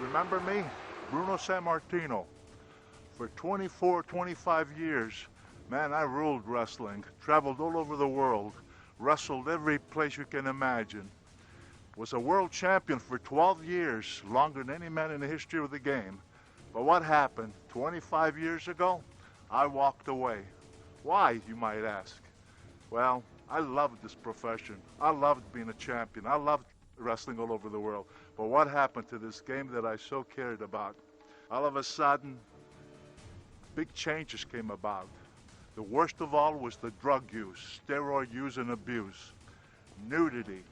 Remember me? Bruno Sammartino. For 24, 25 years, man, I ruled wrestling. Traveled all over the world. Wrestled every place you can imagine. Was a world champion for 12 years, longer than any man in the history of the game. But what happened? 25 years ago, I walked away. Why, you might ask? Well, I loved this profession. I loved being a champion. I loved wrestling all over the world. But what happened to this game that I so cared about? All of a sudden, big changes came about. The worst of all was the drug use, steroid use and abuse, nudity,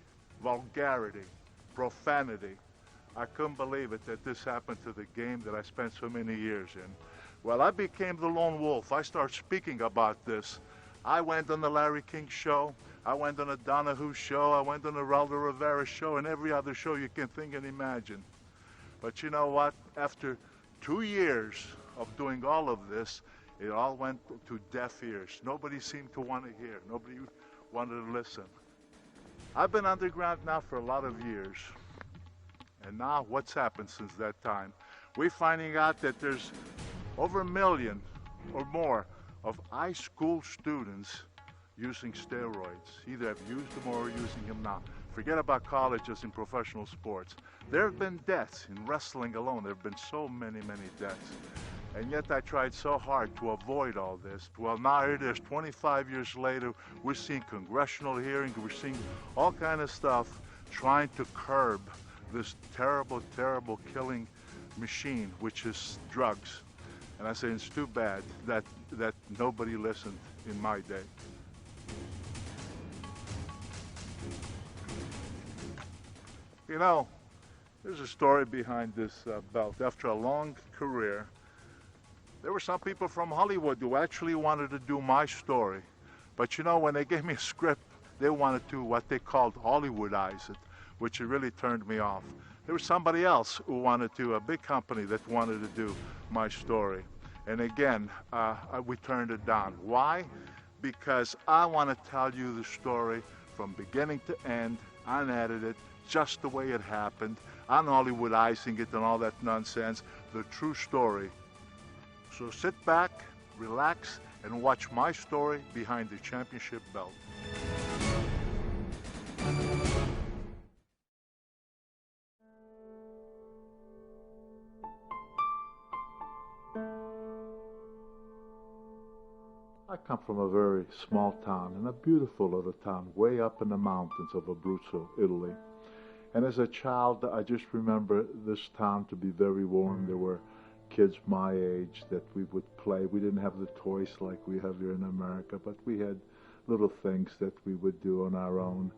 vulgarity, profanity. I couldn't believe it that this happened to the game that I spent so many years in. Well, I became the lone wolf. I started speaking about this. I went on the Larry King show. I went on a Donahue show. I went on the Raldo Rivera show and every other show you can think and imagine. But you know what? After 2 years of doing all of this, it all went to deaf ears. Nobody seemed to want to hear. Nobody wanted to listen. I've been underground now for a lot of years. And now what's happened since that time? We're finding out that there's over 1 million or more of high school students using steroids. Either have used them or are using them now. Forget about colleges and professional sports. There have been deaths in wrestling alone. There have been so many, many deaths. And yet I tried so hard to avoid all this. Well, now it is, 25 years later, we're seeing congressional hearings, we're seeing all kind of stuff trying to curb this terrible, terrible killing machine, which is drugs. And I say it's too bad that nobody listened in my day. You know, there's a story behind this belt. After a long career, there were some people from Hollywood who actually wanted to do my story. But you know, when they gave me a script, they wanted to what they called Hollywoodize it, which really turned me off. There was somebody else who wanted to, a big company that wanted to do my story. And again, we turned it down. Why? Because I want to tell you the story from beginning to end, unedited, just the way it happened, un-Hollywoodizing it and all that nonsense, the true story. So sit back, relax, and watch my story behind the championship belt. I come from a very small town, and a beautiful little town, way up in the mountains of Abruzzo, Italy. And as a child, I just remember this town to be very warm. There were kids my age that we would play. We didn't have the toys like we have here in America, but we had little things that we would do on our own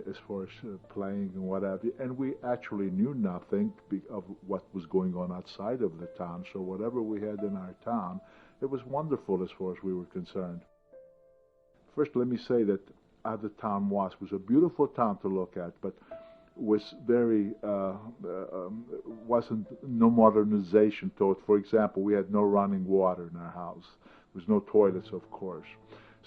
as far as playing and what have you. And we actually knew nothing of what was going on outside of the town. So whatever we had in our town, it was wonderful as far as we were concerned. First, let me say that how the town was a beautiful town to look at, but was very, wasn't no modernization to it. For example, we had no running water in our house. There was no toilets, of course.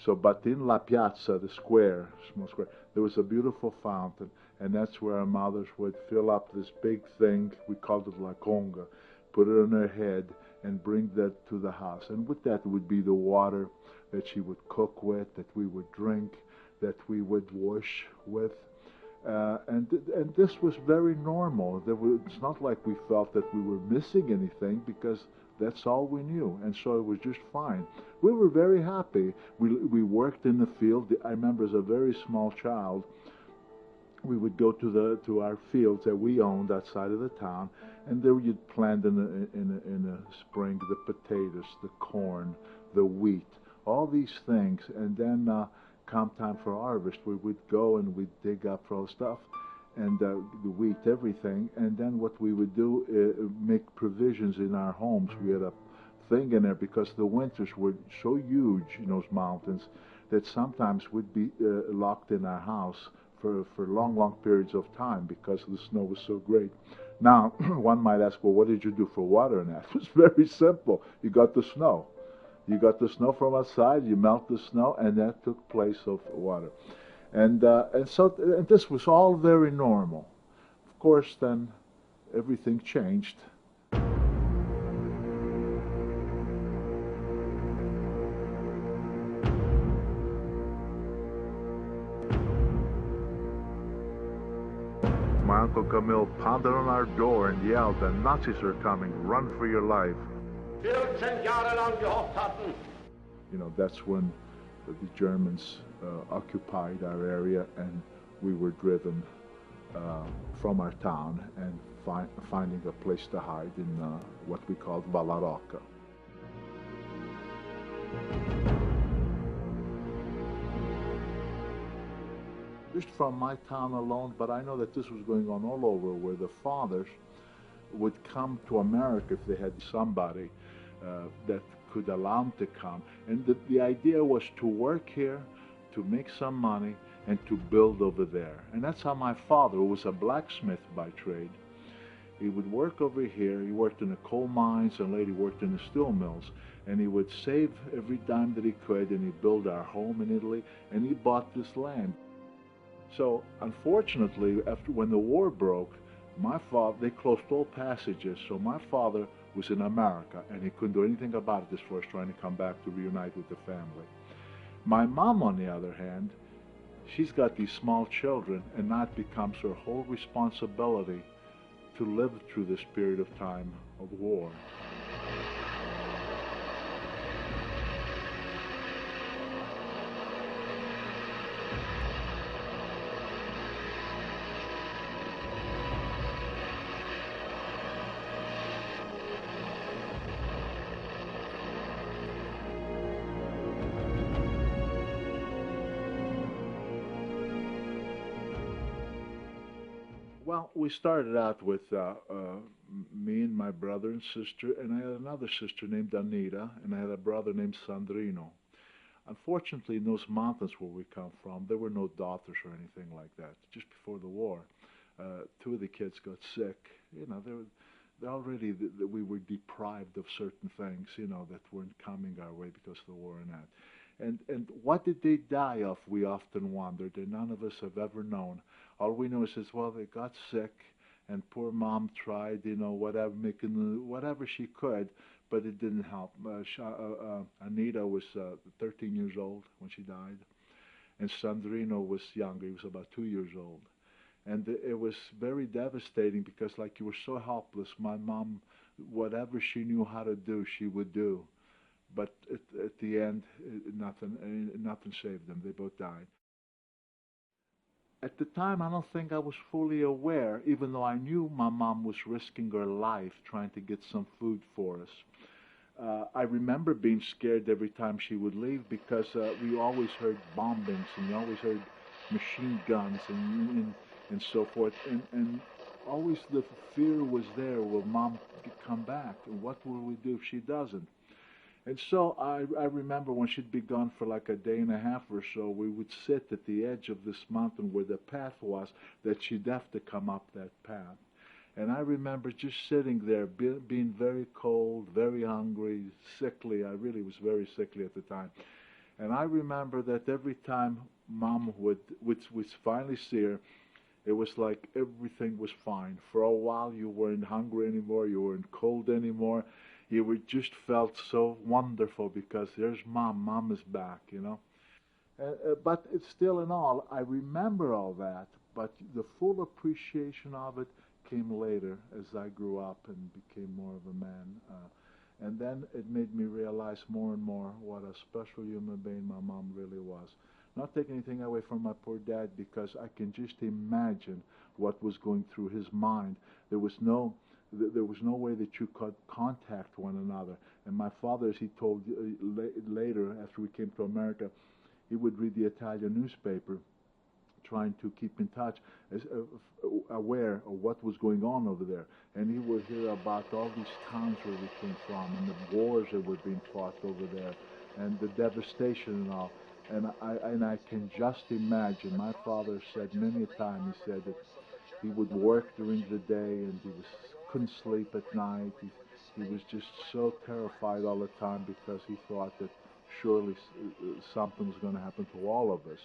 So, but in La Piazza, the square, small square, there was a beautiful fountain, and that's where our mothers would fill up this big thing, we called it La Conga, put it on her head, and bring that to the house. And with that would be the water that she would cook with, that we would drink, that we would wash with. And this was very normal. It's not like we felt that we were missing anything, because that's all we knew, and so it was just fine. We were very happy. We worked in the field. I remember as a very small child, we would go to our fields that we owned outside of the town, and there you'd plant in the spring the potatoes, the corn, the wheat, all these things, and then come time for harvest, we would go and we'd dig up all stuff, and the wheat, everything, and then what we would do, make provisions in our homes. We had a thing in there, because the winters were so huge in those mountains that sometimes we'd be locked in our house for long, long periods of time because the snow was so great. Now, one might ask, well, what did you do for water? And that was very simple. You got the snow. You got the snow from outside, you melt the snow, and that took place of water. And so this was all very normal. Of course, then everything changed. My Uncle Camille pounded on our door and yelled, "The Nazis are coming, run for your life." 14 Jahre lang gehofft hatten. You know, that's when the Germans occupied our area, and we were driven from our town and finding a place to hide in what we called Valaroca. Just from my town alone, but I know that this was going on all over, where the fathers would come to America if they had somebody that could allow them to come. And the idea was to work here, to make some money, and to build over there. And that's how my father, who was a blacksmith by trade, he would work over here. He worked in the coal mines, and later he worked in the steel mills. And he would save every dime that he could, and he built our home in Italy, and he bought this land. So, unfortunately, when the war broke, they closed all passages, so my father was in America, and he couldn't do anything about it as far as trying to come back to reunite with the family. My mom, on the other hand, she's got these small children, and now it becomes her whole responsibility to live through this period of time of war. Well, we started out with me and my brother and sister, and I had another sister named Anita, and I had a brother named Sandrino. Unfortunately, in those mountains where we come from, there were no doctors or anything like that. Just before the war, two of the kids got sick. You know, we were deprived of certain things, you know, that weren't coming our way because of the war and that. And what did they die of, we often wondered, and none of us have ever known. All we know is, well, they got sick, and poor mom tried, you know, whatever she could, but it didn't help. Anita was 13 years old when she died, and Sandrino was younger. He was about 2 years old. And it was very devastating because, like, you were so helpless. My mom, whatever she knew how to do, she would do. But at the end, nothing saved them. They both died. At the time, I don't think I was fully aware, even though I knew my mom was risking her life trying to get some food for us. I remember being scared every time she would leave because we always heard bombings, and we always heard machine guns and so forth. And always the fear was there, will mom come back? And what will we do if she doesn't? And so I remember when she'd be gone for like a day and a half or so, we would sit at the edge of this mountain where the path was, that she'd have to come up that path. And I remember just sitting there, being very cold, very hungry, sickly. I really was very sickly at the time. And I remember that every time mom would finally see her, it was like everything was fine. For a while you weren't hungry anymore, you weren't cold anymore. You just felt so wonderful because there's mom is back, you know. But it's still in all, I remember all that, but the full appreciation of it came later as I grew up and became more of a man. And then it made me realize more and more what a special human being my mom really was. Not taking anything away from my poor dad, because I can just imagine what was going through his mind. There was no way that you could contact one another. And my father, as he told later, after we came to America, he would read the Italian newspaper, trying to keep in touch, aware of what was going on over there. And he would hear about all these towns where we came from, and the wars that were being fought over there, and the devastation and all. And I can just imagine. My father said many a time, he said that he would work during the day, and couldn't sleep at night. He was just so terrified all the time because he thought that surely something was going to happen to all of us.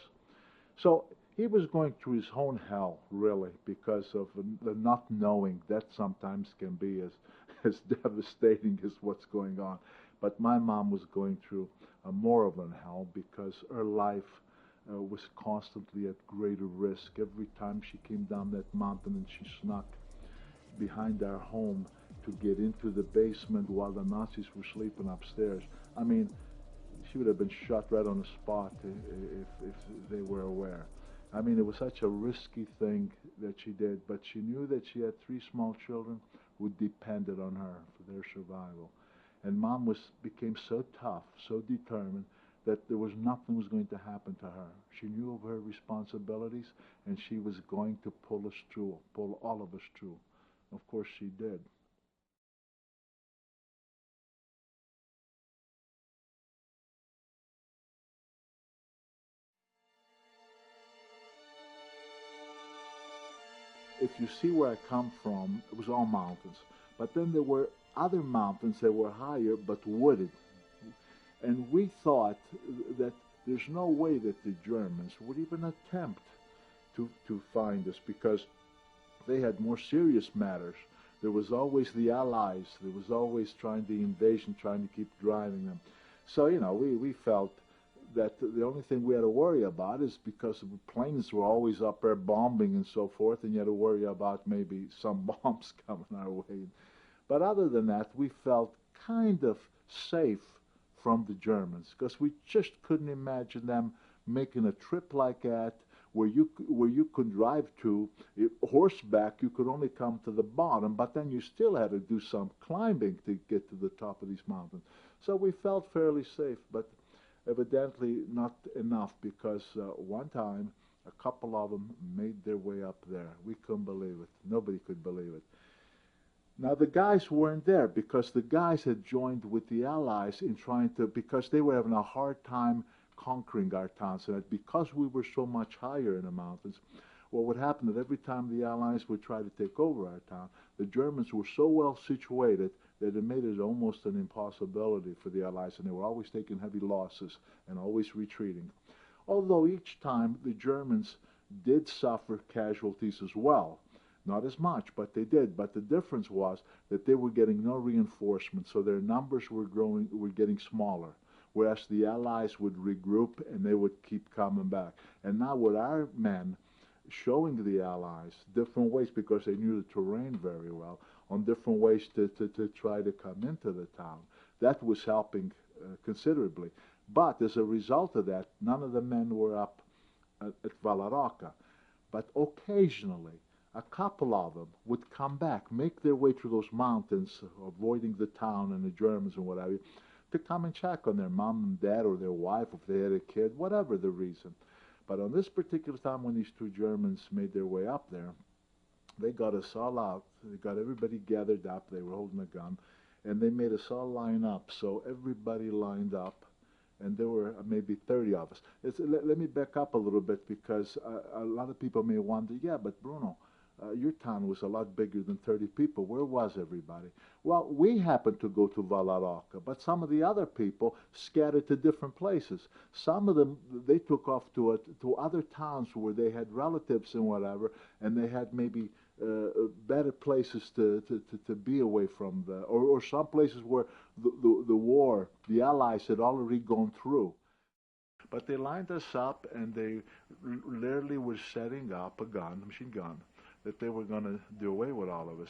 So He was going through his own hell, really, because of the not knowing. That sometimes can be as, as devastating as what's going on. But my mom was going through more of an hell because her life was constantly at greater risk. Every time she came down that mountain and she snuck behind our home to get into the basement while the Nazis were sleeping upstairs. I mean, she would have been shot right on the spot if they were aware. I mean, it was such a risky thing that she did, but she knew that she had three small children who depended on her for their survival. And Mom became so tough, so determined, that there was nothing was going to happen to her. She knew of her responsibilities, and she was going to pull us through, pull all of us through. Of course, she did. If you see where I come from, it was all mountains. But then there were other mountains that were higher but wooded. And we thought that there's no way that the Germans would even attempt to find us because they had more serious matters. There was always the Allies. There was always trying the invasion, trying to keep driving them. So, we felt that the only thing we had to worry about is because the planes were always up there bombing and so forth, and you had to worry about maybe some bombs coming our way. But other than that, we felt kind of safe from the Germans because we just couldn't imagine them making a trip like that where you could drive to horseback. You could only come to the bottom, but then you still had to do some climbing to get to the top of these mountains. So we felt fairly safe, but evidently not enough because one time a couple of them made their way up there. We couldn't believe it. Nobody could believe it. Now the guys weren't there because the guys had joined with the Allies in trying to, because they were having a hard time conquering our towns, and that because we were so much higher in the mountains, what would happen that every time the Allies would try to take over our town, the Germans were so well situated that it made it almost an impossibility for the Allies, and they were always taking heavy losses and always retreating. Although each time the Germans did suffer casualties as well. Not as much, but they did. But the difference was that they were getting no reinforcements, so their numbers were getting smaller. Whereas the Allies would regroup and they would keep coming back. And now with our men showing the Allies different ways, because they knew the terrain very well, on different ways to try to come into the town, that was helping considerably. But as a result of that, none of the men were up at Valaroca. But occasionally, a couple of them would come back, make their way through those mountains, avoiding the town and the Germans and whatever, to come and check on their mom and dad or their wife if they had a kid, whatever the reason. But on this particular time when these two Germans made their way up there, they got us all out. They got everybody gathered up. They were holding a gun. And they made us all line up. So everybody lined up. And there were maybe 30 of us. Let me back up a little bit because a lot of people may wonder, yeah, but Bruno, your town was a lot bigger than 30 people. Where was everybody? Well, we happened to go to Valaroca, but some of the other people scattered to different places. Some of them, they took off to other towns where they had relatives and whatever, and they had maybe better places to be away from, or some places where the war, the Allies had already gone through. But they lined us up, and they literally were setting up a machine gun, that they were going to do away with all of us.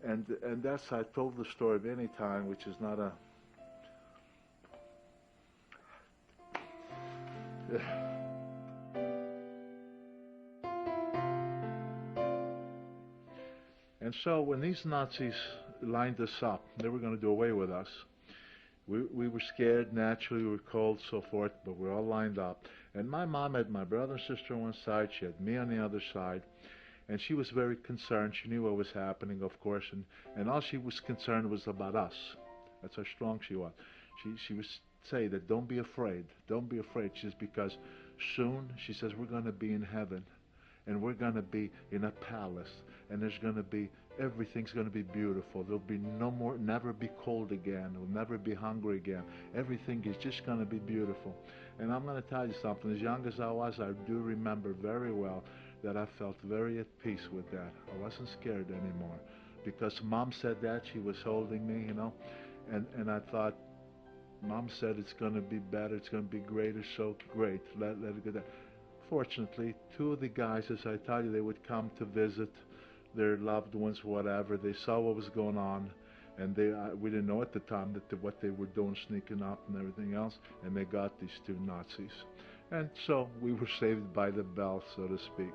And that's, I told the story of any time, which is not a... And so when these Nazis lined us up, they were going to do away with us. We were scared, naturally, we were cold, so forth, but we were all lined up. And my mom had my brother and sister on one side, she had me on the other side. And she was very concerned. She knew what was happening, of course, and all she was concerned was about us. That's how strong she was. She would say that don't be afraid. Don't be afraid. She says, because soon, she says, we're going to be in heaven. and we're going to be in a palace, and there's going to be, everything's going to be beautiful. There'll be no more, never be cold again. We'll never be hungry again. Everything is just going to be beautiful. And I'm going to tell you something. As young as I was, I do remember very well that I felt very at peace with that. I wasn't scared anymore because Mom said that. She was holding me, you know, and I thought, Mom said it's going to be better, it's going to be greater, so great. Let it go there. Fortunately, two of the guys, as I tell you, they would come to visit their loved ones, whatever. They saw what was going on, and we didn't know at the time what they were doing, sneaking up and everything else, and they got these two Nazis. And so we were saved by the bell, so to speak.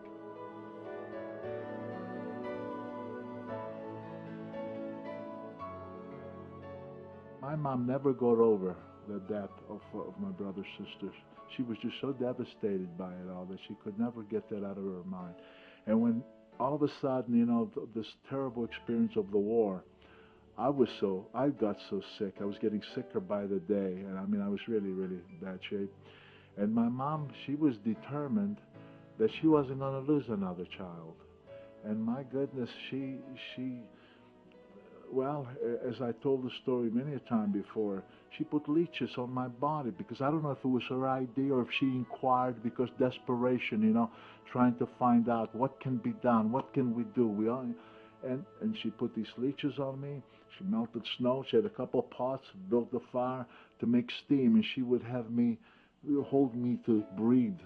My mom never got over the death of my brother's sisters. She was just so devastated by it all that she could never get that out of her mind. And when all of a sudden, you know, this terrible experience of the war, I got so sick. I was getting sicker by the day, and I mean, I was really, really bad shape. And my mom, she was determined that she wasn't going to lose another child. And my goodness, well, as I told the story many a time before, she put leeches on my body because I don't know if it was her idea or if she inquired because desperation, you know, trying to find out what can be done, what can we do. And she put these leeches on me. She melted snow. She had a couple of pots, built a fire to make steam, and she would have me hold me to breathe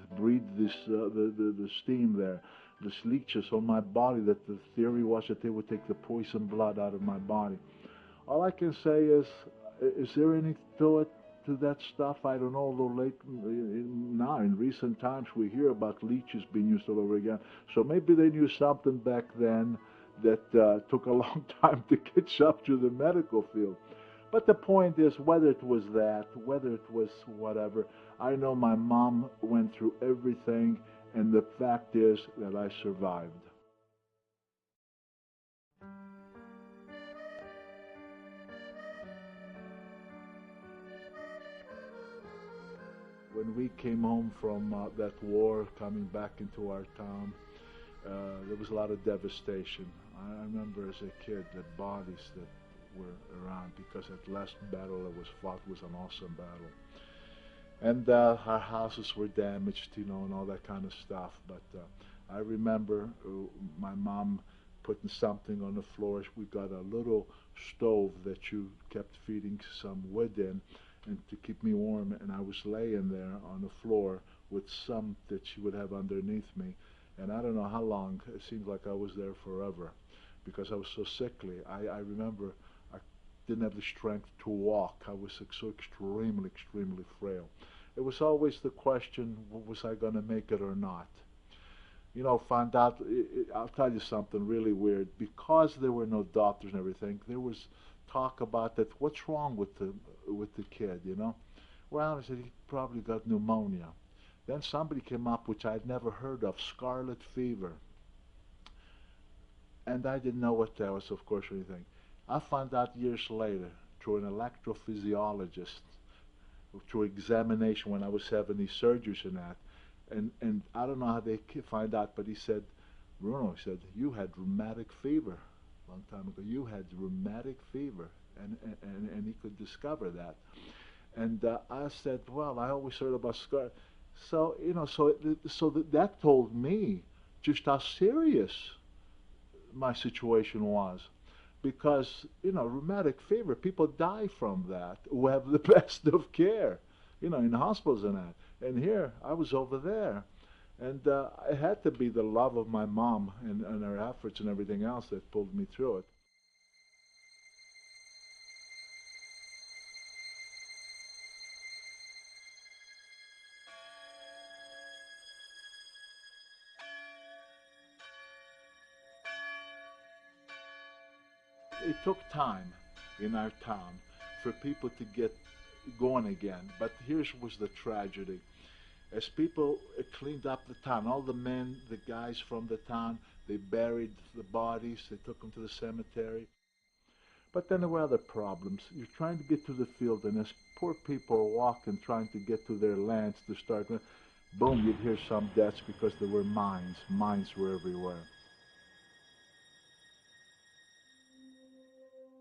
this the steam there. This leeches on my body, that the theory was that they would take the poison blood out of my body. All I can say is there anything to that stuff? I don't know, although now in recent times we hear about leeches being used all over again. So maybe they knew something back then that took a long time to catch up to the medical field. But the point is, whether it was that, whether it was whatever, I know my mom went through everything, and the fact is that I survived. When we came home from that war, coming back into our town, there was a lot of devastation. I remember as a kid the bodies that were around, because that last battle that was fought was an awesome battle. And our houses were damaged, you know, and all that kind of stuff. But I remember my mom putting something on the floor. We got a little stove that you kept feeding some wood in, and to keep me warm. And I was laying there on the floor with some that she would have underneath me. And I don't know how long. It seemed like I was there forever, because I was so sickly. I remember I didn't have the strength to walk. I was so extremely, extremely frail. It was always the question, was I going to make it or not? You know, found out, I'll tell you something really weird. Because there were no doctors and everything, there was talk about that, what's wrong with the kid, you know? Well, I said, he probably got pneumonia. Then somebody came up, which I'd never heard of, scarlet fever. And I didn't know what that was, of course, or anything. I found out years later through an electrophysiologist, through examination when I was having these surgeries and that. And I don't know how they find out, but he said, Bruno, he said, you had rheumatic fever a long time ago. You had rheumatic fever. And he could discover that. And I said, well, I always heard about scar. So, you know, that told me just how serious my situation was. Because, you know, rheumatic fever, people die from that who have the best of care, you know, in hospitals and that. And here, I was over there. And it had to be the love of my mom and her efforts and everything else that pulled me through it. It took time in our town for people to get going again. But here was the tragedy. As people cleaned up the town, all the men, the guys from the town, they buried the bodies, they took them to the cemetery. But then there were other problems. You're trying to get to the field, and as poor people are walking, trying to get to their lands to start, boom, you'd hear some deaths because there were mines. Mines were everywhere.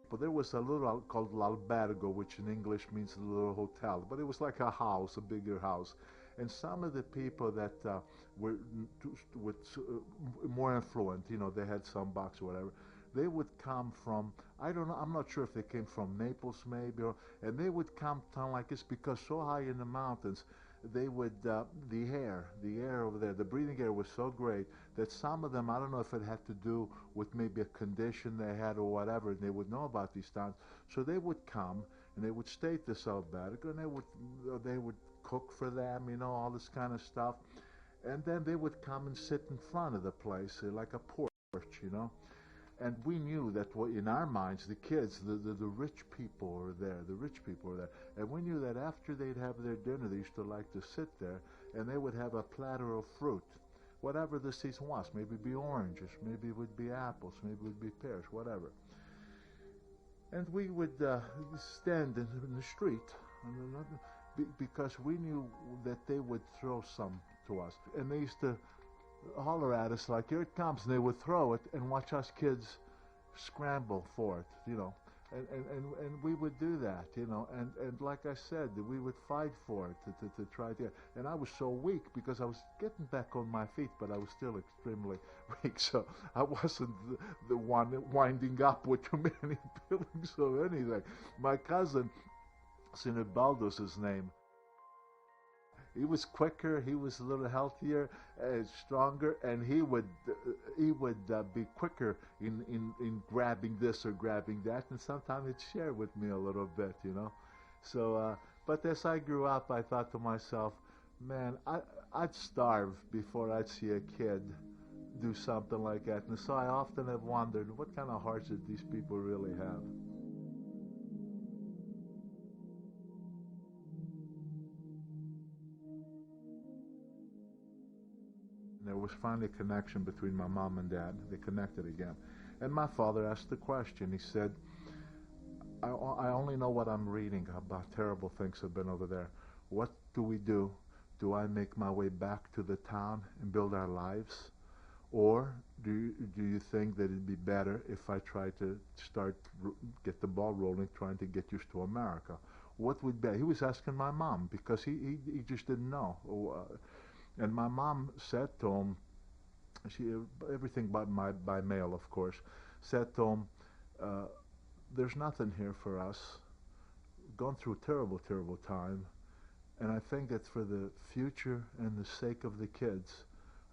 But there was a little called l'albergo, which in English means a little hotel, but it was like a house, a bigger house. And some of the people that were with more affluent, you know, they had some bucks or whatever, they would come from, I don't know, I'm not sure if they came from Naples maybe, and they would come down like this because so high in the mountains, they would, the air over there, the breathing air was so great that some of them, I don't know if it had to do with maybe a condition they had or whatever, and they would know about these towns. So they would come and they would stay at this albergo, and they would cook for them, you know, all this kind of stuff. And then they would come and sit in front of the place like a porch, you know. And we knew that in our minds, the kids, the rich people were there, the rich people were there. And we knew that after they'd have their dinner, they used to like to sit there, and they would have a platter of fruit, whatever the season was. Maybe it'd be oranges, maybe it would be apples, maybe it would be pears, whatever. And we would stand in the street, because we knew that they would throw some to us. And they used to holler at us like, here it comes, and they would throw it and watch us kids scramble for it, you know. And we would do that, you know, and like I said, we would fight for it to try to, and I was so weak because I was getting back on my feet, but I was still extremely weak, so I wasn't the one winding up with too many buildings or anything. My cousin, Sinibaldo's his name, he was quicker, he was a little healthier, stronger, and he would be quicker in grabbing this or grabbing that, and sometimes he'd share with me a little bit, you know. So, but as I grew up, I thought to myself, man, I'd starve before I'd see a kid do something like that. And so I often have wondered, what kind of hearts did these people really have? There was finally a connection between my mom and dad. They connected again. And my father asked the question. He said, I only know what I'm reading about terrible things have been over there. What do we do? Do I make my way back to the town and build our lives? Or do you think that it'd be better if I try to get the ball rolling, trying to get used to America? What would be? He was asking my mom because he just didn't know. And my mom said to him, everything by mail, of course, said to him, there's nothing here for us. Gone through a terrible, terrible time. And I think that for the future and the sake of the kids,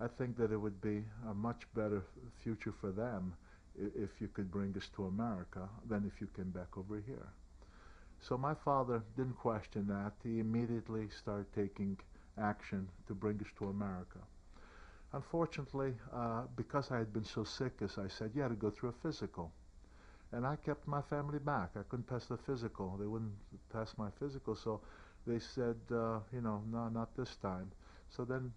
I think that it would be a much better future for them if you could bring us to America than if you came back over here. So my father didn't question that. He immediately started taking action to bring us to America. Unfortunately, because I had been so sick, as I said, you had to go through a physical. And I kept my family back. I couldn't pass the physical. They wouldn't pass my physical, so they said, you know, no, not this time. So then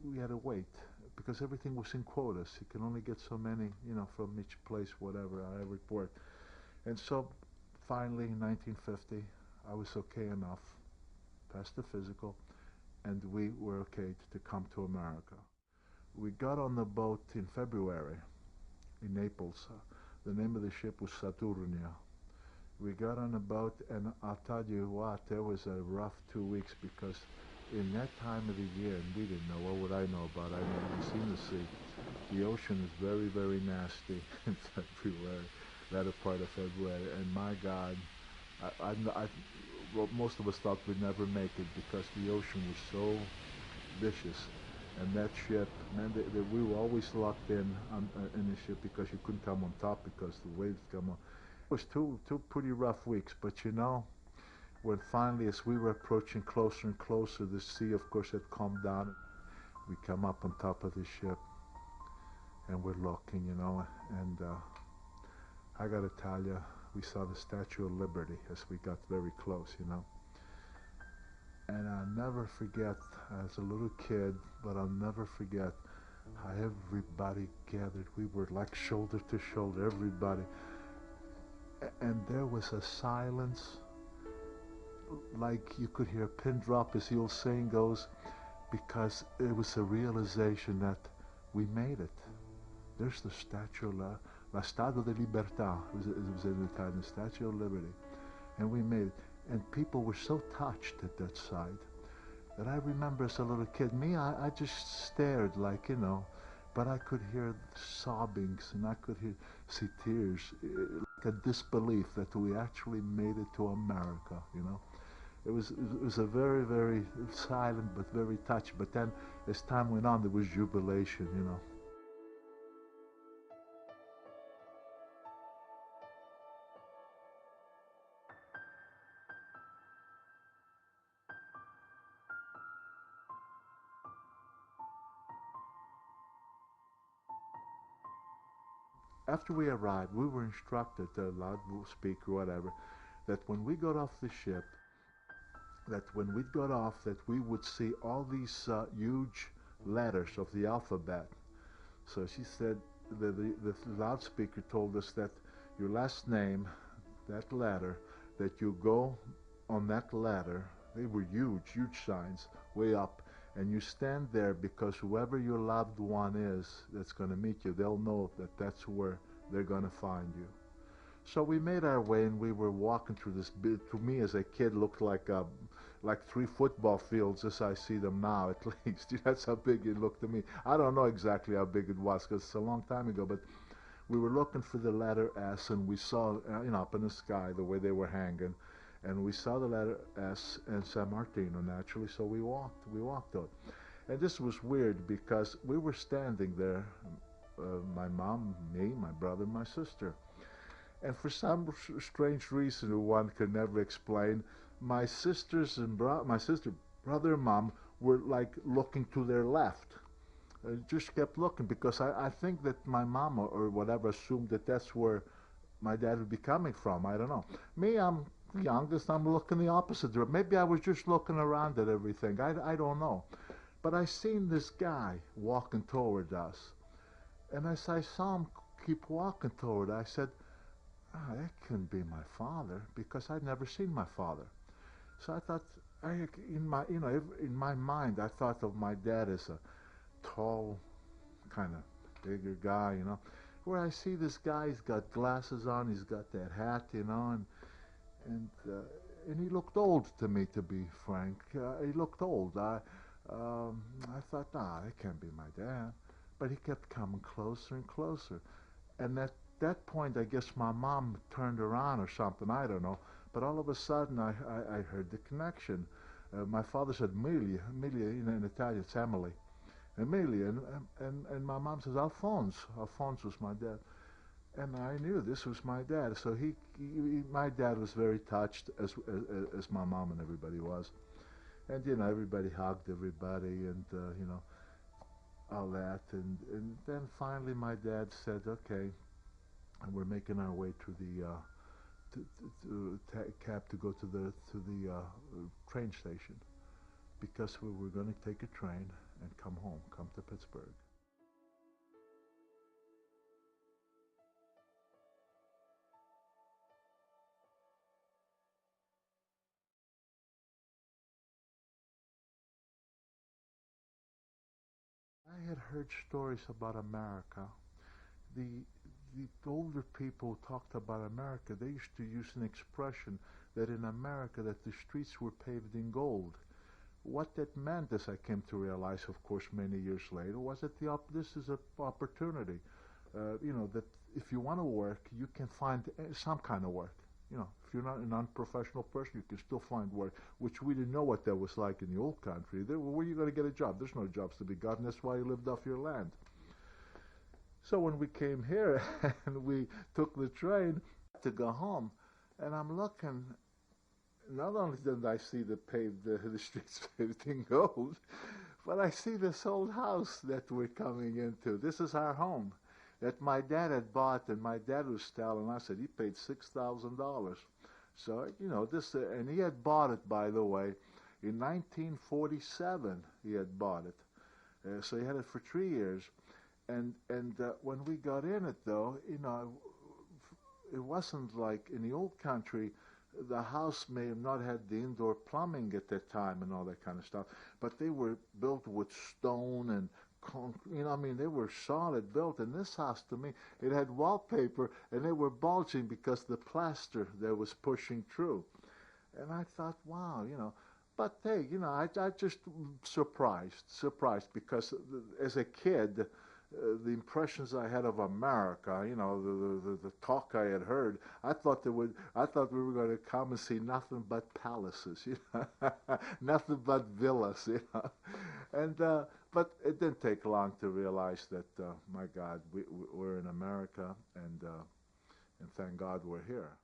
we had to wait because everything was in quotas. You can only get so many, you know, from each place, whatever, every port. And so finally in 1950, I was okay enough, passed the physical, and we were okay to come to America. We got on the boat in February in Naples. The name of the ship was Saturnia. We got on the boat, and I'll tell you what, there was a rough 2 weeks because in that time of the year, and we didn't know, what would I know about? I never seen the sea. The ocean is very, very nasty in February, latter part of February, and my God, well, most of us thought we'd never make it because the ocean was so vicious. And that ship, man, we were always locked in the ship because you couldn't come on top because the waves come on. It was two pretty rough weeks, but you know, when finally, as we were approaching closer and closer, the sea, of course, had calmed down. We come up on top of the ship, and we're looking, you know, and I gotta tell you, we saw the Statue of Liberty as we got very close, you know. And I'll never forget, as a little kid, but I'll never forget how everybody gathered. We were like shoulder to shoulder, everybody. And there was a silence, like you could hear a pin drop, as the old saying goes, because it was a realization that we made it. There's the statue, la Statua de Libertà, it was in Italian, the Statue of Liberty, and we made it. And people were so touched at that sight that I remember as a little kid, I just stared like, but I could hear sobbings and I could see tears, like a disbelief that we actually made it to America, It was a very, very silent but very touched. But then as time went on, there was jubilation, After we arrived, we were instructed, the loudspeaker, whatever, that when we got off the ship, that we would see all these huge letters of the alphabet. So she said, the loudspeaker told us that your last name, that letter, that you go on that letter, they were huge, huge signs, way up, and you stand there because whoever your loved one is that's going to meet you, they'll know that that's where they're going to find you. So we made our way, and we were walking through this, to me as a kid, looked like 3 football fields as I see them now, at least. That's how big it looked to me. I don't know exactly how big it was because it's a long time ago, but we were looking for the letter S, and we saw, up in the sky, the way they were hanging, and we saw the letter S and Sammartino, naturally, so we walked out. And this was weird because we were standing there, my mom, me, my brother, my sister. And for some strange reason one could never explain, my sister, brother, and mom were like looking to their left. Just kept looking because I think that my mom or whatever assumed that that's where my dad would be coming from. I don't know. Me, I'm the youngest. I'm looking the opposite direction. Maybe I was just looking around at everything. I don't know. But I seen this guy walking toward us. And as I saw him keep walking toward, I said, that couldn't be my father, because I'd never seen my father. So I thought, in my mind, I thought of my dad as a tall, kind of bigger guy, Where I see this guy, he's got glasses on, he's got that hat, and he looked old to me, to be frank. He looked old. I thought, that can't be my dad. But he kept coming closer and closer. And at that point, I guess my mom turned around or something, I don't know. But all of a sudden, I heard the connection. My father said, Emilia, in Italian, it's Emily. Emilia, and my mom says, Alphonse. Alphonse was my dad. And I knew this was my dad. So my dad was very touched, as my mom and everybody was. And, everybody hugged everybody and, all that. And then finally my dad said, okay, and we're making our way to the cab to go to the train station, because we were going to take a train and come home, come to Pittsburgh. I had heard stories about America. The older people talked about America. They used to use an expression that in America that the streets were paved in gold. What that meant, as I came to realize, of course, many years later, was that this is an opportunity. That if you want to work, you can find some kind of work. If you're not a non-professional person, you can still find work, which we didn't know what that was like in the old country. Where are you going to get a job? There's no jobs to be gotten. That's why you lived off your land. So when we came here and we took the train to go home, and I'm looking, not only did I see the streets paved in gold, but I see this old house that we're coming into. This is our home that my dad had bought, and my dad was telling us that he paid $6,000. So, this, and he had bought it, by the way, in 1947. He had bought it. So he had it for 3 years. And when we got in it, though, it wasn't like in the old country. The house may have not had the indoor plumbing at that time and all that kind of stuff, but they were built with stone and concrete. You know, I mean, they were solid built. And this house, to me, it had wallpaper, and they were bulging because the plaster that was pushing through. And I thought, wow, you know. But hey, you know, I just surprised because as a kid, the impressions I had of America, you know, the talk I had heard, I thought we were going to come and see nothing but palaces, you know, nothing but villas, you know, and but it didn't take long to realize that, my God, we're in America, and thank God we're here.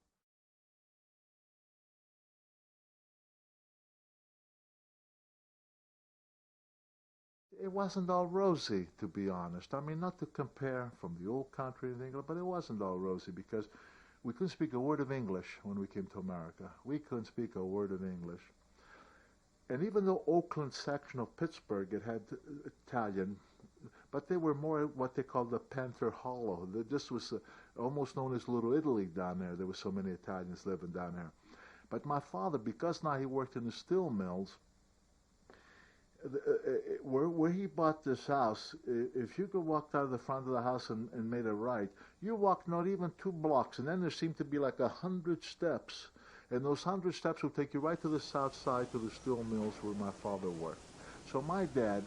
It wasn't all rosy, to be honest. I mean, not to compare from the old country and England, but it wasn't all rosy because we couldn't speak a word of English when we came to America. We couldn't speak a word of English. And even though Oakland section of Pittsburgh, it had Italian, but they were more what they called the Panther Hollow. This was almost known as Little Italy down there. There were so many Italians living down there. But my father, because now he worked in the steel mills, where he bought this house, if you could walk out of the front of the house and made a right, you walked not even 2 blocks, and then there seemed to be like 100 steps, and those 100 steps would take you right to the south side to the steel mills where my father worked. So my dad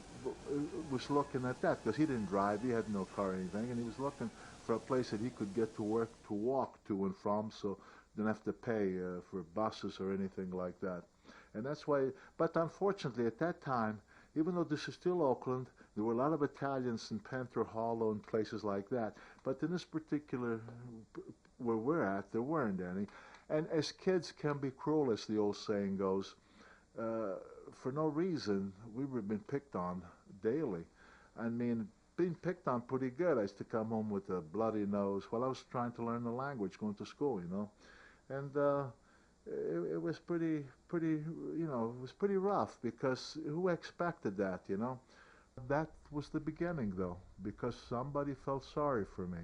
was looking at that because he didn't drive, he had no car or anything, and he was looking for a place that he could get to work to walk to and from, so didn't have to pay for buses or anything like that. And that's why, but unfortunately at that time, even though this is still Oakland, there were a lot of Italians in Panther Hollow and places like that. But in this particular, where we're at, there weren't any. And as kids can be cruel, as the old saying goes, for no reason, we were being picked on daily. I mean, being picked on pretty good. I used to come home with a bloody nose while I was trying to learn the language, going to school, you know. And it was pretty, you know, it was pretty rough because who expected that, you know? That was the beginning, though, because somebody felt sorry for me.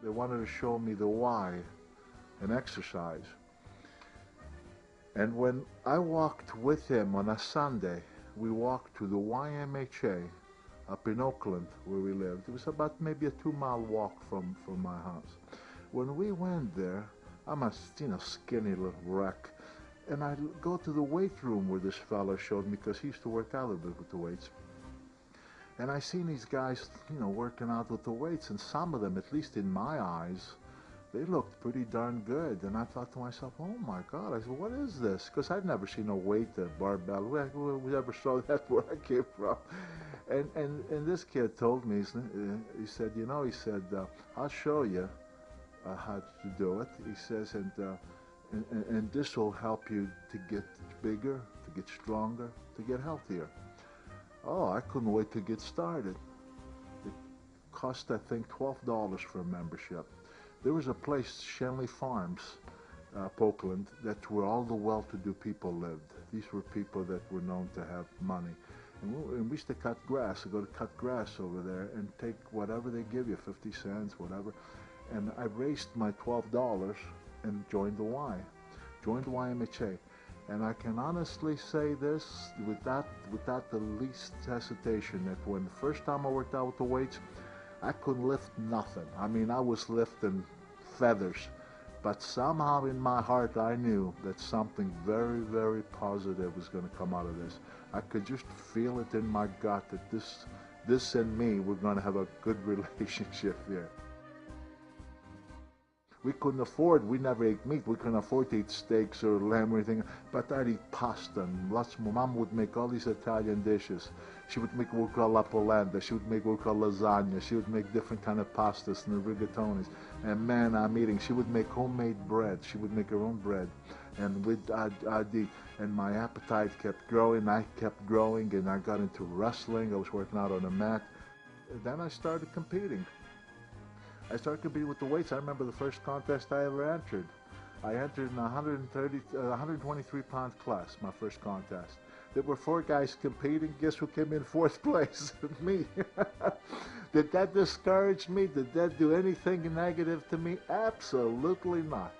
They wanted to show me the why, an exercise. And when I walked with him on a Sunday, we walked to the YMHA up in Oakland where we lived. It was about maybe a 2-mile walk from my house. When we went there, I'm a skinny little wreck, and I go to the weight room where this fellow showed me because he used to work out a little bit with the weights. And I seen these guys, you know, working out with the weights, and some of them, at least in my eyes, they looked pretty darn good. And I thought to myself, oh my God, I said, what is this? Because I'd never seen a weight, a barbell. We ever saw that where I came from. And this kid told me, he said, you know, he said, I'll show you how to do it. He says, and this will help you to get bigger, to get stronger, to get healthier. Oh, I couldn't wait to get started. It cost, I think, $12 for a membership. There was a place, Shenley Farms, Oakland, that's where all the well-to-do people lived. These were people that were known to have money. And we used to cut grass, go to cut grass over there and take whatever they give you, 50 cents, whatever. And I raised my $12 and joined the YMHA. And I can honestly say this without the least hesitation, that when the first time I worked out with the weights, I couldn't lift nothing. I mean, I was lifting feathers. But somehow in my heart I knew that something very, very positive was going to come out of this. I could just feel it in my gut that this and me were going to have a good relationship here. We couldn't afford, we never ate meat, we couldn't afford to eat steaks or lamb or anything, but I'd eat pasta and lots more. Mom would make all these Italian dishes. She would make what we call la polenta, she would make what we call lasagna, she would make different kind of pastas and rigatonis. And man, I'm eating. She would make homemade bread, she would make her own bread. And I'd eat, and my appetite kept growing, I kept growing, and I got into wrestling, I was working out on a mat. And then I started competing. I started competing with the weights. I remember the first contest I ever entered. I entered in 123-pound class, my first contest. There were 4 guys competing. Guess who came in 4th place? Me. Did that discourage me? Did that do anything negative to me? Absolutely not.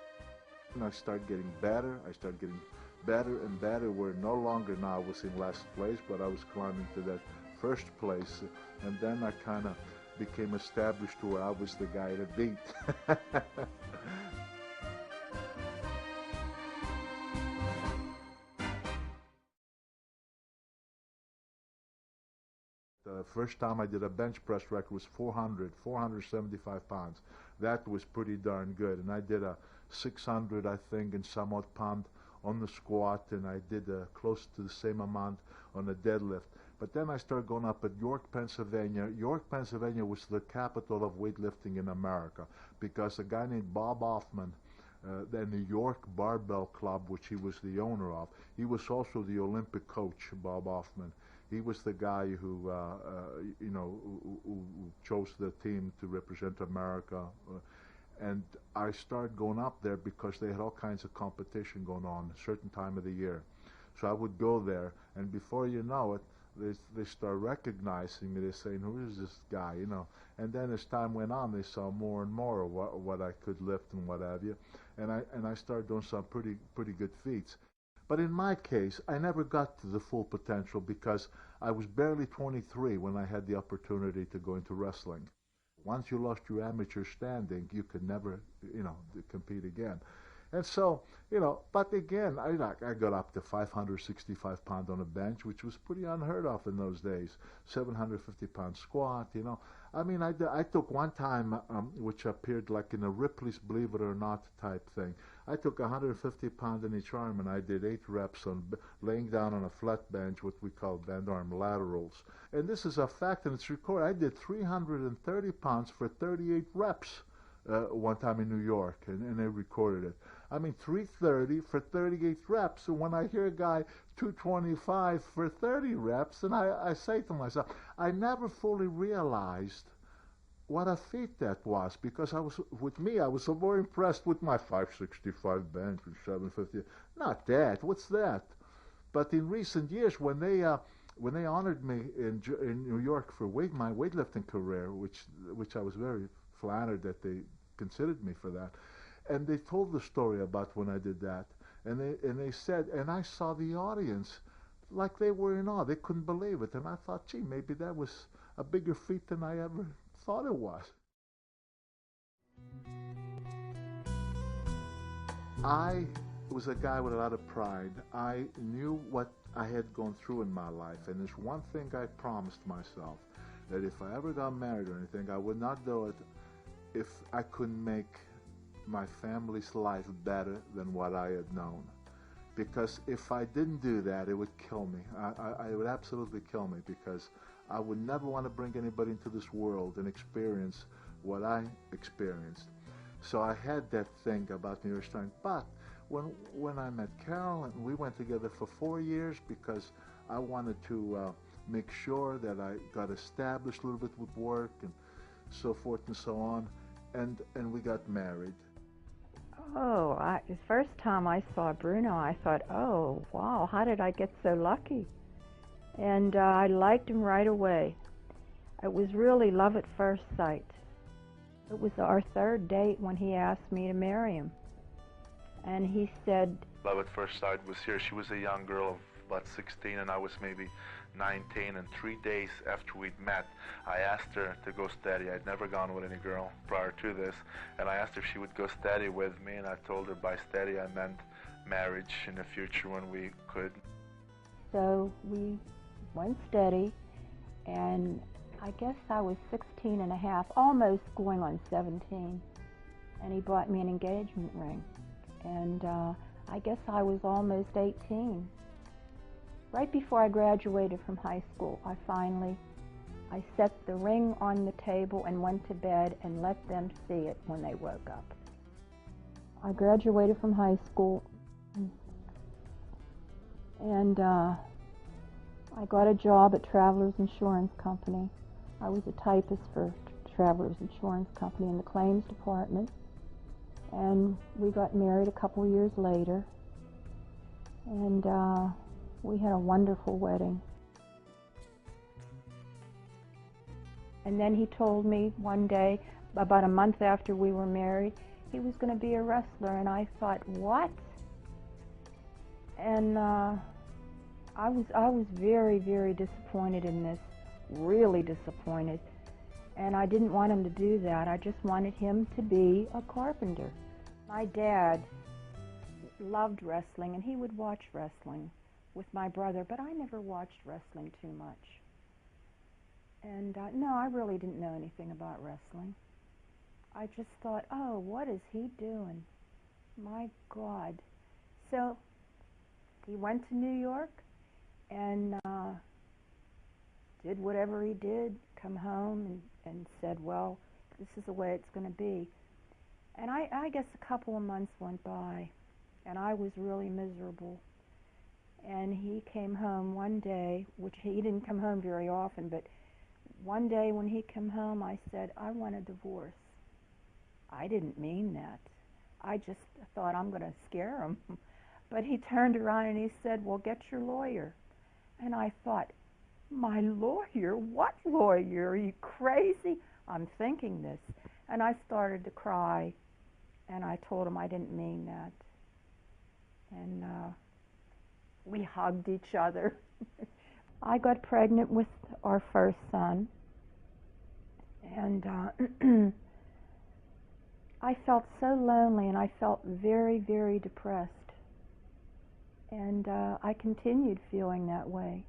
And I started getting better. I started getting better and better, where no longer now I was in last place, but I was climbing to that 1st place. And then I kind of became established to where I was the guy to beat. The first time I did a bench press record was 475 pounds. That was pretty darn good. And I did a 600, I think, and some odd pound on the squat, and I did close to the same amount on the deadlift. But then I started going up at York, Pennsylvania. York, Pennsylvania was the capital of weightlifting in America, because a guy named Bob Hoffman, the New York Barbell Club, which he was the owner of, he was also the Olympic coach, Bob Hoffman. He was the guy who, who chose the team to represent America. And I started going up there because they had all kinds of competition going on a certain time of the year. So I would go there, and before you know it, they start recognizing me. They're saying, "Who is this guy?" You know. And then as time went on, they saw more and more of what I could lift and what have you. And I started doing some pretty good feats. But in my case, I never got to the full potential because I was barely 23 when I had the opportunity to go into wrestling. Once you lost your amateur standing, you could never, compete again. And so, but again, I got up to 565 pounds on a bench, which was pretty unheard of in those days. 750 pound squat, I mean, I took one time, which appeared like in a Ripley's Believe It or Not type thing. I took 150 pounds in each arm, and I did 8 reps on laying down on a flat bench, what we call band arm laterals. And this is a fact, and it's recorded. I did 330 pounds for 38 reps one time in New York, and they recorded it. I mean, 330 for 38 reps. And when I hear a guy 225 for 30 reps, and I say to myself, I never fully realized what a feat that was, because I was so very impressed with my 565 bench and 750. Not that. What's that? But in recent years, when they honored me in New York for my weightlifting career, which I was very flattered that they considered me for that, and they told the story about when I did that, and they said, and I saw the audience like they were in awe. They couldn't believe it, and I thought, gee, maybe that was a bigger feat than I ever thought it was. I was a guy with a lot of pride. I knew what I had gone through in my life, and there's one thing I promised myself, that if I ever got married or anything, I would not do it if I couldn't make my family's life better than what I had known. Because if I didn't do that, it would kill me. It would absolutely kill me, because I would never want to bring anybody into this world and experience what I experienced. So I had that thing about New York strength. But when I met Carol, and we went together for 4 years, because I wanted to make sure that I got established a little bit with work and so forth and so on, and we got married. Oh, the first time I saw Bruno, I thought, oh, wow, how did I get so lucky? And I liked him right away. It was really love at first sight. It was our 3rd date when he asked me to marry him. And he said... Love at first sight was here. She was a young girl of about 16, and I was maybe 19, and 3 days after we'd met, I asked her to go steady. I'd never gone with any girl prior to this, and I asked her if she would go steady with me, and I told her by steady I meant marriage in the future when we could. So we went steady, and I guess I was 16 and a half, almost going on 17, and he bought me an engagement ring, and I guess I was almost 18. Right before I graduated from high school, I set the ring on the table and went to bed and let them see it when they woke up. I graduated from high school, and I got a job at Travelers Insurance Company. I was a typist for Travelers Insurance Company in the claims department, and we got married a couple years later, and We had a wonderful wedding. And then he told me one day, about a month after we were married, he was going to be a wrestler, and I thought, what? And I was very, very disappointed in this, really disappointed. And I didn't want him to do that. I just wanted him to be a carpenter. My dad loved wrestling, and he would watch wrestling with my brother, but I never watched wrestling too much. And no, I really didn't know anything about wrestling. I just thought, oh, what is he doing? My God. So he went to New York and did whatever he did, come home and said, well, this is the way it's going to be. And I guess a couple of months went by, and I was really miserable. And he came home one day, which he didn't come home very often, but one day when he came home, I said, I want a divorce. I didn't mean that. I just thought I'm going to scare him. But he turned around and he said, well, get your lawyer. And I thought, my lawyer? What lawyer? Are you crazy? I'm thinking this. And I started to cry, and I told him I didn't mean that. And we hugged each other. I got pregnant with our first son, and I felt so lonely, and I felt very, very depressed. And I continued feeling that way.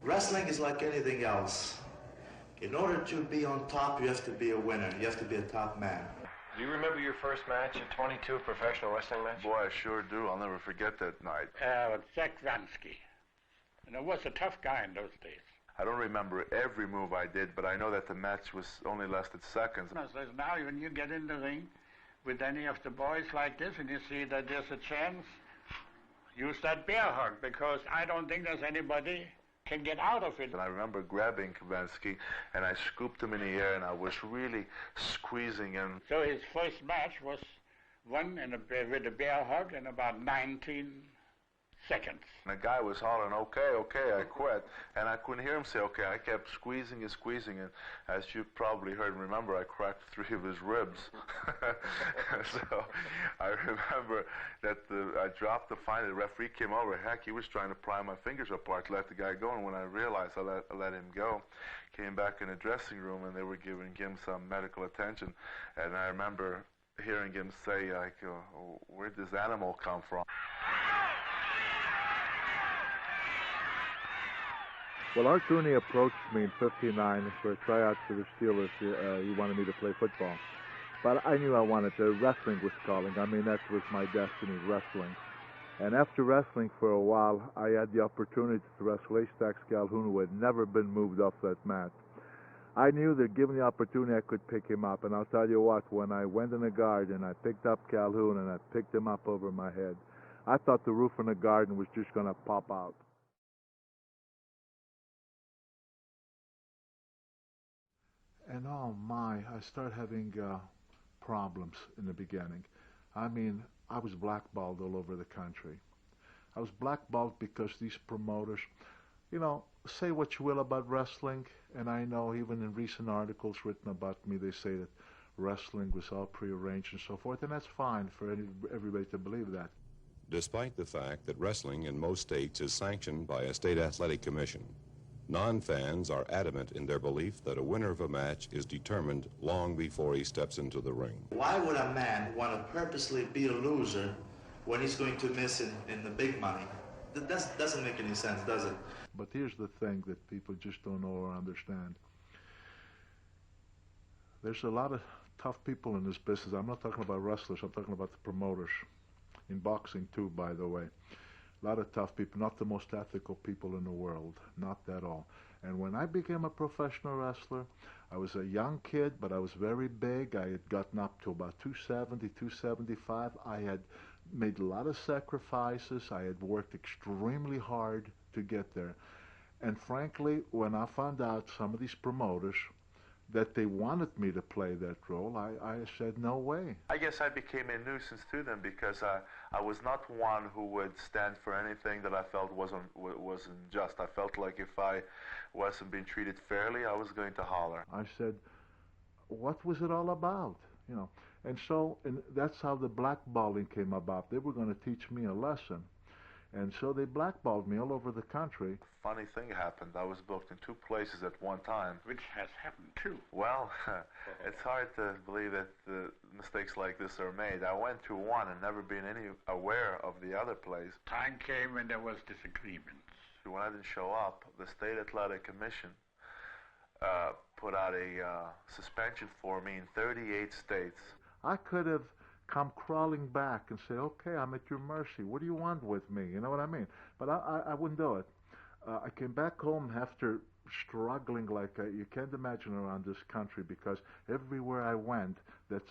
Wrestling is like anything else. In order to be on top, you have to be a winner. You have to be a top man. Do you remember your first match at 22, professional wrestling match? Boy, I sure do. I'll never forget that night. With Zach Ransky. And I was a tough guy in those days. I don't remember every move I did, but I know that the match was only lasted seconds. Now when you get in the ring with any of the boys like this and you see that there's a chance, use that bear hug, because I don't think there's anybody can get out of it. And I remember grabbing Kavinsky, and I scooped him in the air, and I was really squeezing him. So his first match was won with a bear hug in about 19 seconds. And the guy was hollering, okay, okay, I quit. And I couldn't hear him say, okay. I kept squeezing and squeezing, and as you probably heard and remember, I cracked 3 of his ribs. So I remember that I dropped the fight, the referee came over. Heck, he was trying to pry my fingers apart to let the guy go, and when I realized I let him go, came back in the dressing room, and they were giving him some medical attention. And I remember hearing him say, like, where'd this animal come from? Well, Art Rooney approached me in '59 for a tryout for the Steelers. He wanted me to play football. But I knew I wanted to. Wrestling was calling. I mean, that was my destiny, wrestling. And after wrestling for a while, I had the opportunity to wrestle H-Tax Calhoun, who had never been moved off that mat. I knew that given the opportunity, I could pick him up. And I'll tell you what, when I went in the garden, I picked up Calhoun and I picked him up over my head. I thought the roof in the garden was just going to pop out. And oh my, I started having problems in the beginning. I mean, I was blackballed all over the country. I was blackballed because these promoters, you know, say what you will about wrestling, and I know even in recent articles written about me, they say that wrestling was all prearranged and so forth, and that's fine for everybody to believe that. Despite the fact that wrestling in most states is sanctioned by a state athletic commission, non-fans are adamant in their belief that a winner of a match is determined long before he steps into the ring. Why would a man want to purposely be a loser when he's going to miss in the big money? That doesn't make any sense, does it? But here's the thing that people just don't know or understand. There's a lot of tough people in this business. I'm not talking about wrestlers, I'm talking about the promoters. In boxing too, by the way. A lot of tough people, not the most ethical people in the world, not at all. And when I became a professional wrestler, I was a young kid, but I was very big. I had gotten up to about 270, 275. I had made a lot of sacrifices. I had worked extremely hard to get there. And frankly, when I found out some of these promoters that they wanted me to play that role, I said no way. I guess I became a nuisance to them because I was not one who would stand for anything that I felt wasn't just. I felt like if I wasn't being treated fairly, I was going to holler. I said, what was it all about? You know, and that's how the blackballing came about. They were going to teach me a lesson. And so they blackballed me all over the country. Funny thing happened. I was booked in 2 places at one time. Which has happened too. Well, it's hard to believe that mistakes like this are made. I went to one and never been aware of the other place. Time came when there was disagreements. When I didn't show up, the State Athletic Commission put out a suspension for me in 38 states. I could have come crawling back and say, okay, I'm at your mercy. What do you want with me? You know what I mean? But I wouldn't do it. I came back home after struggling like you can't imagine around this country, because everywhere I went, that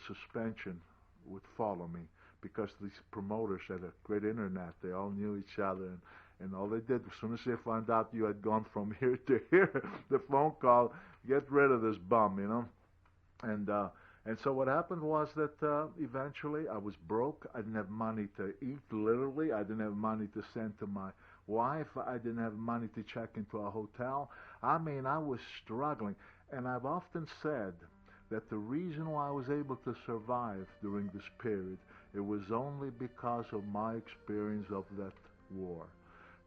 suspension would follow me, because these promoters had a great internet. They all knew each other, and all they did, as soon as they found out you had gone from here to here, the phone call, get rid of this bum, you know? And so what happened was that eventually I was broke. I didn't have money to eat, literally. I didn't have money to send to my wife. I didn't have money to check into a hotel. I mean, I was struggling. And I've often said that the reason why I was able to survive during this period, it was only because of my experience of that war.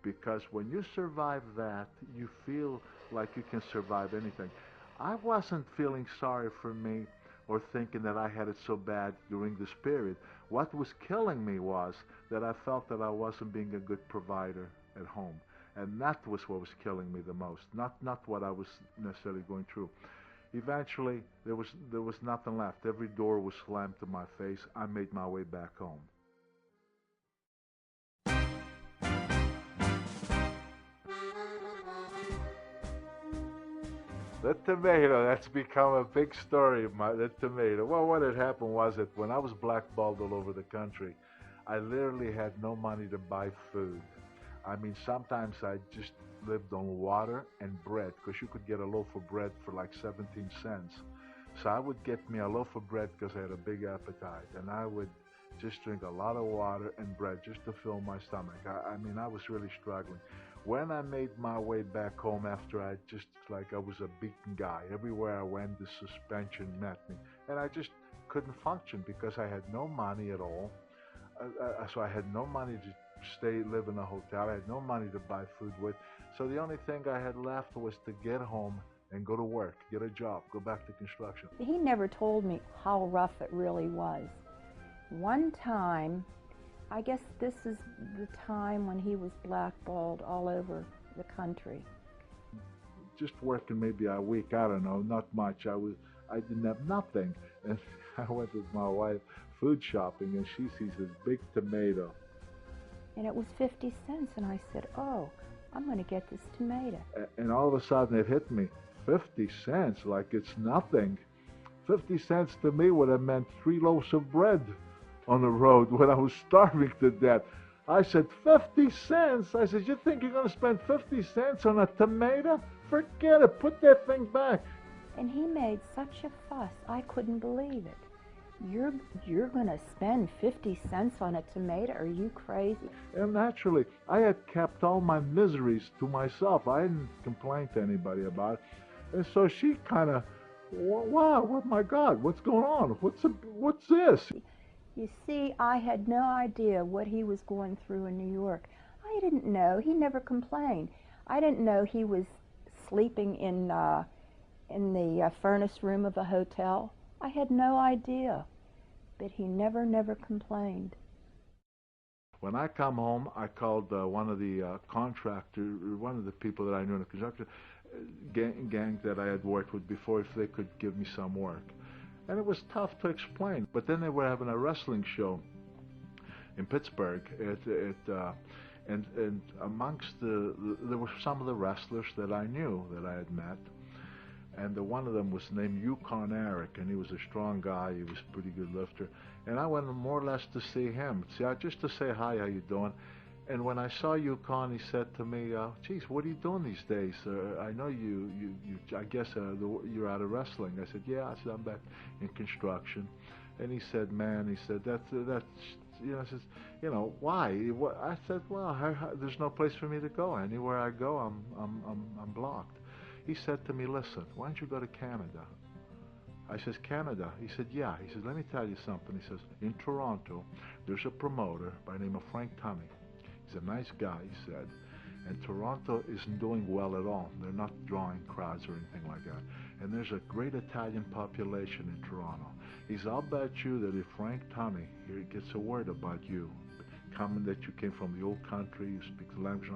Because when you survive that, you feel like you can survive anything. I wasn't feeling sorry for me or thinking that I had it so bad during this period. What was killing me was that I felt that I wasn't being a good provider at home. And that was what was killing me the most, not what I was necessarily going through. Eventually, there was nothing left. Every door was slammed to my face. I made my way back home. The tomato, that's become a big story, the tomato. Well, what had happened was that when I was blackballed all over the country, I literally had no money to buy food. I mean, sometimes I just lived on water and bread, because you could get a loaf of bread for like 17 cents. So I would get me a loaf of bread because I had a big appetite, and I would just drink a lot of water and bread just to fill my stomach. I mean, I was really struggling. When I made my way back home after I was a beaten guy, everywhere I went, the suspension met me. And I just couldn't function because I had no money at all. So I had no money to live in a hotel. I had no money to buy food with. So the only thing I had left was to get home and go to work, get a job, go back to construction. He never told me how rough it really was. One time, I guess this is the time when he was blackballed all over the country. Just working maybe a week, I don't know, not much. I didn't have nothing. And I went with my wife food shopping, and she sees this big tomato. And it was 50 cents, and I said, oh, I'm going to get this tomato. And all of a sudden it hit me, 50 cents, like it's nothing. 50 cents to me would have meant 3 loaves of bread on the road when I was starving to death. I said, 50 cents? I said, you think you're going to spend 50 cents on a tomato? Forget it, put that thing back. And he made such a fuss, I couldn't believe it. You're going to spend 50 cents on a tomato? Are you crazy? And naturally, I had kept all my miseries to myself. I didn't complain to anybody about it. And so she kind of, wow, oh my God, what's going on? What's this? You see, I had no idea what he was going through in New York. I didn't know. He never complained. I didn't know he was sleeping in the furnace room of a hotel. I had no idea. But he never complained. When I come home, I called one of the contractors, one of the people that I knew in the construction gang that I had worked with before, if they could give me some work. And it was tough to explain. But then they were having a wrestling show in Pittsburgh. And amongst there were some of the wrestlers that I knew, that I had met. And one of them was named Yukon Eric, and he was a strong guy. He was a pretty good lifter. And I went more or less to see him, just to say hi, how you doing? And when I saw you, Con, he said to me, geez, what are you doing these days? I know I guess you're out of wrestling. I said, yeah. I said, I'm back in construction. And he said, man, he said, that's, I says, why? I said, well, there's no place for me to go. Anywhere I go, I'm blocked. He said to me, listen, why don't you go to Canada? I says, Canada? He said, yeah. He says, let me tell you something. He says, in Toronto, there's a promoter by the name of Frank Tunney. He's a nice guy, he said. And Toronto isn't doing well at all. They're not drawing crowds or anything like that. And there's a great Italian population in Toronto. He says, I'll bet you that if Frank Tunney here gets a word about you, coming that you came from the old country, you speak the language,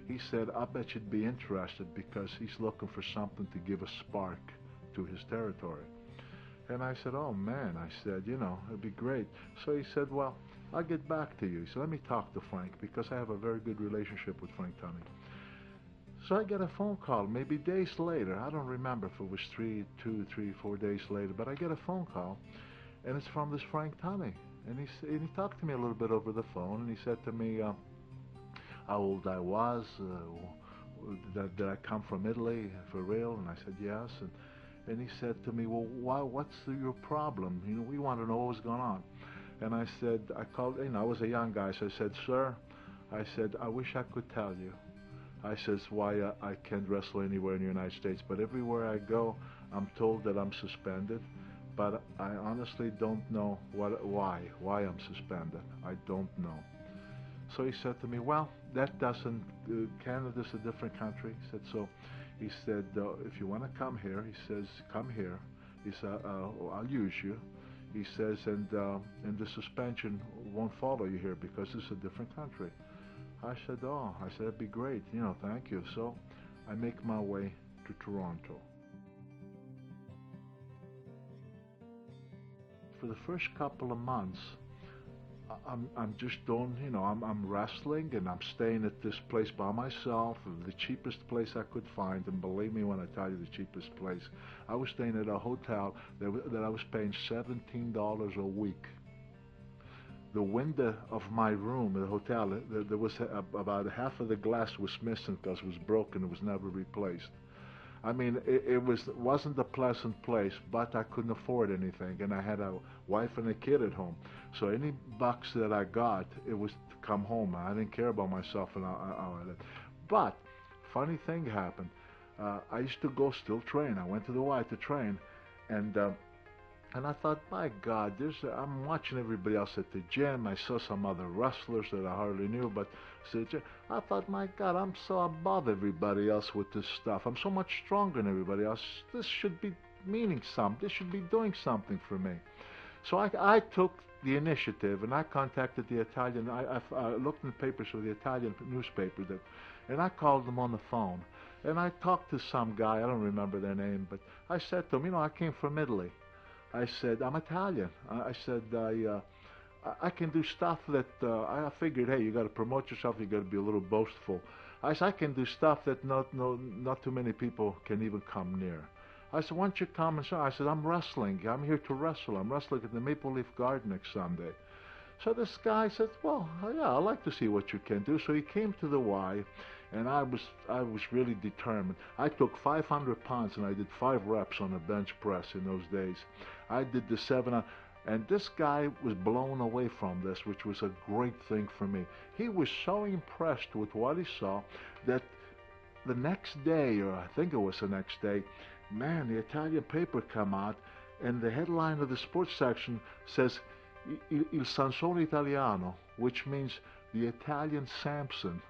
he said, I bet you'd be interested because he's looking for something to give a spark to his territory. And I said, oh man, I said, it'd be great. So he said, well, I'll get back to you. He said, let me talk to Frank because I have a very good relationship with Frank Tunney. So I get a phone call maybe days later. I don't remember if it was 4 days later, but I get a phone call and it's from this Frank Tunney. And he talked to me a little bit over the phone and he said to me how old I was, did I come from Italy for real? And I said, yes. And he said to me, well, what's your problem? We want to know what was going on. And I said, I called, I was a young guy, so I said, sir, I said, I wish I could tell you. I says, why I can't wrestle anywhere in the United States, but everywhere I go, I'm told that I'm suspended, but I honestly don't know why I'm suspended. I don't know. So he said to me, well, that doesn't, Canada's a different country. He said, so he said, if you want to come here, he says, come here. He said, I'll use you. He says, and the suspension won't follow you here because it's a different country. I said, that'd be great, thank you. So I make my way to Toronto. For the first couple of months, I'm just doing, I'm wrestling and I'm staying at this place by myself, the cheapest place I could find. And believe me when I tell you the cheapest place, I was staying at a hotel that I was paying $17 a week. The window of my room at the hotel, there was about half of the glass was missing because it was broken. It was never replaced. I mean, it wasn't a pleasant place, but I couldn't afford anything, and I had a wife and a kid at home. So any bucks that I got, it was to come home. I didn't care about myself and all that. But funny thing happened. I used to go still train. I went to the Y to train, and I thought, my God, I'm watching everybody else at the gym. I saw some other wrestlers that I hardly knew, but I thought, my God, I'm so above everybody else with this stuff. I'm so much stronger than everybody else. This should be meaning something. This should be doing something for me. So I took the initiative, and I contacted the Italian. I looked in the papers for the Italian newspaper, and I called them on the phone. And I talked to some guy, I don't remember their name, but I said to him, I came from Italy. I said, I'm Italian. I said, I can do stuff that, I figured, hey, you got to promote yourself, you got to be a little boastful. I said, I can do stuff that not too many people can even come near. I said, why don't you come and show? I said, I'm wrestling. I'm here to wrestle. I'm wrestling at the Maple Leaf Garden next Sunday. So this guy said, well, yeah, I'd like to see what you can do. So he came to the Y, and I was really determined. I took 500 pounds and I did 5 reps on a bench press in those days. I did the 7, and this guy was blown away from this, which was a great thing for me. He was so impressed with what he saw that the next day, or I think it was the next day, man, the Italian paper come out, and the headline of the sports section says, Il Sansone Italiano, which means the Italian Samson.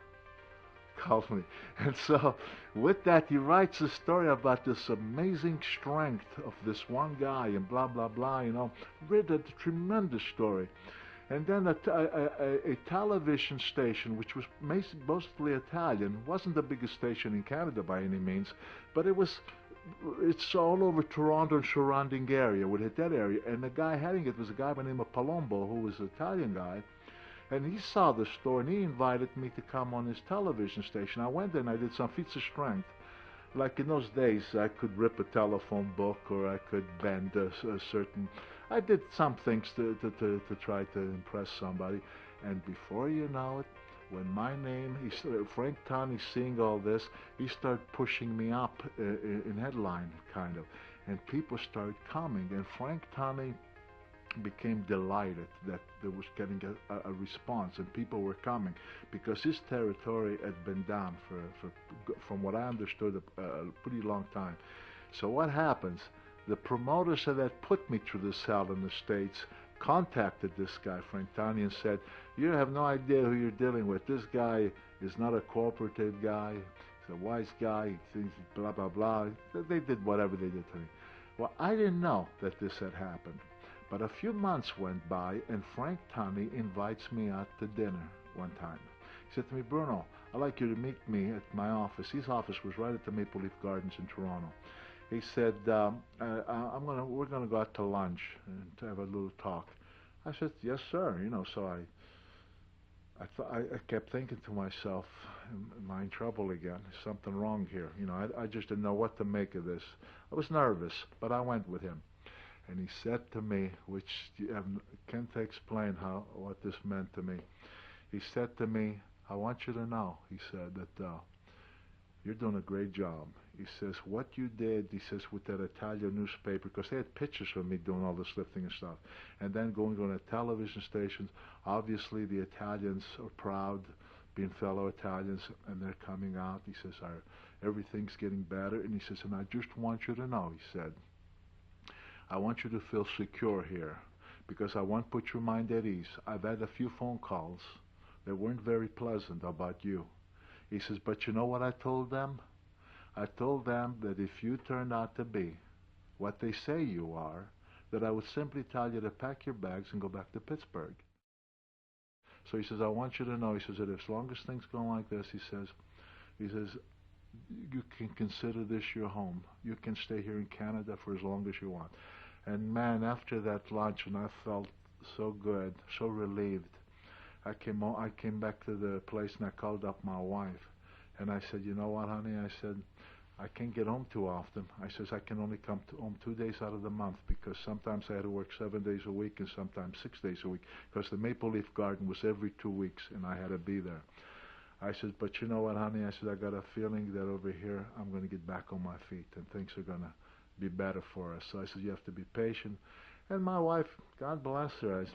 Called me. And so with that, he writes a story about this amazing strength of this one guy and blah, blah, blah, Read a tremendous story. And then a television station, which was mostly Italian, wasn't the biggest station in Canada by any means, but it's all over Toronto and surrounding area. We hit that area. And the guy heading it was a guy by the name of Palombo, who was an Italian guy. And he saw the story, and he invited me to come on his television station. I went there and I did some feats of strength. Like in those days, I could rip a telephone book, or I could bend a certain... I did some things to try to impress somebody. And before you know it, when my name, Frank Tani seeing all this, he started pushing me up in headline, kind of. And people started coming, and Frank Tani became delighted that there was getting a response and people were coming because his territory had been down from what I understood, a pretty long time. So what happens? The promoters that had put me through the cell in the States contacted this guy, Frank Tani, and said, you have no idea who you're dealing with. This guy is not a cooperative guy. He's a wise guy. He thinks blah, blah, blah. They did whatever they did to me. Well, I didn't know that this had happened. But a few months went by, and Frank Tani invites me out to dinner one time. He said to me, Bruno, I'd like you to meet me at my office. His office was right at the Maple Leaf Gardens in Toronto. He said, we're gonna go out to lunch and to have a little talk. I said, yes, sir. You know, so I kept thinking to myself, am I in trouble again? Is something wrong here? You know, I just didn't know what to make of this. I was nervous, but I went with him. And he said to me, which can't explain what this meant to me. He said to me, I want you to know, he said, that you're doing a great job. He says, what you did, he says, with that Italian newspaper, because they had pictures of me doing all this lifting and stuff, and then going on a television stations. Obviously, the Italians are proud, being fellow Italians, and they're coming out. He says, everything's getting better. And he says, and I just want you to know, he said, I want you to feel secure here because I want to put your mind at ease. I've had a few phone calls that weren't very pleasant about you. He says, but you know what I told them? I told them that if you turned out to be what they say you are, that I would simply tell you to pack your bags and go back to Pittsburgh. So he says, I want you to know, he says, that as long as things go like this, he says, you can consider this your home. You can stay here in Canada for as long as you want. And man, after that lunch, and I felt so good, so relieved, I came back to the place and I called up my wife. And I said, you know what, honey? I said, I can't get home too often. I says, I can only come home 2 days out of the month because sometimes I had to work 7 days a week and sometimes 6 days a week because the Maple Leaf Garden was every 2 weeks and I had to be there. I said, but you know what, honey? I said, I got a feeling that over here I'm going to get back on my feet and things are going to be better for us. So I said, you have to be patient. And my wife, God bless her,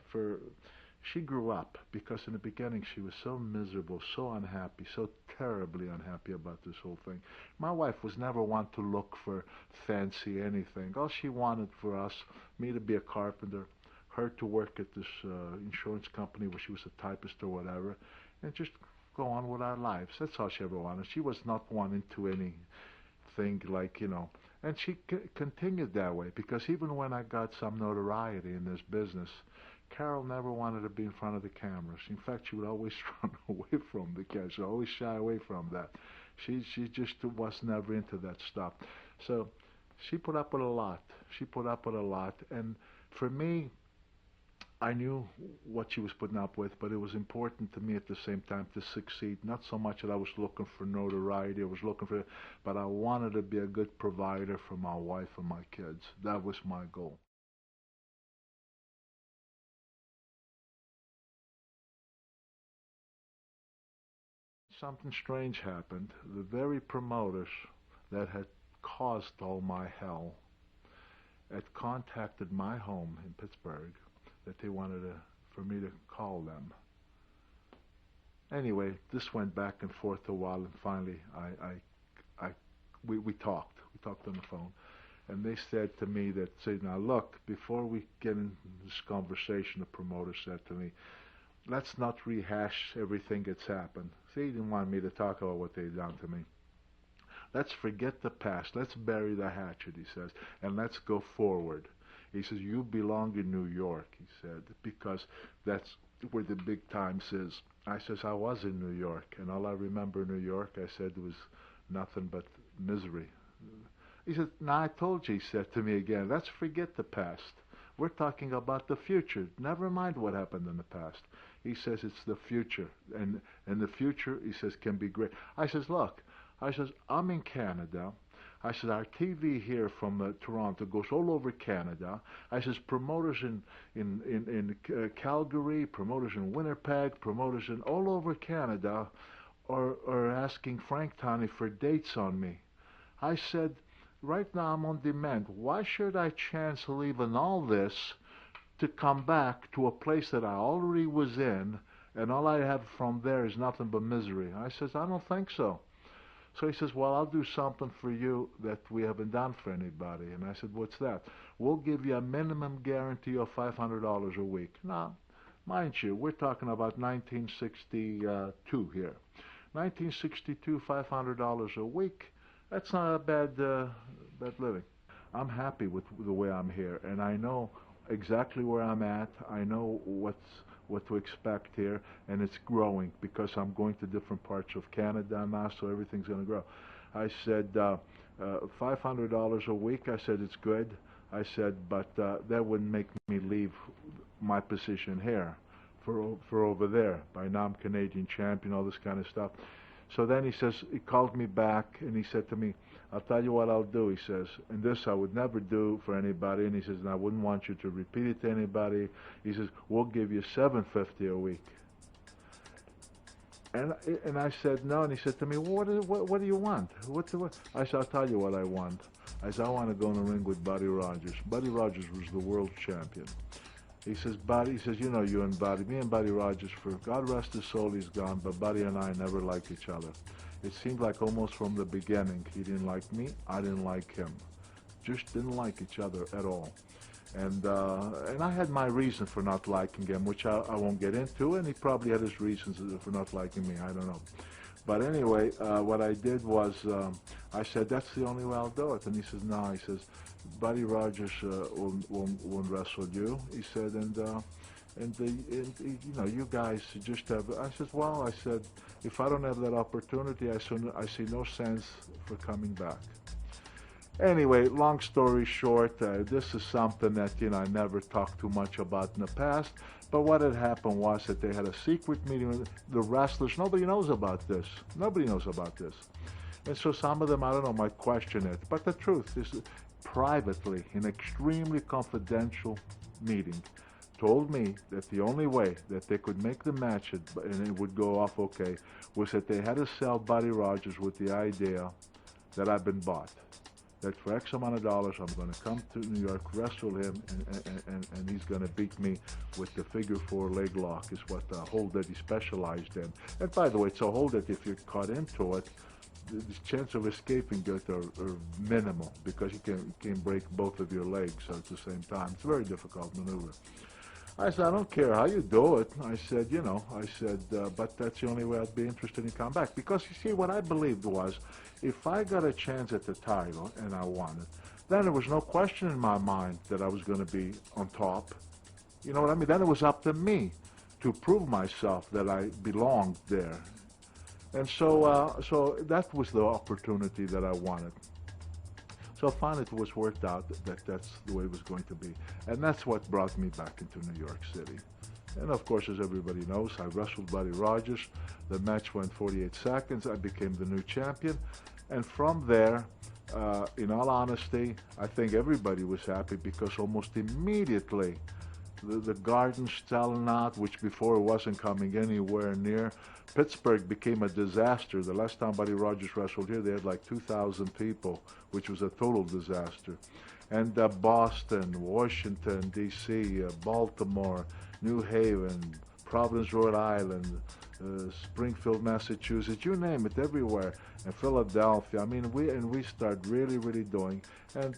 she grew up because in the beginning she was so miserable, so unhappy, so terribly unhappy about this whole thing. My wife was never one to look for fancy anything. All she wanted for us, me to be a carpenter, her to work at this insurance company where she was a typist or whatever, and just go on with our lives. That's all she ever wanted. She was not one into anything like, you know. And she continued that way because even when I got some notoriety in this business, Carol never wanted to be in front of the cameras. In fact, she would always run away from the camera. She would always shy away from that. She just was never into that stuff. So she put up with a lot. She put up with a lot. And for me, I knew what she was putting up with, but it was important to me at the same time to succeed. Not so much that I was looking for notoriety, but I wanted to be a good provider for my wife and my kids. That was my goal. Something strange happened. The very promoters that had caused all my hell had contacted my home in Pittsburgh that they wanted for me to call them. Anyway, this went back and forth a while, and finally we talked. We talked on the phone, and they said to me now look, before we get in this conversation, the promoter said to me, let's not rehash everything that's happened. See, he didn't want me to talk about what they'd done to me. Let's forget the past. Let's bury the hatchet, he says, and let's go forward. He says, you belong in New York, he said, because that's where the big times is. I says, I was in New York, and all I remember in New York, I said, was nothing but misery. He said, now I told you, he said to me again, let's forget the past. We're talking about the future. Never mind what happened in the past. He says it's the future, and the future, he says, can be great. I says, look, I'm in Canada. I said, our TV here from Toronto goes all over Canada. I says, promoters in Calgary, promoters in Winnipeg, promoters in all over Canada are asking Frank Tani for dates on me. I said, right now I'm on demand. Why should I chance leaving all this to come back to a place that I already was in, and all I have from there is nothing but misery? I says, I don't think so. So he says, well, I'll do something for you that we haven't done for anybody. And I said, what's that? We'll give you a minimum guarantee of $500 a week. Now, mind you, we're talking about 1962 here. 1962, $500 a week. That's not a bad living. I'm happy with the way I'm here, and I know exactly where I'm at. I know what to expect here, and it's growing because I'm going to different parts of Canada now, so everything's going to grow. I said, $500 a week. I said, it's good. I said, but that wouldn't make me leave my position here for over there. By now I'm Canadian champion, all this kind of stuff. So then he called me back, and he said to me, I'll tell you what I'll do, he says, and this I would never do for anybody, and he says, and I wouldn't want you to repeat it to anybody. He says, we'll give you $750 a week. And I said, no, and he said to me, well, what do you want? I said, I'll tell you what I want. I said, I want to go in the ring with Buddy Rogers. Buddy Rogers was the world champion. He says, Buddy, he says, you know, you and Buddy, me and Buddy Rogers, for God rest his soul, he's gone, but Buddy and I never liked each other. It seemed like almost from the beginning, he didn't like me, I didn't like him. Just didn't like each other at all. And I had my reason for not liking him, which I won't get into, and he probably had his reasons for not liking me, I don't know. But anyway, what I did was, I said, that's the only way I'll do it. And he says, no, he says, Buddy Rogers won't wrestle you. He said, and you know, you guys just have. I said, well, I said, if I don't have that opportunity, I see no sense for coming back. Anyway, long story short, this is something that, you know, I never talked too much about in the past. But what had happened was that they had a secret meeting with the wrestlers. Nobody knows about this. Nobody knows about this. And so some of them, I don't know, might question it. But the truth is, privately, in extremely confidential meeting, told me that the only way that they could make the match and it would go off okay was that they had to sell Buddy Rogers with the idea that I've been bought. That for X amount of dollars, I'm going to come to New York, wrestle him, and he's going to beat me with the figure 4 leg lock, is what the hold that he specialized in. And by the way, it's a hold that if you're caught into it, the chance of escaping it are minimal, because you can break both of your legs at the same time. It's a very difficult maneuver. I said, I don't care how you do it. I said, you know, but that's the only way I'd be interested in coming back. Because, you see, what I believed was, if I got a chance at the title, and I won it, then there was no question in my mind that I was going to be on top. You know what I mean? Then it was up to me to prove myself that I belonged there. And so that was the opportunity that I wanted. So finally it was worked out that that's the way it was going to be. And that's what brought me back into New York City. And of course, as everybody knows, I wrestled Buddy Rogers. The match went 48 seconds. I became the new champion. And from there, in all honesty, I think everybody was happy, because almost immediately the Garden selling out, which before wasn't coming anywhere near. Pittsburgh became a disaster. The last time Buddy Rogers wrestled here, they had like 2,000 people, which was a total disaster. And Boston, Washington, D.C., Baltimore, New Haven, Providence, Rhode Island, Springfield, Massachusetts, you name it, everywhere, and Philadelphia. I mean, we started really doing, and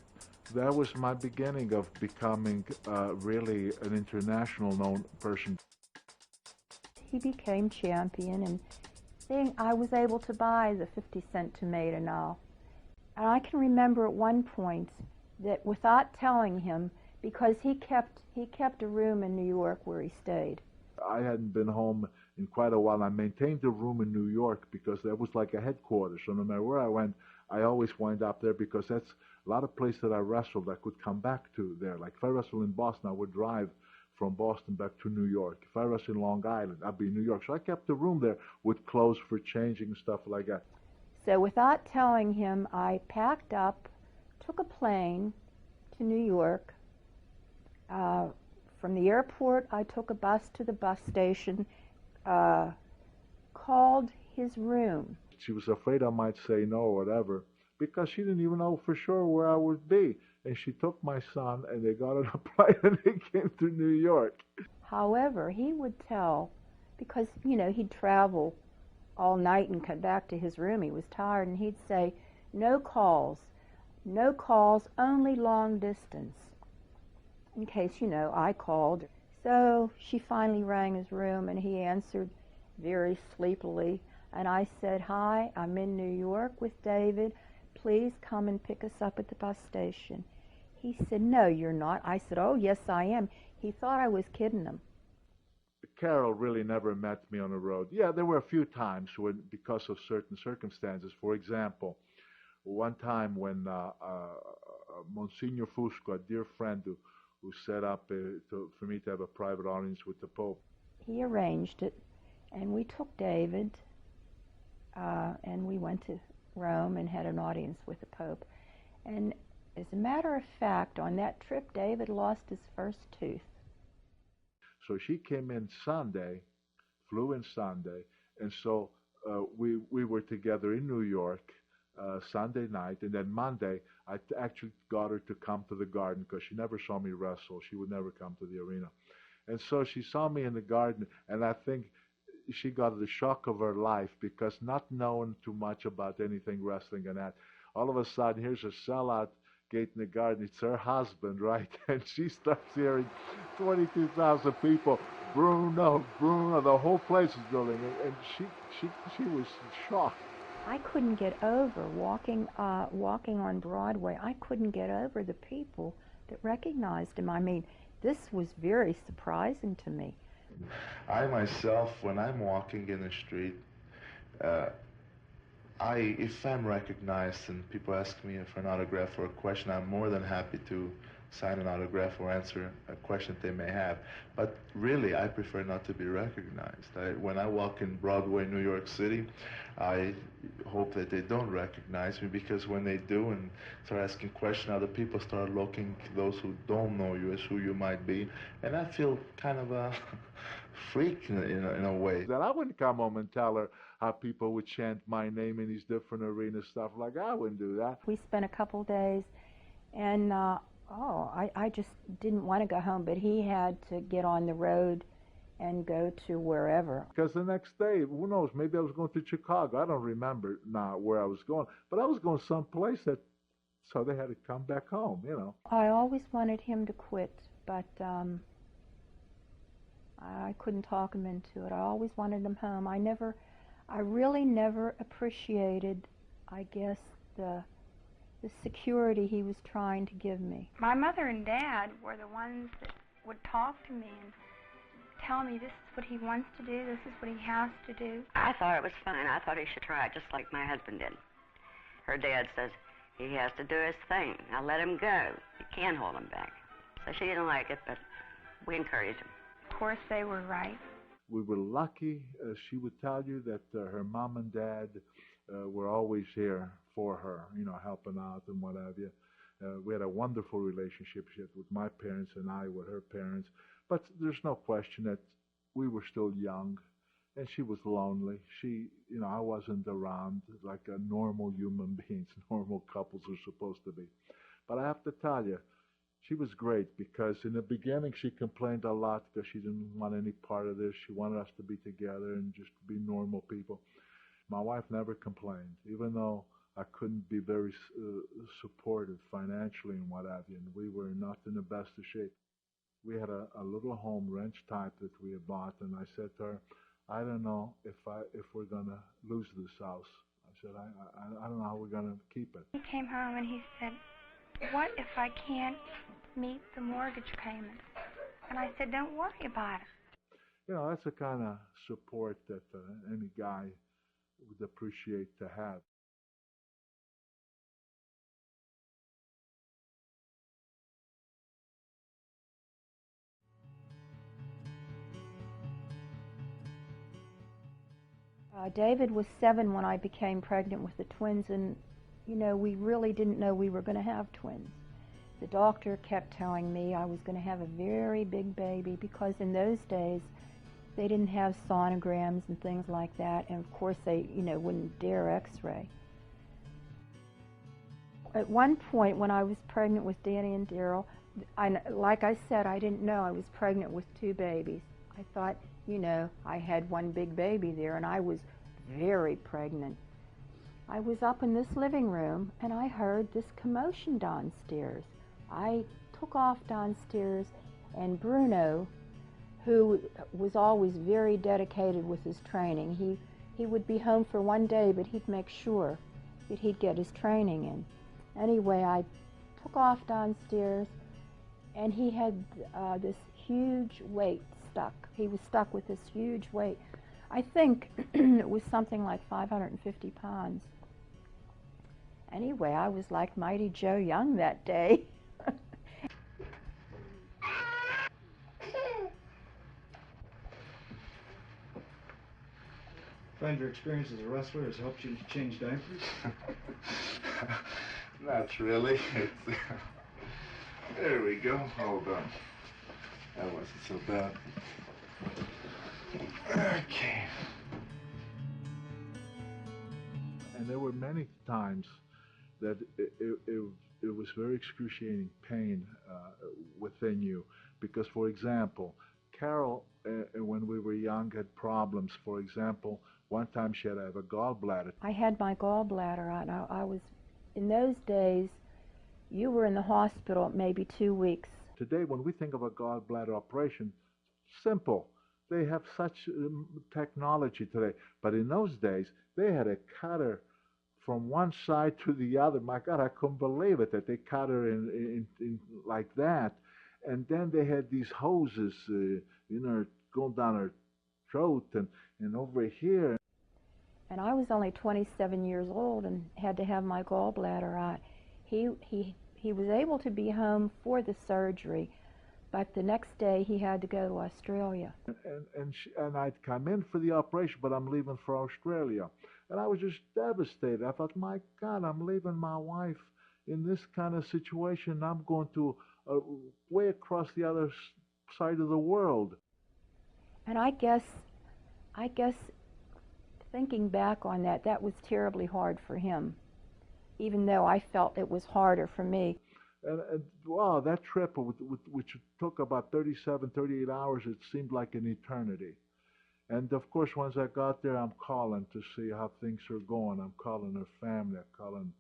that was my beginning of becoming really an international known person. He became champion, and then I was able to buy the 50-cent tomato now. And I can remember at one point that, without telling him, because he kept a room in New York where he stayed. I hadn't been home in quite a while. I maintained a room in New York because that was like a headquarters. So no matter where I went, I always wind up there, because that's a lot of places that I wrestled I could come back to there. Like if I wrestled in Boston, I would drive from Boston back to New York. If I wrestled in Long Island, I'd be in New York. So I kept a room there with clothes for changing and stuff like that. So without telling him, I packed up, took a plane to New York. From the airport, I took a bus to the bus station, called his room. She was afraid I might say no or whatever, because she didn't even know for sure where I would be. And she took my son, and they got on a plane, and they came to New York. However, he would tell, because, you know, he'd travel all night and come back to his room. He was tired, and he'd say, no calls, only long distance, in case, you know, I called. So she finally rang his room, and he answered very sleepily. And I said, hi, I'm in New York with David. Please come and pick us up at the bus station. He said, no, you're not. I said, oh, yes, I am. He thought I was kidding him. Carol really never met me on the road. Yeah, there were a few times when, because of certain circumstances. For example, one time when Monsignor Fusco, a dear friend who set up for me to have a private audience with the Pope. He arranged it, and we took David, and we went to Rome and had an audience with the Pope. And as a matter of fact, on that trip, David lost his first tooth. So she came in Sunday, flew in Sunday, and so we were together in New York Sunday night, and then Monday I actually got her to come to the garden because she never saw me wrestle. She would never come to the arena. And so she saw me in the garden, and I think she got the shock of her life, because not knowing too much about anything wrestling and that, all of a sudden here's a sellout gate in the garden. It's her husband, right? And she starts hearing 22,000 people, Bruno, Bruno, the whole place is going, and she was shocked. I couldn't get over walking on Broadway. I couldn't get over the people that recognized him. I mean, this was very surprising to me. I myself, when I'm walking in the street, if I'm recognized and people ask me for an autograph or a question, I'm more than happy to sign an autograph or answer a question they may have. But really, I prefer not to be recognized. When I walk in Broadway, New York City, I hope that they don't recognize me, because when they do and start asking questions, other people start looking, those who don't know you, as who you might be. And I feel kind of a freak in a way. That I wouldn't come home and tell her how people would chant my name in these different arenas, stuff like that. I wouldn't do that. We spent a couple days, and I just didn't want to go home, but he had to get on the road and go to wherever. Because the next day, who knows, maybe I was going to Chicago. I don't remember now where I was going, but I was going someplace so they had to come back home, you know. I always wanted him to quit, but I couldn't talk him into it. I always wanted him home. I really never appreciated, I guess, the security he was trying to give me. My mother and dad were the ones that would talk to me and tell me this is what he wants to do, this is what he has to do. I thought it was fine. I thought he should try it just like my husband did. Her dad says he has to do his thing. Now let him go. You can't hold him back. So she didn't like it, but we encouraged him. Of course, they were right. We were lucky. She would tell you that her mom and dad were always here for her, you know, helping out and what have you. We had a wonderful relationship with my parents and I with her parents. But there's no question that we were still young, and she was lonely. I wasn't around like a normal human beings, normal couples are supposed to be. But I have to tell you, she was great, because in the beginning she complained a lot because she didn't want any part of this. She wanted us to be together and just be normal people. My wife never complained, even though I couldn't be very supportive financially and what have you, and we were not in the best of shape. We had a little home, ranch type, that we had bought, and I said to her, I don't know if we're going to lose this house. I said, I don't know how we're going to keep it. He came home and he said, what if I can't meet the mortgage payment? And I said, don't worry about it. You know, that's the kind of support that any guy would appreciate to have. David was 7 when I became pregnant with the twins, and you know, we really didn't know we were going to have twins. The doctor kept telling me I was going to have a very big baby because in those days they didn't have sonograms and things like that, and of course they, you know, wouldn't dare x-ray. At one point when I was pregnant with Danny and Daryl, like I said, I didn't know I was pregnant with 2 babies. I thought, you know, I had one big baby there, and I was very pregnant. I was up in this living room, and I heard this commotion downstairs. I took off downstairs, and Bruno, who was always very dedicated with his training, he would be home for one day, but he'd make sure that he'd get his training in. Anyway, I took off downstairs, and he had this huge weight stuck. He was stuck with this huge weight. I think it was something like 550 pounds. Anyway, I was like Mighty Joe Young that day. Find your experience as a wrestler has helped you change diapers? Not really. There we go. Hold on. That wasn't so bad. Okay. And there were many times that it was very excruciating pain within you. Because, for example, Carol, when we were young, had problems. For example, one time she had to have a gallbladder. I had my gallbladder out. I was, in those days, you were in the hospital maybe 2 weeks. Today, when we think of a gallbladder operation, simple. They have such technology today. But in those days, they had a cutter from one side to the other. My God, I couldn't believe it that they cut her in like that. And then they had these hoses, you know, going down her throat and over here. And I was only 27 years old and had to have my gallbladder out. He was able to be home for the surgery, but the next day he had to go to Australia. And I'd come in for the operation, but I'm leaving for Australia. And I was just devastated. I thought, my God, I'm leaving my wife in this kind of situation. I'm going to way across the other side of the world. And I guess thinking back on that, that was terribly hard for him, even though I felt it was harder for me. And wow, that trip, which took about 37, 38 hours, it seemed like an eternity. And of course, once I got there, I'm calling to see how things are going. I'm calling her family, I'm calling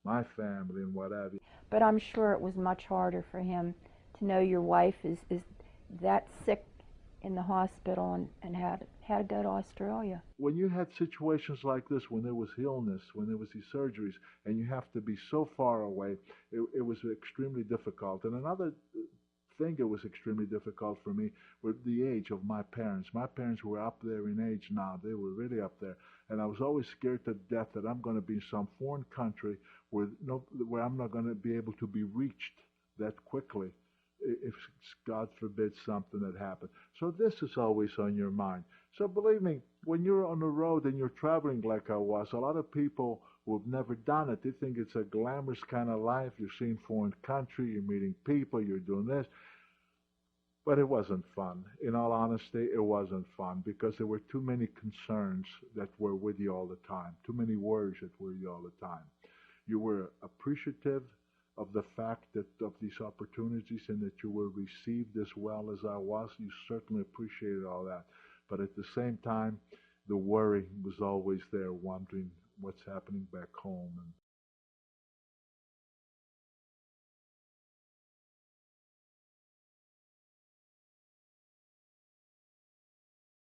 my family and what have you. But I'm sure it was much harder for him to know your wife is that sick in the hospital and had to go to Australia. When you had situations like this, when there was illness, when there was these surgeries, and you have to be so far away, it was extremely difficult. And another thing that was extremely difficult for me was the age of my parents. My parents were up there in age now. They were really up there. And I was always scared to death that I'm going to be in some foreign country where I'm not going to be able to be reached that quickly if, God forbid, something had happened. So this is always on your mind. So believe me, when you're on the road and you're traveling like I was, a lot of people who have never done it, they think it's a glamorous kind of life. You're seeing foreign country, you're meeting people, you're doing this. But it wasn't fun. In all honesty, it wasn't fun because there were too many concerns that were with you all the time, too many worries that were with you all the time. You were appreciative of the fact that of these opportunities and that you were received as well as I was. You certainly appreciated all that. But at the same time, the worry was always there, wondering what's happening back home.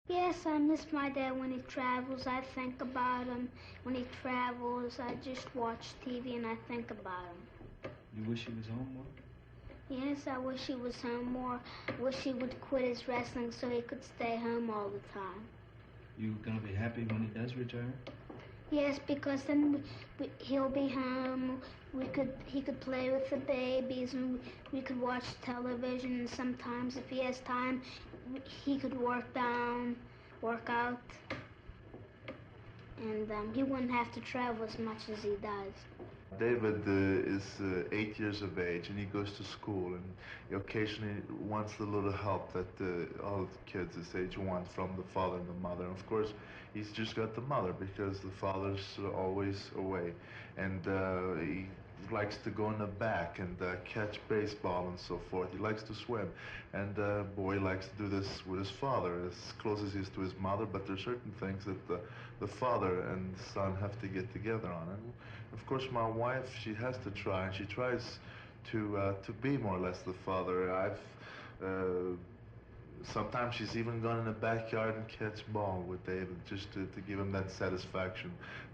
Yes, I miss my dad when he travels. I think about him when he travels. I just watch TV and I think about him. You wish he was home more? Yes, I wish he was home more. I wish he would quit his wrestling so he could stay home all the time. You gonna be happy when he does retire? Yes, because then he'll be home. He could play with the babies, and we could watch television. And sometimes, if he has time, he could work out. and he wouldn't have to travel as much as he does. David is 8 years of age, and he goes to school, and he occasionally wants a little help that all the kids this age want from the father and the mother. And of course, he's just got the mother because the father's always away, and he likes to go in the back and catch baseball and so forth. He likes to swim, and boy likes to do this with his father, as close as he is to his mother. But there's certain things that the father and the son have to get together on. And of course, my wife, she has to try, and she tries to be more or less the father. Sometimes she's even gone in the backyard and catch ball with David just to give him that satisfaction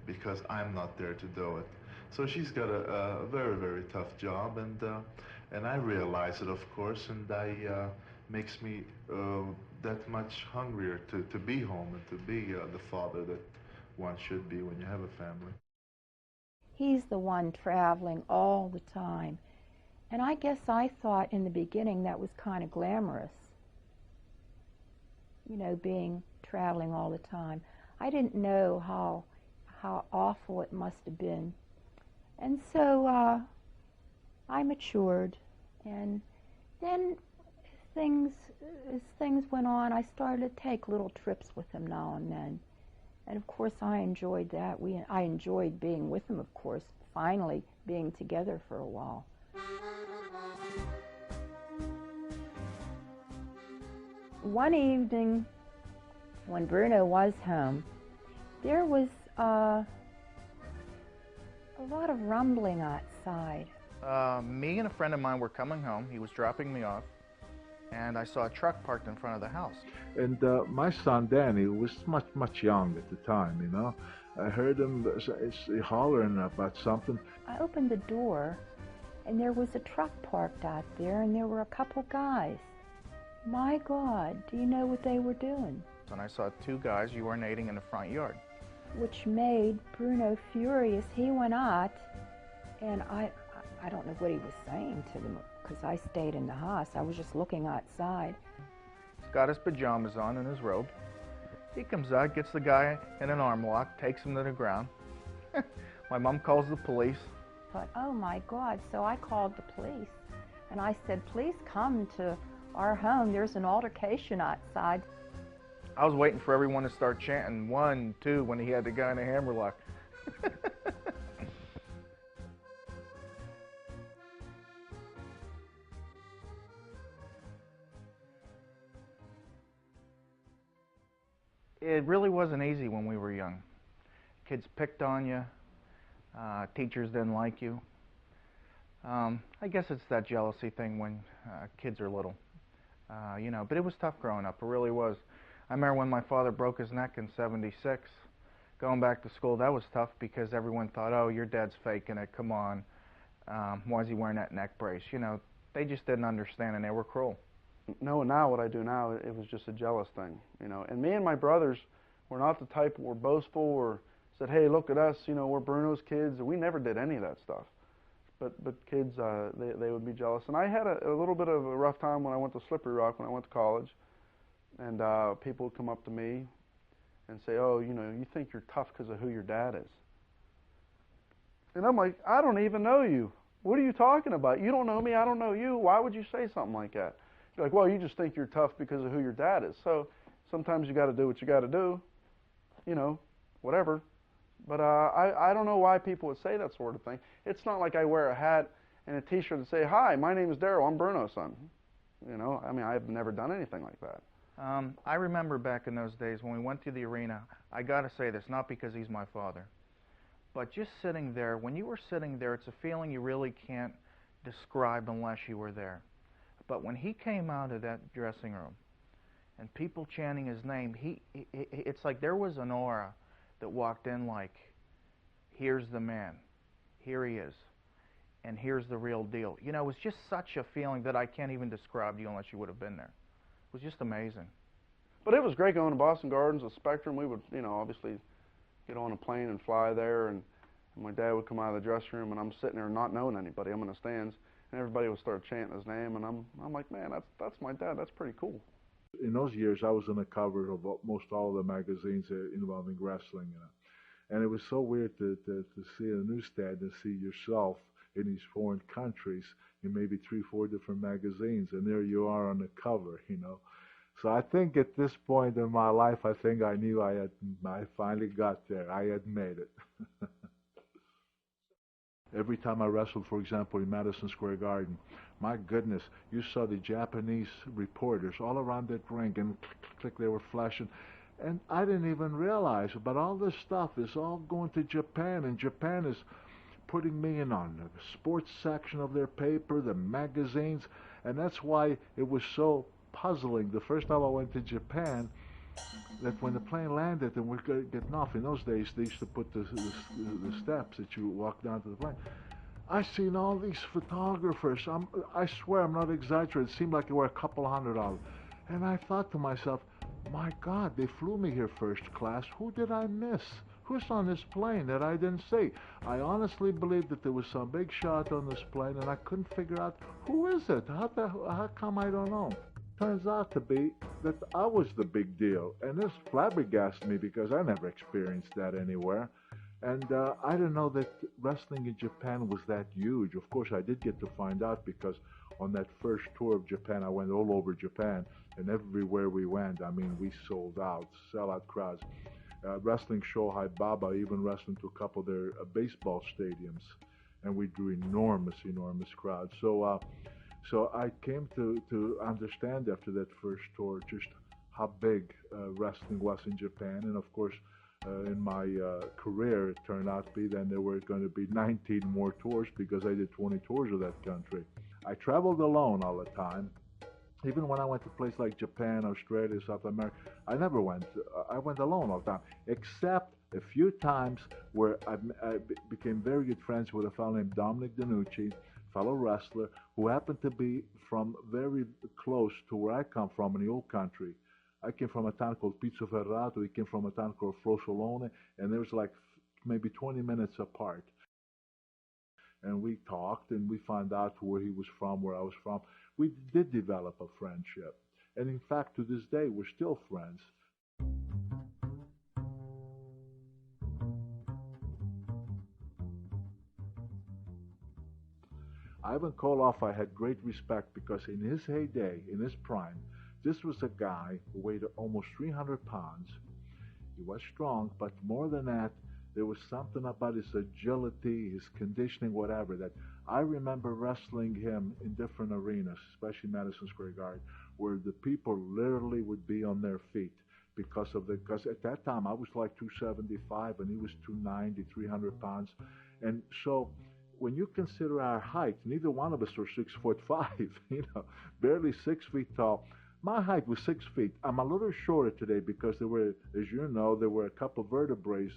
because I'm not there to do it. So she's got a very, very tough job, and I realize it, of course, and makes me that much hungrier to be home and to be the father that one should be when you have a family. He's the one traveling all the time. And I guess I thought in the beginning that was kind of glamorous, you know, traveling all the time. I didn't know how awful it must have been. And so I matured, and then as things went on, I started to take little trips with him now and then. And of course, I enjoyed that. I enjoyed being with him, of course, finally being together for a while. One evening, when Bruno was home, there was a lot of rumbling outside. Me and a friend of mine were coming home. He was dropping me off, and I saw a truck parked in front of the house. And my son Danny was much young at the time, you know. I heard him hollering about something. I opened the door, and there was a truck parked out there, and there were a couple guys. My God, do you know what they were doing? And I saw two guys urinating in the front yard. Which made Bruno furious. He went out, and I don't know what he was saying to them, because I stayed in the house. I was just looking outside. He's got his pajamas on and his robe. He comes out, gets the guy in an arm lock, takes him to the ground. My mom calls the police. I thought, oh my God, so I called the police. And I said, please come to our home. There's an altercation outside. I was waiting for everyone to start chanting 1, 2 when he had the guy in a hammerlock. It really wasn't easy when we were young. Kids picked on you. Teachers didn't like you. I guess it's that jealousy thing when kids are little. You know, but it was tough growing up. It really was. I remember when my father broke his neck in '76, going back to school, that was tough because everyone thought, oh, your dad's faking it, come on. Why is he wearing that neck brace? You know, they just didn't understand, and they were cruel. Knowing now what I do now, it was just a jealous thing, you know. And me and my brothers were not the type who were boastful or said, hey, look at us, you know, we're Bruno's kids. We never did any of that stuff. But kids, they would be jealous. And I had a little bit of a rough time when I went to Slippery Rock, when I went to college. And people would come up to me and say, oh, you know, you think you're tough because of who your dad is. And I'm like, I don't even know you. What are you talking about? You don't know me, I don't know you. Why would you say something like that? You're like, well, you just think you're tough because of who your dad is. So sometimes you got to do what you got to do, you know, whatever. But I don't know why people would say that sort of thing. It's not like I wear a hat and a T-shirt and say, hi, my name is Daryl, I'm Bruno's son. You know, I mean, I've never done anything like that. I remember back in those days when we went to the arena, I got to say this, not because he's my father, but just sitting there, when you were sitting there, it's a feeling you really can't describe unless you were there. But when he came out of that dressing room and people chanting his name, it's like there was an aura that walked in like, here's the man, here he is, and here's the real deal. You know, it was just such a feeling that I can't even describe to you unless you would have been there. It was just amazing. But it was great going to Boston Gardens, the Spectrum. We would, you know, obviously get on a plane and fly there, and my dad would come out of the dressing room, and I'm sitting there not knowing anybody. I'm in the stands, and everybody would start chanting his name, and I'm like, man, that's my dad. That's pretty cool. In those years, I was on the cover of most all of the magazines involving wrestling. You know. And it was so weird to see a newsstand and see yourself in these foreign countries in maybe 3, 4 different magazines, and there you are on the cover, you know. So I think at this point in my life, I think I knew I finally got there. I had made it. Every time I wrestled, for example, in Madison Square Garden, my goodness, you saw the Japanese reporters all around that ring, and click, they were flashing. And I didn't even realize, but all this stuff is all going to Japan, and Japan is putting me in on the sports section of their paper, the magazines, and that's why it was so puzzling. The first time I went to Japan, that when the plane landed and we're getting off, in those days they used to put the steps that you walk down to the plane. I seen all these photographers. I swear I'm not exaggerating. It seemed like there were a couple hundred of them. And I thought to myself, my God, they flew me here first class. Who did I miss? Who's on this plane that I didn't see? I honestly believed that there was some big shot on this plane, and I couldn't figure out who is it. How come I don't know? Turns out to be that I was the big deal, and this flabbergasted me because I never experienced that anywhere. And I didn't know that wrestling in Japan was that huge. Of course, I did get to find out because on that first tour of Japan, I went all over Japan, and everywhere we went, I mean, we sold out, sellout crowds. Wrestling Shohei Baba even wrestled to a couple of their baseball stadiums, and we drew enormous crowds. So I came to understand after that first tour just how big wrestling was in Japan, and of course, in my career, it turned out to be then there were going to be 19 more tours because I did 20 tours of that country. I traveled alone all the time. Even when I went to places like Japan, Australia, South America, I never went. I went alone all the time, except a few times where I became very good friends with a fellow named Dominic DeNucci, fellow wrestler, who happened to be from very close to where I come from in the old country. I came from a town called Pizzo Ferrato. He came from a town called Frosolone, and there was like maybe 20 minutes apart. And we talked, and we found out where he was from, where I was from. We did develop a friendship. And in fact, to this day, we're still friends. Ivan Koloff, I had great respect because in his heyday, in his prime, this was a guy who weighed almost 300 pounds. He was strong, but more than that, there was something about his agility, his conditioning, whatever, that I remember wrestling him in different arenas, especially Madison Square Garden, where the people literally would be on their feet because at that time I was like 275 and he was 290, 300 pounds. And so when you consider our height, neither one of us were 6'5", barely 6 feet tall. My height was 6 feet. I'm a little shorter today because there were, as you know, there were a couple of vertebrae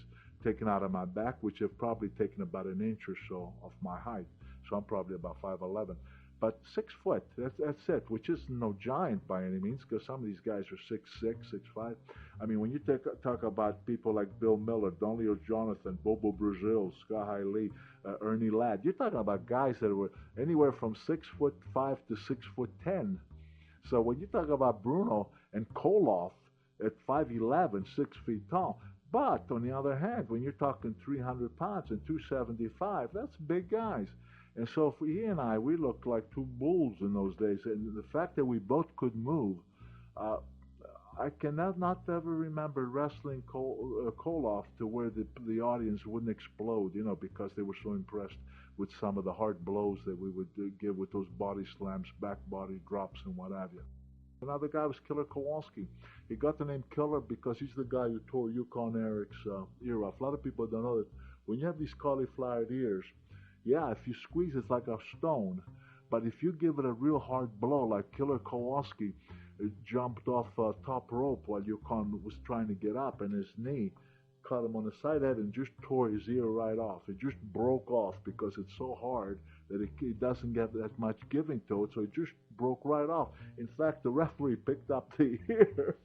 taken out of my back, which have probably taken about an inch or so of my height. So I'm probably about 5'11". But 6 foot, that's it, which is no giant by any means, because some of these guys are 6'6", 6'5". I mean, when you talk about people like Bill Miller, Donleo Jonathan, Bobo Brazil, Sky Lee, Ernie Ladd, you're talking about guys that were anywhere from 6'5" to 6'10". So when you talk about Bruno and Koloff at 5'11", 6 feet tall, but on the other hand, when you're talking 300 pounds and 275, that's big guys. And so for he and I, we looked like two bulls in those days. And the fact that we both could move, I cannot not ever remember wrestling Koloff to where the audience wouldn't explode, because they were so impressed with some of the hard blows that we would give with those body slams, back body drops, and what have you. Another guy was Killer Kowalski. He got the name Killer because he's the guy who tore Yukon Eric's ear off. A lot of people don't know that when you have these cauliflowered ears, yeah, if you squeeze it's like a stone. But if you give it a real hard blow, like Killer Kowalski jumped off a top rope while Yukon was trying to get up, and his knee caught him on the side head and just tore his ear right off. It just broke off because it's so hard that it doesn't get that much giving to it, so it just broke right off. In fact, the referee picked up the ear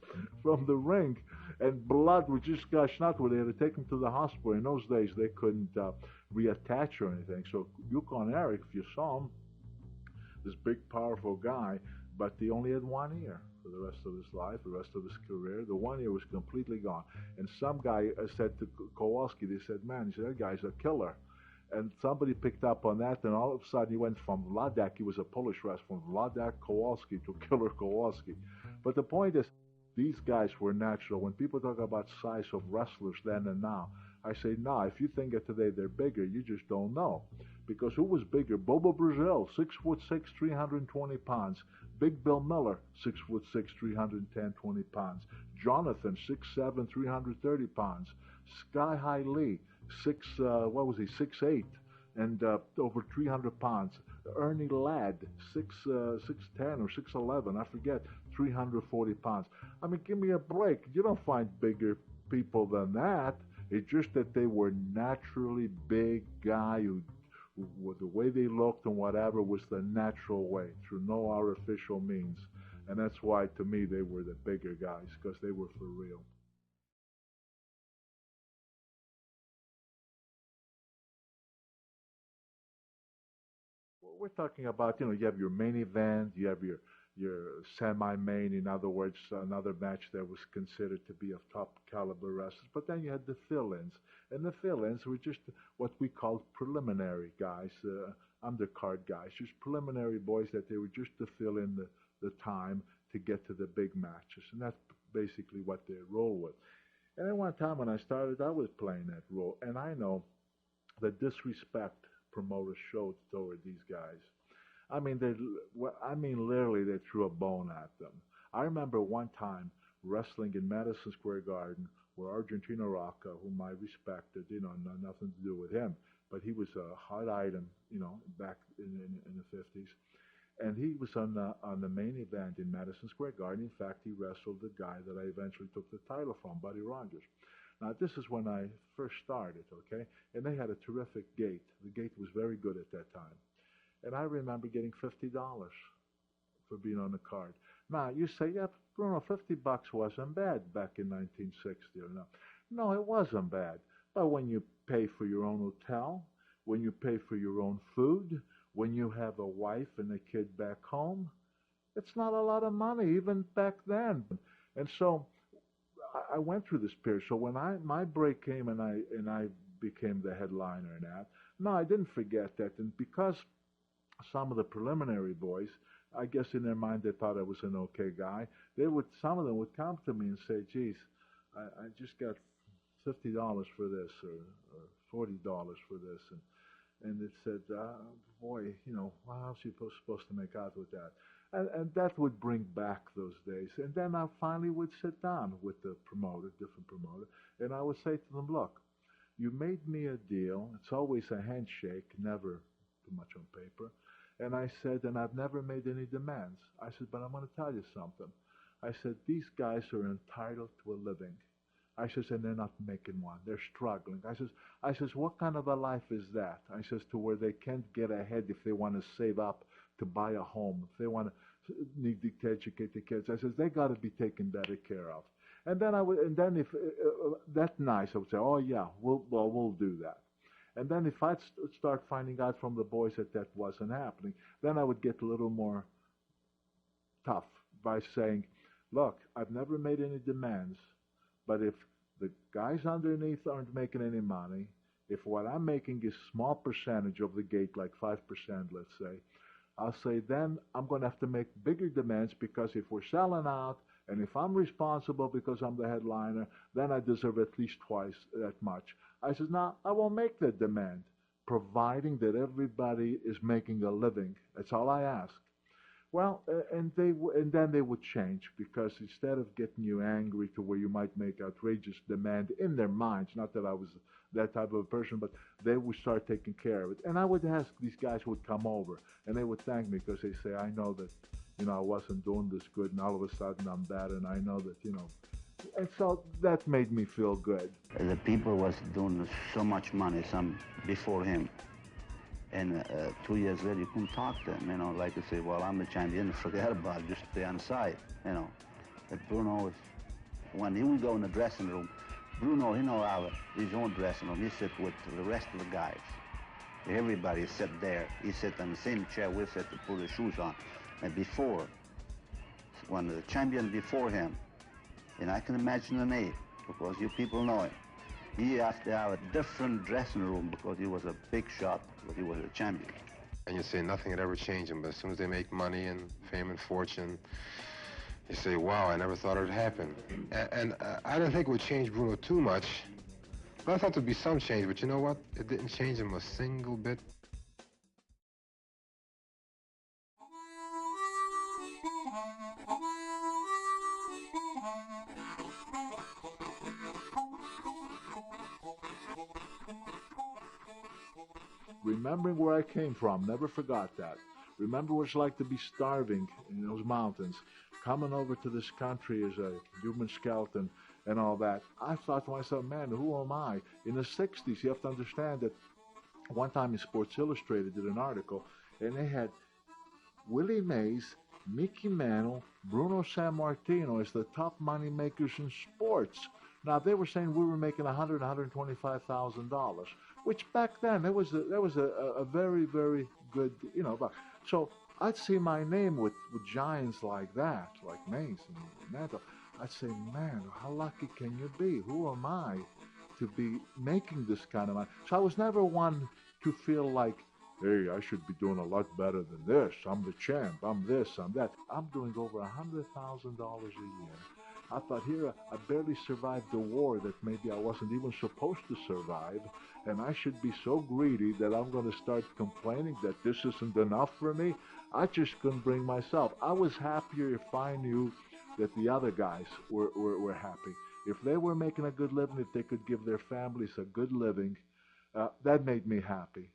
from the ring, and blood was just gushing out where they had to take him to the hospital. In those days, they couldn't reattach or anything. So Yukon Eric, if you saw him, this big, powerful guy, but he only had one ear. for the rest of his life, the rest of his career. The 1 year was completely gone. And some guy said to Kowalski, they said, man, that guy's a killer. And somebody picked up on that, and all of a sudden he went from Vladak, he was a Polish wrestler, from Vladak Kowalski to Killer Kowalski. But the point is, these guys were natural. When people talk about size of wrestlers then and now, I say, no, if you think that today they're bigger, you just don't know. Because who was bigger? Bobo Brazil, 6'6", 320 pounds. Big Bill Miller, 6'6", 310, 20 pounds. Jonathan, 6'7", 330 pounds. Sky High Lee, 6'8", and over 300 pounds. Ernie Ladd, 6'10" or 6'11", I forget, 340 pounds. I mean, give me a break. You don't find bigger people than that. It's just that they were naturally big guy who the way they looked and whatever was the natural way, through no artificial means. And that's why, to me, they were the bigger guys, because they were for real. We're talking about, you have your main event, you have your semi-main, in other words, another match that was considered to be of top caliber wrestlers. But then you had the fill-ins, and the fill-ins were just what we called preliminary guys, undercard guys, just preliminary boys that they were just to fill in the time to get to the big matches, and that's basically what they roll with. And at one time when I started, I was playing that role, and I know the disrespect promoters showed toward these guys. I mean, literally, they threw a bone at them. I remember one time wrestling in Madison Square Garden where Argentino Rocca, whom I respected, nothing to do with him, but he was a hot item, back in the 50s. And he was on the main event in Madison Square Garden. In fact, he wrestled the guy that I eventually took the title from, Buddy Rogers. Now, this is when I first started, okay? And they had a terrific gate. The gate was very good at that time. And I remember getting $50 for being on the card. Now, you say, yeah, Bruno, $50 wasn't bad back in 1960 or no. No, it wasn't bad. But when you pay for your own hotel, when you pay for your own food, when you have a wife and a kid back home, it's not a lot of money, even back then. And so I went through this period. So when my break came and I became the headliner and that, no, I didn't forget that. And because some of the preliminary boys, I guess in their mind they thought I was an okay guy, some of them would come to me and say, geez, I just got $50 for this or $40 for this. And it said, boy, how's she supposed to make out with that? And that would bring back those days. And then I finally would sit down with the promoter, different promoter, and I would say to them, look, you made me a deal. It's always a handshake, never too much on paper. And I said, and I've never made any demands. I said, but I'm going to tell you something. I said, these guys are entitled to a living. I says, and they're not making one. They're struggling. I says, what kind of a life is that? I says, to where they can't get ahead if they want to save up to buy a home, if they want to need to educate the kids. I says, they got to be taken better care of. And then if that nice, I would say, oh yeah, we'll do that. And then if I'd start finding out from the boys that wasn't happening, then I would get a little more tough by saying, look, I've never made any demands, but if the guys underneath aren't making any money, if what I'm making is small percentage of the gate, like 5%, let's say, I'll say then I'm going to have to make bigger demands, because if we're selling out and if I'm responsible because I'm the headliner, then I deserve at least twice that much. I says, no, I won't make that demand, providing that everybody is making a living. That's all I ask. Well, and then they would change, because instead of getting you angry to where you might make outrageous demand in their minds, not that I was that type of a person, but they would start taking care of it. And I would ask, these guys would come over, and they would thank me, because they say, I know that, I wasn't doing this good, and all of a sudden I'm bad, and I know that, and so that made me feel good. The people was doing so much money, some before him. And 2 years later, you couldn't talk to him, like you say, well, I'm a champion, forget about it, just stay on side, But Bruno, when he would go in the dressing room, Bruno, have his own dressing room. He sit with the rest of the guys. Everybody sit there. He sit on the same chair we sit to put his shoes on. And before, when the champion before him, and I can imagine the name because you people know it. He has to have a different dressing room because he was a big shot, but he was a champion. And you say nothing had ever changed him, but as soon as they make money and fame and fortune, you say, wow, I never thought it would happen. And I didn't think it would change Bruno too much, but I thought there'd be some change, but you know what? It didn't change him a single bit. Remembering where I came from, never forgot that. Remember what it's like to be starving in those mountains, coming over to this country as a human skeleton and all that. I thought to myself, man, who am I? In the 60s, you have to understand that one time in Sports Illustrated did an article, and they had Willie Mays, Mickey Mantle, Bruno Sammartino as the top money makers in sports. Now, they were saying we were making $100,000, $125,000, which back then, that was a very, very good, buck. So I'd see my name with giants like that, like Mays and Mantle. I'd say, man, how lucky can you be? Who am I to be making this kind of money? So I was never one to feel like, hey, I should be doing a lot better than this. I'm the champ. I'm this, I'm that. I'm doing over $100,000 a year. I thought, here, I barely survived the war that maybe I wasn't even supposed to survive, and I should be so greedy that I'm going to start complaining that this isn't enough for me. I just couldn't bring myself. I was happier if I knew that the other guys were happy. If they were making a good living, if they could give their families a good living, that made me happy.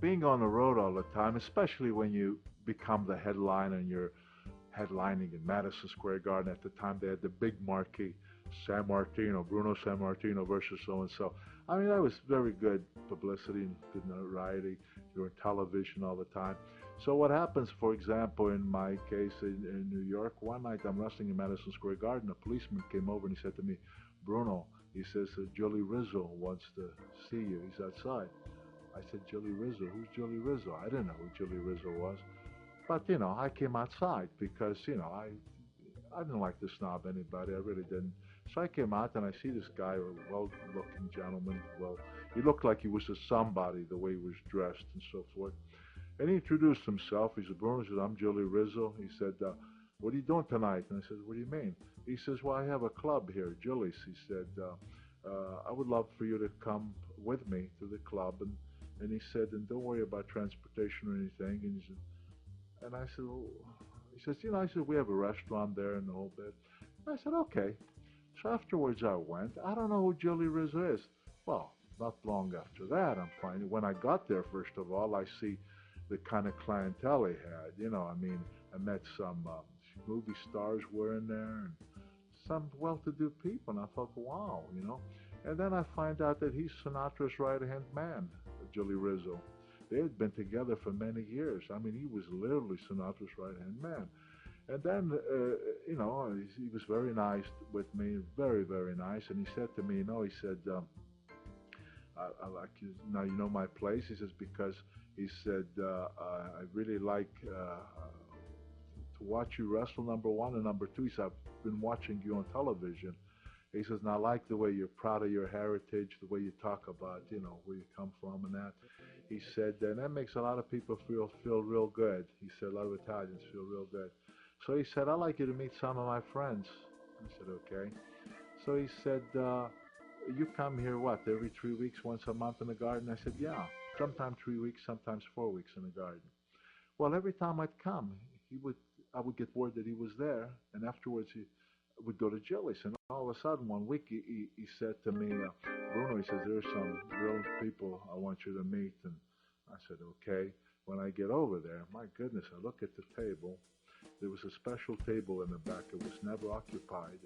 Being on the road all the time, especially when you become the headliner and you're headlining in Madison Square Garden. At the time, they had the big marquee, Sammartino, Bruno Sammartino versus so-and-so. I mean, that was very good publicity and good notoriety. You're on television all the time. So what happens, for example, in my case in New York, one night I'm wrestling in Madison Square Garden. A policeman came over and he said to me, Bruno, he says, Jolie Rizzo wants to see you. He's outside. I said, Jolie Rizzo? Who's Jolie Rizzo? I didn't know who Jolie Rizzo was. But, I came outside because, I didn't like to snob anybody. I really didn't. So I came out and I see this guy, a well-looking gentleman. Well, he looked like he was a somebody, the way he was dressed and so forth. And he introduced himself. He said, Bruno, he said, I'm Jolie Rizzo. He said, what are you doing tonight? And I said, what do you mean? He says, well, I have a club here, Julie's. He said, I would love for you to come with me to the club. And he said, and don't worry about transportation or anything. And I said, well, he says, I said, we have a restaurant there and the whole bit. And I said, okay. So afterwards I went. I don't know who Jolie Rizzo is. Well, not long after that, I'm finding, when I got there, first of all, I see the kind of clientele he had. I met some movie stars were in there and some well-to-do people. And I thought, wow, And then I find out that he's Sinatra's right-hand man, Jolie Rizzo. They had been together for many years. He was literally Sinatra's right-hand man. And then, he was very nice with me, very, very nice. And he said to me, he said, I like you, now you know my place. He says, because he said, I really like to watch you wrestle, number one. And number two, he said, I've been watching you on television. He says, and I like the way you're proud of your heritage, the way you talk about, where you come from and that. He said, and that makes a lot of people feel real good. He said, a lot of Italians feel real good. So he said, I'd like you to meet some of my friends. I said, okay. So he said, you come here, what, every 3 weeks, once a month in the garden? I said, yeah. Sometimes 3 weeks, sometimes 4 weeks in the garden. Well, every time I'd come, I would get word that he was there, and afterwards he would go to Julie's. And all of a sudden, one week, he said to me, Bruno, he says, there's some real people I want you to meet. And I said, okay. When I get over there, my goodness, I look at the table. There was a special table in the back. It was never occupied,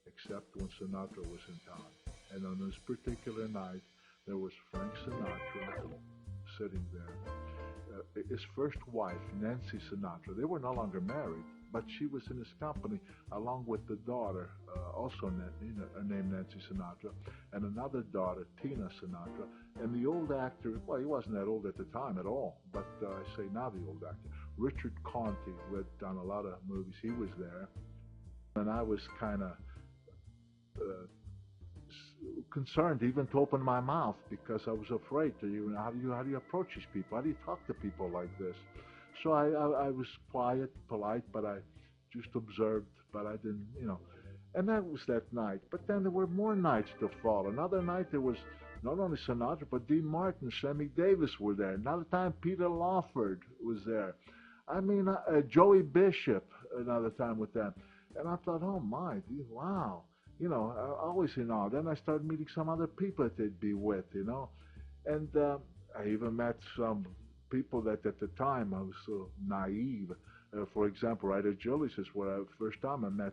except when Sinatra was in town. And on this particular night, there was Frank Sinatra sitting there. His first wife, Nancy Sinatra, they were no longer married. but she was in his company along with the daughter, also named Nancy Sinatra, and another daughter, Tina Sinatra, and the old actor, well, he wasn't that old at the time at all, but I say now the old actor, Richard Conte, who had done a lot of movies, he was there, and I was kind of concerned even to open my mouth because I was afraid to, how do you approach these people? How do you talk to people like this? So I was quiet, polite, but I just observed, but I didn't, And that was that night. But then there were more nights to follow. Another night there was not only Sinatra, but Dean Martin, Sammy Davis were there. Another time Peter Lawford was there. I mean, Joey Bishop, another time with them. And I thought, oh my, wow. Always in awe. Then I started meeting some other people that they'd be with, And I even met some people that at the time I was so naive. For example, right at Julie's, where first time I met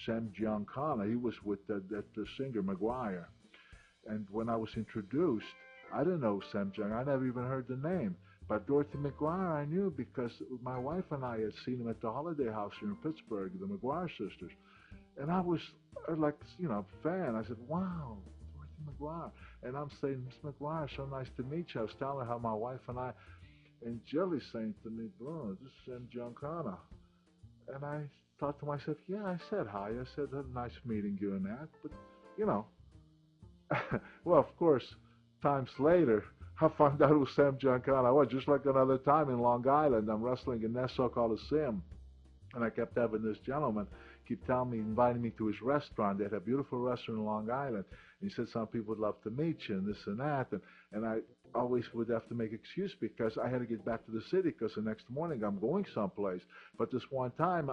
Sam Giancana. He was with the singer McGuire. And when I was introduced, I didn't know Sam Giancana. I never even heard the name. But Dorothy McGuire I knew because my wife and I had seen him at the Holiday House here in Pittsburgh, the McGuire sisters. And I was like, fan. I said, wow, Dorothy McGuire. And I'm saying, Miss McGuire, so nice to meet you. I was telling her how my wife and I, and Jilly's saying to me, Bruno, this is Sam Giancana. And I thought to myself, yeah, I said hi. I said, nice meeting you and that. But, well, of course, times later, I found out who Sam Giancana was. Just like another time in Long Island, I'm wrestling in Nassau Coliseum. And I kept having this gentleman keep telling me, inviting me to his restaurant. They had a beautiful restaurant in Long Island. And he said some people would love to meet you and this and that. And I always would have to make excuse because I had to get back to the city because the next morning I'm going someplace. But this one time,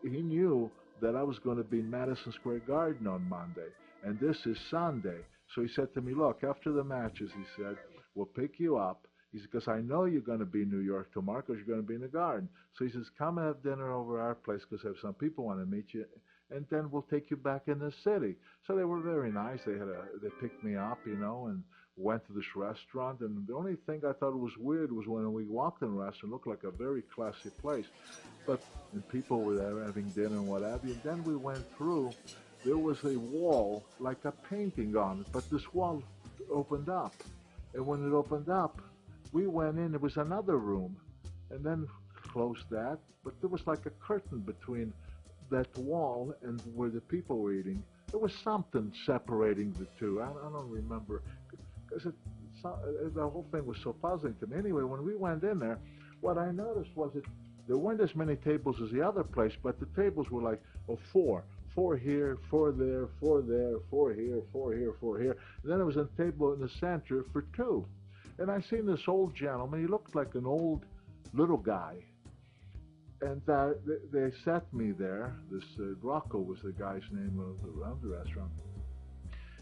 he knew that I was going to be in Madison Square Garden on Monday. And this is Sunday. So he said to me, look, after the matches, he said, we'll pick you up. He said, because I know you're going to be in New York tomorrow because you're going to be in the Garden. So he says, come and have dinner over our place because I have some people want to meet you, and then we'll take you back in the city. So they were very nice. They picked me up, and went to this restaurant. And the only thing I thought was weird was when we walked in the restaurant, it looked like a very classy place. And people were there having dinner and what have you. And then we went through. There was a wall, like a painting on it, but this wall opened up. And when it opened up, we went in, there was another room, and then closed that, but there was like a curtain between that wall and where the people were eating. There was something separating the two. I don't remember, because the whole thing was so puzzling to me. Anyway, when we went in there, what I noticed was that there weren't as many tables as the other place, but the tables were like, four. 4 here, 4 there, 4 there, 4 here, 4 here, 4 here. And then there was a table in the center for 2. And I seen this old gentleman. He looked like an old little guy. And they sat me there. This Rocco was the guy's name around the restaurant.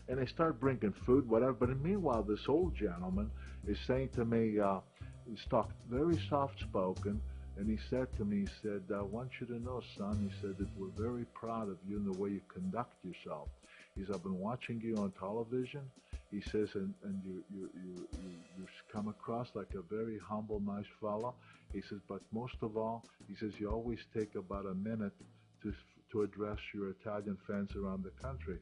And they started bringing food, whatever. But meanwhile, this old gentleman is saying to me, he's talked very soft-spoken. And he said to me, he said, I want you to know, son, he said, that we're very proud of you and the way you conduct yourself. He said, I've been watching you on television. He says, and you come across like a very humble, nice fellow. He says, but most of all, he says, you always take about a minute to address your Italian fans around the country.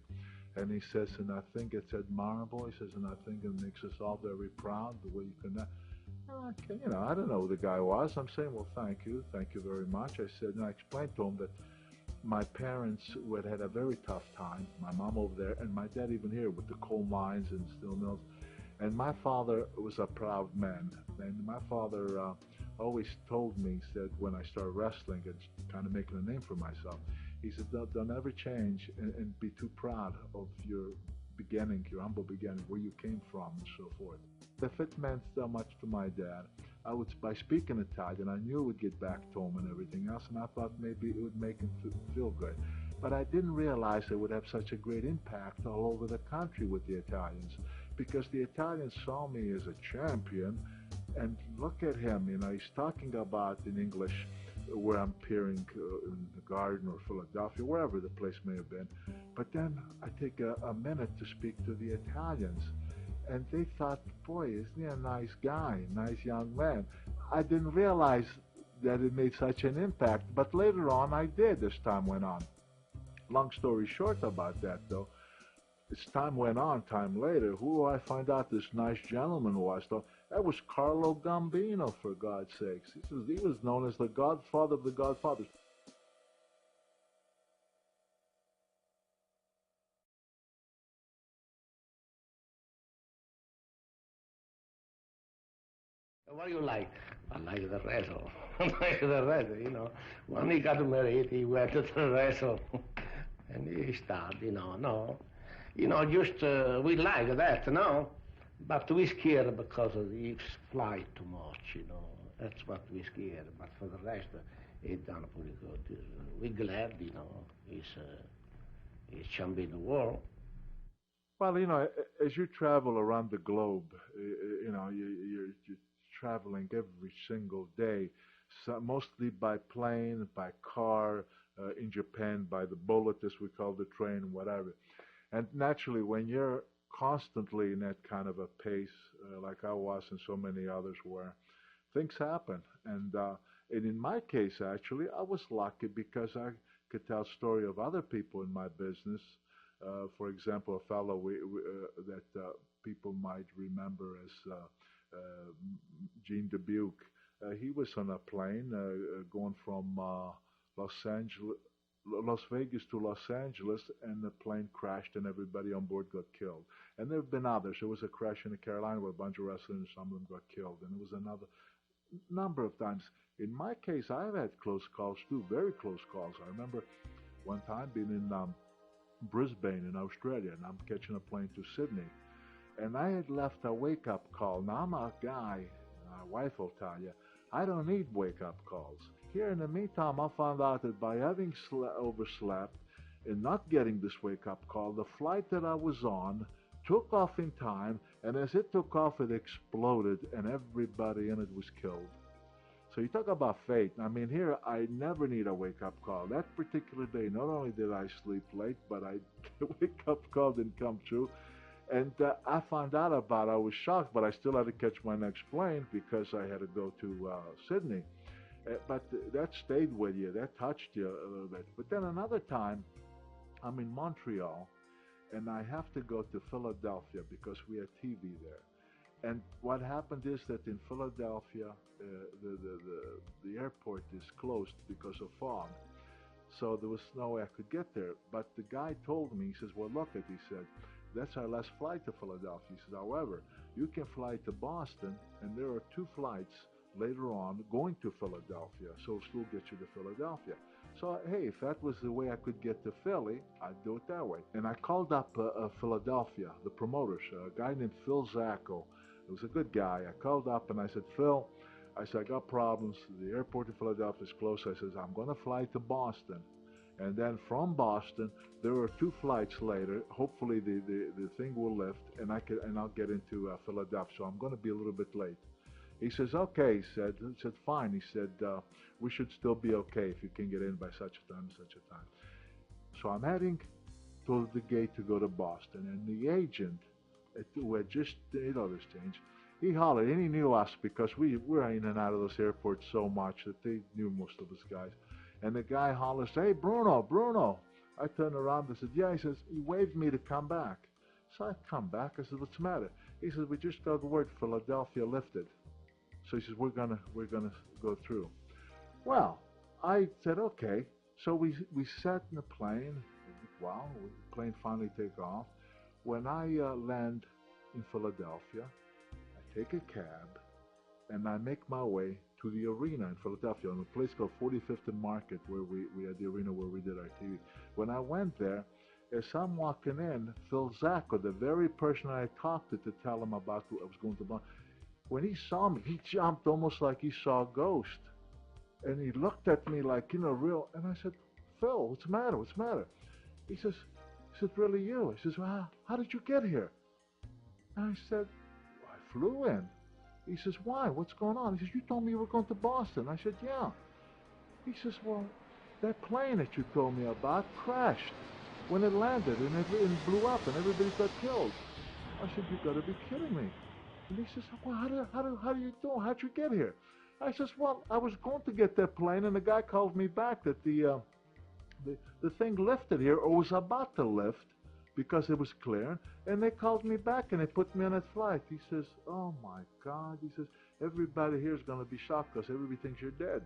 And he says, and I think it's admirable. He says, and I think it makes us all very proud the way you conduct. I don't know who the guy was. I'm saying, well, thank you very much. I said, and I explained to him that my parents had a very tough time, my mom over there, and my dad even here with the coal mines and steel mills. And my father was a proud man. And my father always told me, he said, when I started wrestling and kind of making a name for myself, he said, don't ever change and be too proud of your beginning, your humble beginning, where you came from and so forth. If it meant so much to my dad, by speaking Italian, I knew it would get back to him and everything else, and I thought maybe it would make him feel good. But I didn't realize it would have such a great impact all over the country with the Italians, because the Italians saw me as a champion, and look at him, he's talking about in English where I'm appearing in the Garden or Philadelphia, wherever the place may have been. But then I take a minute to speak to the Italians. And they thought, boy, isn't he a nice guy, nice young man? I didn't realize that it made such an impact. But later on, I did as time went on. Long story short about that, though, as time went on, time later, who do I find out this nice gentleman was, though? That was Carlo Gambino, for God's sakes. He was known as the godfather of the godfathers. What do you like? I like the wrestle. I like the wrestle, you know. When he got married, he went to the wrestle. And he started, no. Just we like that, no? But we scared because he fly too much, That's what we scared. But for the rest, he done pretty good. We glad, he's champion of the world. Well, as you travel around the globe, you're traveling every single day, so mostly by plane, by car, in Japan by the bullet, as we call the train, whatever. And naturally, when you're constantly in that kind of a pace, like I was and so many others were, things happen. And in my case, actually, I was lucky because I could tell story of other people in my business. For example, a fellow that people might remember as Gene Dubuque. He was on a plane going from Las Vegas to Los Angeles, and the plane crashed and everybody on board got killed. And there have been others. There was a crash in the Carolina where a bunch of wrestlers, and some of them got killed. And there was another number of times. In my case, I've had close calls too, very close calls. I remember one time being in Brisbane in Australia, and I'm catching a plane to Sydney. And I had left a wake-up call. Now, I'm a guy, my wife will tell you, I don't need wake-up calls. Here in the meantime, I found out that by having overslept and not getting this wake-up call, the flight that I was on took off in time, and as it took off, it exploded, and everybody in it was killed. So you talk about fate. I mean, here, I never need a wake-up call. That particular day, not only did I sleep late, but the wake-up call didn't come true. And I found out about it. I was shocked, but I still had to catch my next plane because I had to go to Sydney. But that stayed with you. That touched you a little bit. But then another time, I'm in Montreal, and I have to go to Philadelphia because we had TV there. And what happened is that in Philadelphia, the airport is closed because of fog. So there was no way I could get there. But the guy told me, he says, well, look at, he said, that's our last flight to Philadelphia. He says, however, you can fly to Boston, and there are 2 flights later on going to Philadelphia, so it'll still get you to Philadelphia. So, hey, if that was the way I could get to Philly, I'd do it that way. And I called up Philadelphia, the promoters, a guy named Phil Zacco. He was a good guy. I called up and I said, Phil, I said, I got problems. The airport in Philadelphia is closed. I said, I'm going to fly to Boston. And then from Boston, there are 2 flights later. Hopefully the thing will lift, and I'll get into Philadelphia. So I'm going to be a little bit late. He says, okay, he said, fine. He said, we should still be okay if you can get in by such a time, such a time. So I'm heading to the gate to go to Boston, and the agent, who had just, this change, he hollered, and he knew us because we were in and out of those airports so much that they knew most of us guys. And the guy hollers, hey, Bruno. I turned around and said, yeah. He says, he waved me to come back. So I come back. I said, what's the matter? He says, we just got the word Philadelphia lifted. So he says, we're gonna go through. Well, I said, okay. So we sat in the plane. Wow, the plane finally take off. When I land in Philadelphia, I take a cab, and I make my way to the arena in Philadelphia, in a place called 45th and Market, where we had the arena where we did our TV. When I went there, as I'm walking in, Phil Zacco, the very person I talked to tell him about who I was going to Boston, when he saw me, he jumped almost like he saw a ghost. And he looked at me like, real, and I said, Phil, what's the matter? What's the matter? He says, really you? He says, well, how did you get here? And I said, well, I flew in. He says, why? What's going on? He says, you told me you were going to Boston. I said, yeah. He says, well, that plane that you told me about crashed when it landed, and it blew up, and everybody got killed. I said, you got to be kidding me. And he says, well, how do you do? How'd you get here? I says, well, I was going to get that plane, and the guy called me back that the thing lifted here, or was about to lift, because it was clear, and they called me back and they put me on that flight. He says, oh my God, he says, everybody here is going to be shocked because everybody thinks you're dead.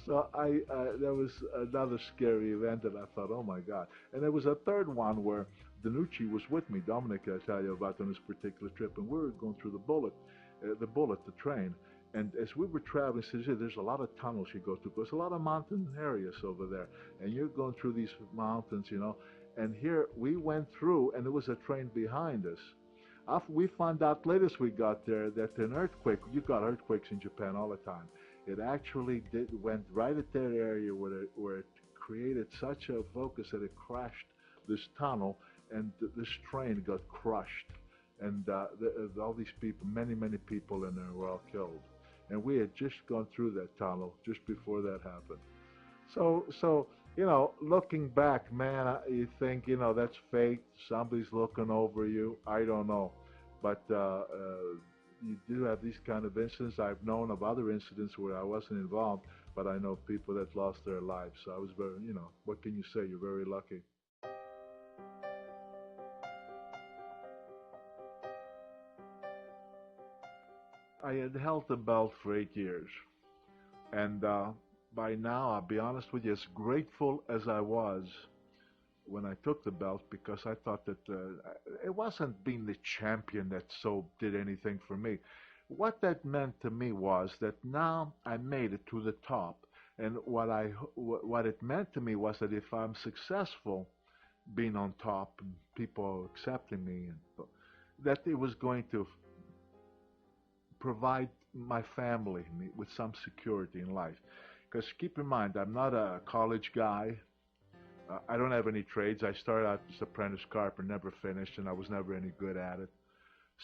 So that was another scary event that I thought, oh my God. And there was a third one where Danucci was with me, Dominic, I tell you about on this particular trip, and we were going through the train. And as we were traveling, he says, there's a lot of tunnels you go through. There's a lot of mountain areas over there. And you're going through these mountains, you know. And here we went through, and there was a train behind us. After we found out later as we got there that an earthquake, you got earthquakes in Japan all the time. It actually went right at that area where it created such a focus that it crashed this tunnel, and this train got crushed. And all these people, many people in there were all killed. And we had just gone through that tunnel just before that happened. So you know, looking back, man, you think, you know, that's fate. Somebody's looking over you. I don't know. But you do have these kind of incidents. I've known of other incidents where I wasn't involved, but I know people that lost their lives. So I was very, you know, what can you say? You're very lucky. I had held the belt for 8 years. And by now, I'll be honest with you, as grateful as I was when I took the belt, because I thought that it wasn't being the champion that so did anything for me. What that meant to me was that now I made it to the top. And what it meant to me was that if I'm successful being on top and people accepting me, and that it was going to provide my family with some security in life. Because keep in mind, I'm not a college guy. I don't have any trades. I started out as apprentice carpenter, never finished, and I was never any good at it.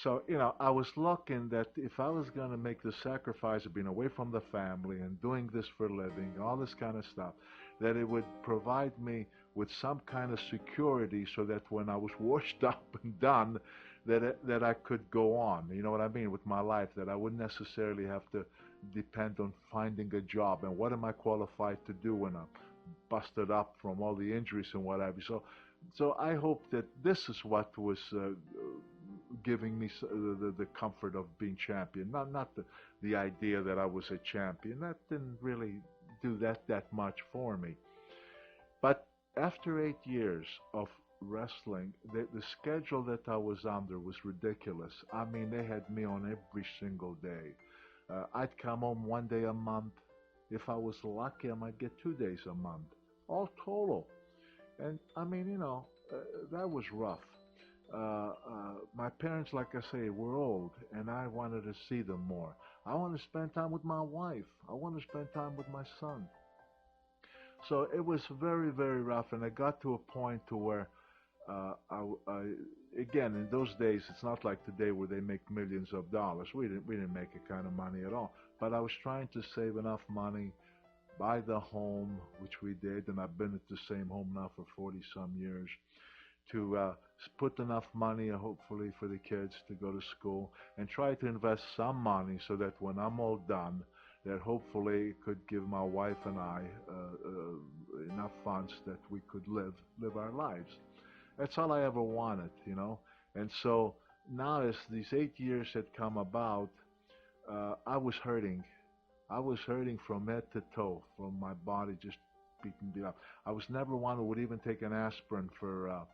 So, you know, I was looking that if I was going to make the sacrifice of being away from the family and doing this for a living, all this kind of stuff, that it would provide me with some kind of security so that when I was washed up and done, that I could go on, you know what I mean, with my life, that I wouldn't necessarily have to depend on finding a job. And what am I qualified to do when I'm busted up from all the injuries and what have you? So I hope that this is what was giving me the comfort of being champion, not the idea that I was a champion. That didn't really do that much for me. But after 8 years of wrestling, the schedule that I was under was ridiculous. I mean, they had me on every single day. I'd come home 1 day a month. If I was lucky, I might get 2 days a month, all total. And I mean, you know, that was rough. My parents, like I say, were old, and I wanted to see them more. I want to spend time with my wife. I want to spend time with my son. So it was very, very rough, and I got to a point to where again, in those days, it's not like today where they make millions of dollars. We didn't make a kind of money at all. But I was trying to save enough money, buy the home, which we did, and I've been at the same home now for 40-some years, to put enough money, hopefully, for the kids to go to school, and try to invest some money so that when I'm all done, that hopefully it could give my wife and I enough funds that we could live our lives. That's all I ever wanted, you know. And so now as these 8 years had come about, I was hurting. I was hurting from head to toe, from my body just beaten me up. I was never one who would even take an aspirin for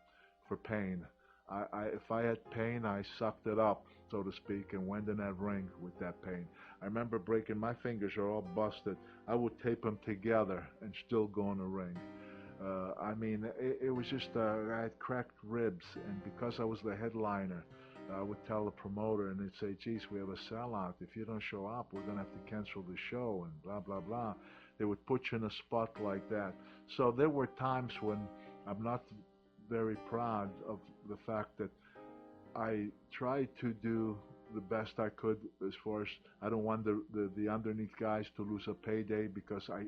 pain. If I had pain, I sucked it up, so to speak, and went in that ring with that pain. I remember breaking, my fingers are all busted. I would tape them together and still go in the ring. I mean, it was just, I had cracked ribs, and because I was the headliner, I would tell the promoter, and they'd say, geez, we have a sellout. If you don't show up, we're going to have to cancel the show, and blah, blah, blah. They would put you in a spot like that. So there were times when I'm not very proud of the fact that I tried to do the best I could as far as, I don't want the underneath guys to lose a payday because I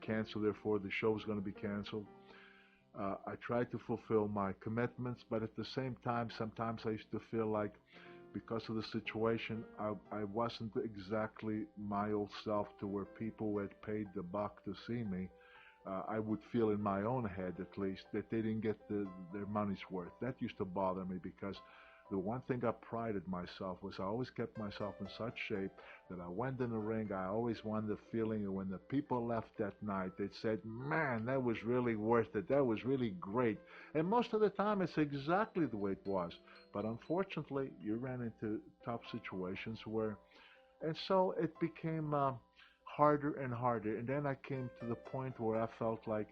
canceled, therefore the show is going to be canceled. I tried to fulfill my commitments, but at the same time, sometimes I used to feel like because of the situation, I wasn't exactly my old self to where people who had paid the buck to see me, I would feel in my own head at least that they didn't get their money's worth. That used to bother me because the one thing I prided myself was I always kept myself in such shape that I went in the ring. I always wanted the feeling that when the people left that night, they said, man, that was really worth it. That was really great. And most of the time, it's exactly the way it was. But unfortunately, you ran into tough situations where, and so it became harder and harder. And then I came to the point where I felt like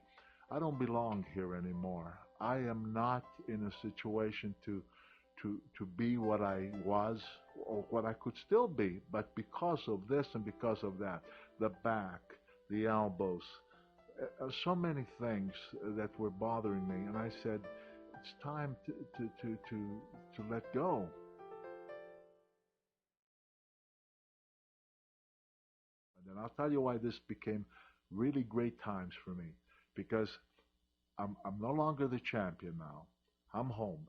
I don't belong here anymore. I am not in a situation to be what I was or what I could still be, but because of this and because of that, the back, the elbows, so many things that were bothering me, and I said, it's time to let go. And then I'll tell you why this became really great times for me, because I'm no longer the champion now. I'm home.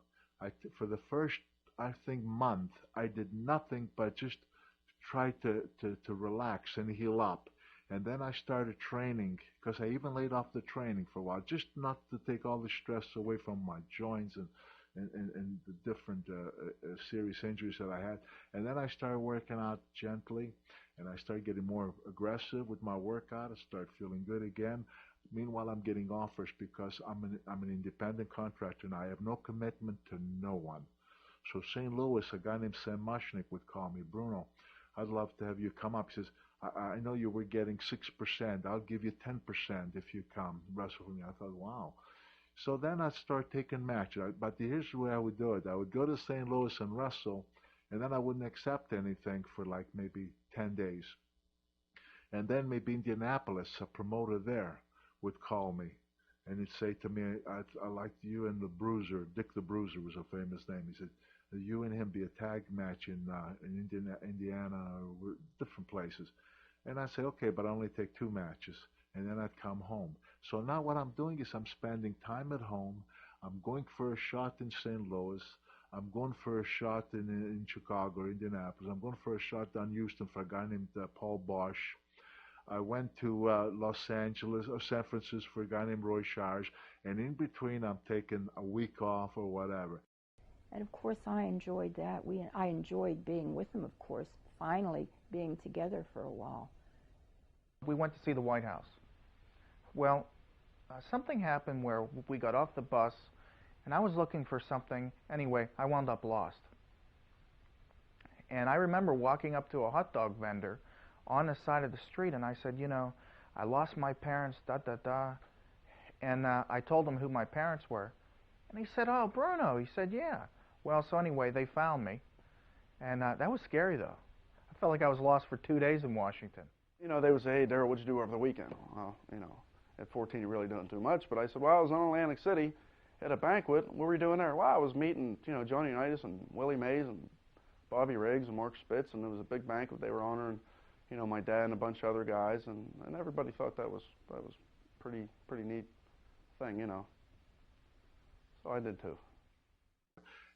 For the first, I think, month, I did nothing but just try to relax and heal up. And then I started training, because I even laid off the training for a while, just not to take all the stress away from my joints and the different serious injuries that I had. And then I started working out gently, and I started getting more aggressive with my workout. I started feeling good again. Meanwhile, I'm getting offers because I'm an independent contractor and I have no commitment to no one. So St. Louis, a guy named Sammartino would call me, Bruno, I'd love to have you come up. He says, I know you were getting 6%. I'll give you 10% if you come wrestle for me. I thought, wow. So then I'd start taking matches. But here's the way I would do it. I would go to St. Louis and wrestle, and then I wouldn't accept anything for like maybe 10 days. And then maybe Indianapolis, a promoter there, would call me and he'd say to me, I liked you and the Bruiser. Dick the Bruiser was a famous name. He said, you and him be a tag match in Indiana or different places. And I'd say, okay, but I only take 2 matches. And then I'd come home. So now what I'm doing is I'm spending time at home. I'm going for a shot in St. Louis. I'm going for a shot in Chicago or Indianapolis. I'm going for a shot down Houston for a guy named Paul Bosch. I went to Los Angeles or San Francisco for a guy named Roy Shires, and in between I'm taking a week off or whatever. And of course I enjoyed that. I enjoyed being with him, of course, finally being together for a while. We went to see the White House. Well, something happened where we got off the bus, and I was looking for something. Anyway, I wound up lost. And I remember walking up to a hot dog vendor on the side of the street, and I said, you know, I lost my parents, da-da-da. And I told him who my parents were. And he said, oh, Bruno. He said, yeah. Well, so anyway, they found me. And that was scary, though. I felt like I was lost for 2 days in Washington. You know, they would say, hey, Darryl, what'd you do over the weekend? Well, you know, at 14, you really don't do much. But I said, well, I was in Atlantic City at a banquet. What were you doing there? Well, I was meeting, you know, Johnny Unitas and Willie Mays and Bobby Riggs and Mark Spitz, and there was a big banquet. They were honoring, you know, my dad and a bunch of other guys, and everybody thought that was pretty neat thing, you know. So I did too.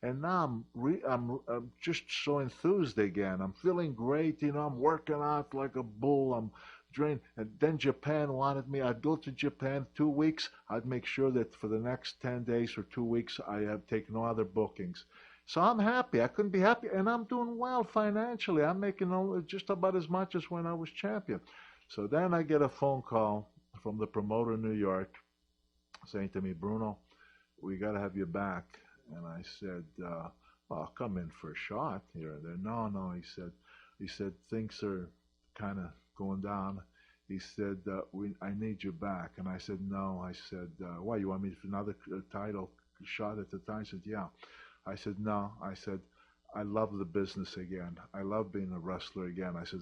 And now I'm just so enthused again. I'm feeling great, you know. I'm working out like a bull. I'm drained. And then Japan wanted me. I'd go to Japan 2 weeks. I'd make sure that for the next 10 days or 2 weeks, I have taken no other bookings. So I'm happy. I couldn't be happy. And I'm doing well financially. I'm making just about as much as when I was champion. So then I get a phone call from the promoter in New York saying to me, Bruno, we got to have you back. And I said, well, I'll come in for a shot here or there. No, he said, things are kind of going down. He said, I need you back. And I said, no. I said, why, you want me for another title shot at the time? He said, yeah. I said, no. I said, I love the business again. I love being a wrestler again. I said,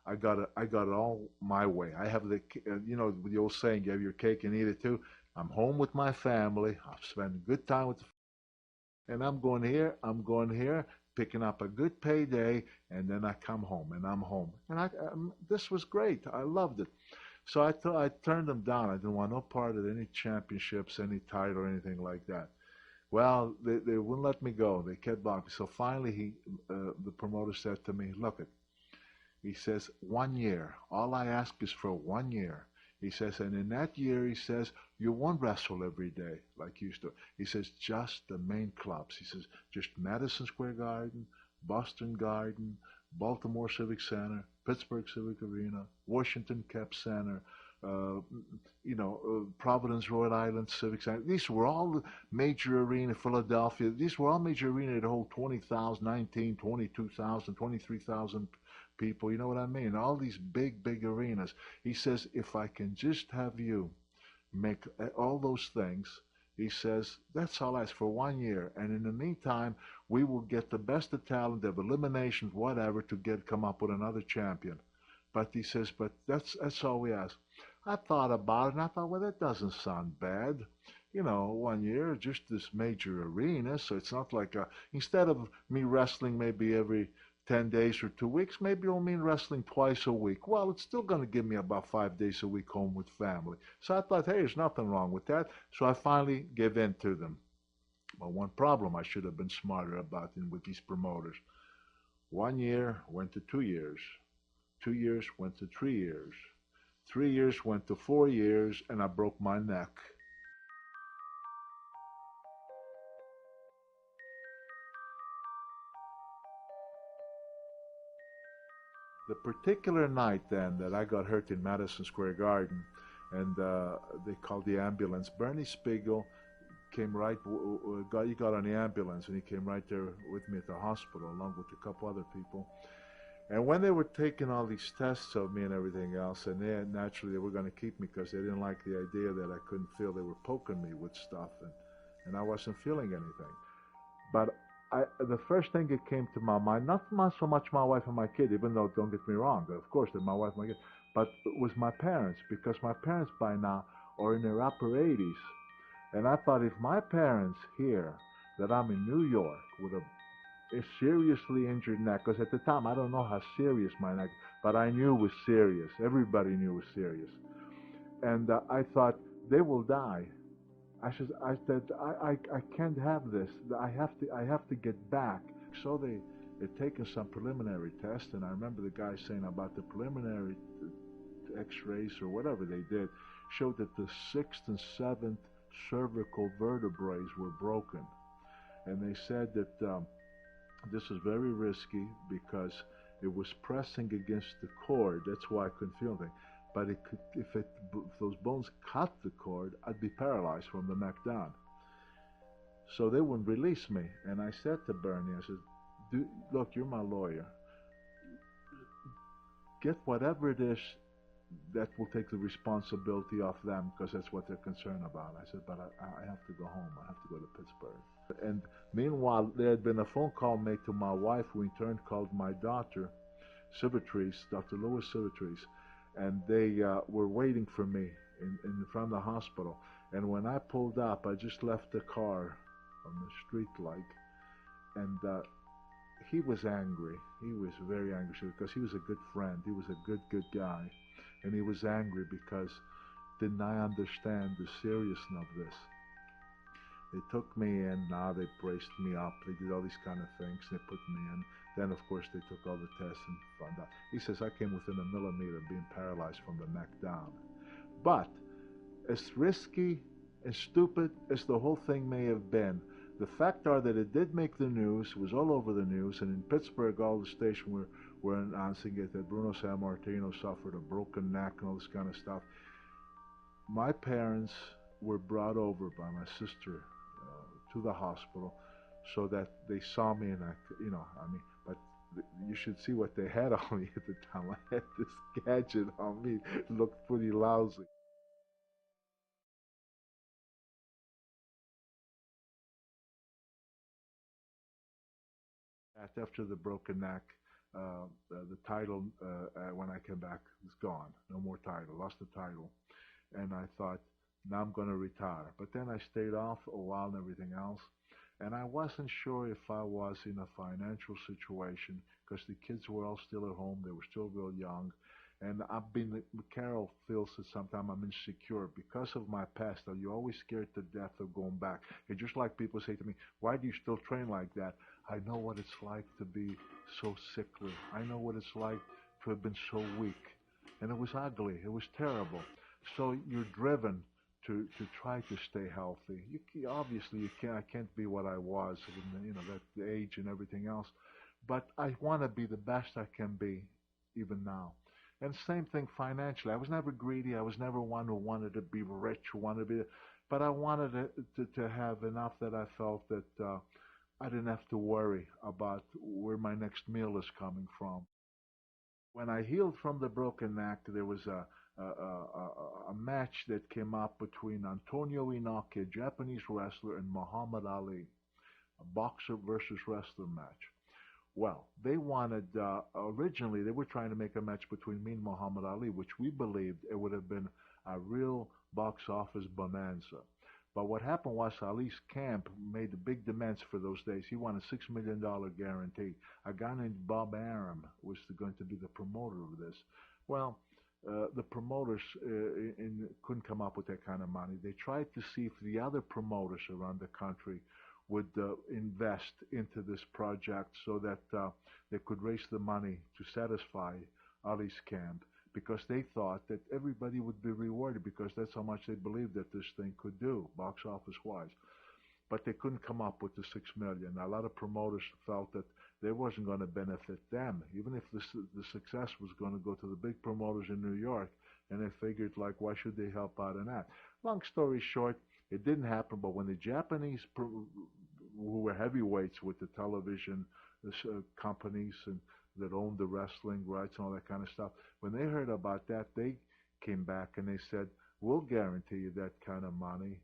I got it all my way. I have the, you know, the old saying, you have your cake and eat it too. I'm home with my family. I've spent a good time with the and I'm going here, picking up a good payday, and then I come home, and I'm home. And this was great. I loved it. So I turned them down. I didn't want no part of any championships, any title, or anything like that. Well, they wouldn't let me go. They kept blocking me. So finally, the promoter said to me, "Look, he says 1 year. All I ask is for 1 year." He says, and in that year, he says, you won't wrestle every day like you used to. He says, just the main clubs. He says, just Madison Square Garden, Boston Garden, Baltimore Civic Center, Pittsburgh Civic Arena, Washington Cap Center, Providence, Rhode Island Civic Center. These were all the major arena, Philadelphia. These were all major arena that hold 20,000, 19, 22,000, 23,000 people. You know what I mean? All these big, big arenas. He says, if I can just have you make all those things, he says, that's all I ask for 1 year. And in the meantime, we will get the best of talent, of eliminations, whatever, to come up with another champion. But he says, but that's all we ask. I thought about it, and I thought, well, that doesn't sound bad. 1 year, just this major arena, so it's not like instead of me wrestling maybe every 10 days or 2 weeks, maybe it'll mean wrestling twice a week. Well, it's still going to give me about 5 days a week home with family. So I thought, hey, there's nothing wrong with that. So I finally gave in to them. But one problem I should have been smarter about with these promoters. 1 year went to 2 years. 2 years went to 3 years. 3 years went to 4 years, and I broke my neck. The particular night then that I got hurt in Madison Square Garden, and they called the ambulance, Bernie Spiegel came he got on the ambulance, and he came right there with me at the hospital, along with a couple other people. And when they were taking all these tests of me and everything else, and naturally they were going to keep me because they didn't like the idea that I couldn't feel, they were poking me with stuff, and I wasn't feeling anything. But the first thing that came to my mind, not so much my wife and my kid, even though, don't get me wrong, of course, they're my wife and my kid, but it was my parents, because my parents by now are in their upper 80s. And I thought, if my parents hear that I'm in New York with a seriously injured neck, because at the time I don't know how serious my neck, but I knew it was serious. Everybody knew it was serious. And I thought, they will die. I said, I can't have this. I have to get back. So they had taken some preliminary tests, and I remember the guy saying about the preliminary x-rays or whatever they did showed that the 6th and 7th cervical vertebrae were broken. And they said that this is very risky because it was pressing against the cord. That's why I couldn't feel anything. But if those bones cut the cord, I'd be paralyzed from the neck down. So they wouldn't release me. And I said to Bernie, I said, look, you're my lawyer. Get whatever it is that will take the responsibility off them, because that's what they're concerned about. I said, but I have to go home. I have to go to Pittsburgh. And meanwhile, there had been a phone call made to my wife, who in turn called my daughter, Civitrice, Dr. Louis Civitrice, and they were waiting for me in front of the hospital. And when I pulled up, I just left the car on the street light, and he was angry. He was very angry because he was a good friend. He was a good guy. And he was angry because didn't I understand the seriousness of this? They took me in, now they braced me up, they did all these kind of things, they put me in. Then, of course, they took all the tests and found out. He says, I came within a millimeter of being paralyzed from the neck down. But as risky and stupid as the whole thing may have been, the fact are that it did make the news, it was all over the news, and in Pittsburgh, all the stations were announcing it, that Bruno Sammartino suffered a broken neck and all this kind of stuff. My parents were brought over by my sister to the hospital so that they saw me, and but you should see what they had on me at the time. I had this gadget on me, it looked pretty lousy. After the broken neck, the title, when I came back, was gone. No more title, lost the title. And I thought, now I'm going to retire. But then I stayed off a while and everything else. And I wasn't sure if I was in a financial situation, because the kids were all still at home. They were still real young. And I've been, Carol feels that sometimes I'm insecure because of my past. You're always scared to death of going back. It's just like people say to me, why do you still train like that? I know what it's like to be so sickly. I know what it's like to have been so weak. And it was ugly. It was terrible. So you're driven to try to stay healthy. Obviously you can't. I can't be what I was, that age and everything else. But I want to be the best I can be, even now. And same thing financially. I was never greedy. I was never one who wanted to be rich, who wanted to be. But I wanted to have enough that I felt that I didn't have to worry about where my next meal is coming from. When I healed from the broken neck, there was a match that came up between Antonio Inoki, a Japanese wrestler, and Muhammad Ali, a boxer versus wrestler match. Well, they wanted, originally, they were trying to make a match between me and Muhammad Ali, which we believed it would have been a real box office bonanza. But what happened was Ali's camp made the big demands for those days. He wanted a $6 million guarantee. A guy named Bob Arum was going to be the promoter of this. Well, the promoters couldn't come up with that kind of money. They tried to see if the other promoters around the country would invest into this project so that they could raise the money to satisfy Ali's camp, because they thought that everybody would be rewarded because that's how much they believed that this thing could do, box office-wise. But they couldn't come up with the $6 million. A lot of promoters felt that they wasn't going to benefit them, even if the success was going to go to the big promoters in New York, and they figured, like, why should they help out in that? Long story short, it didn't happen, but when the Japanese, who were heavyweights with the television companies and that owned the wrestling rights and all that kind of stuff, when they heard about that, they came back and they said, we'll guarantee you that kind of money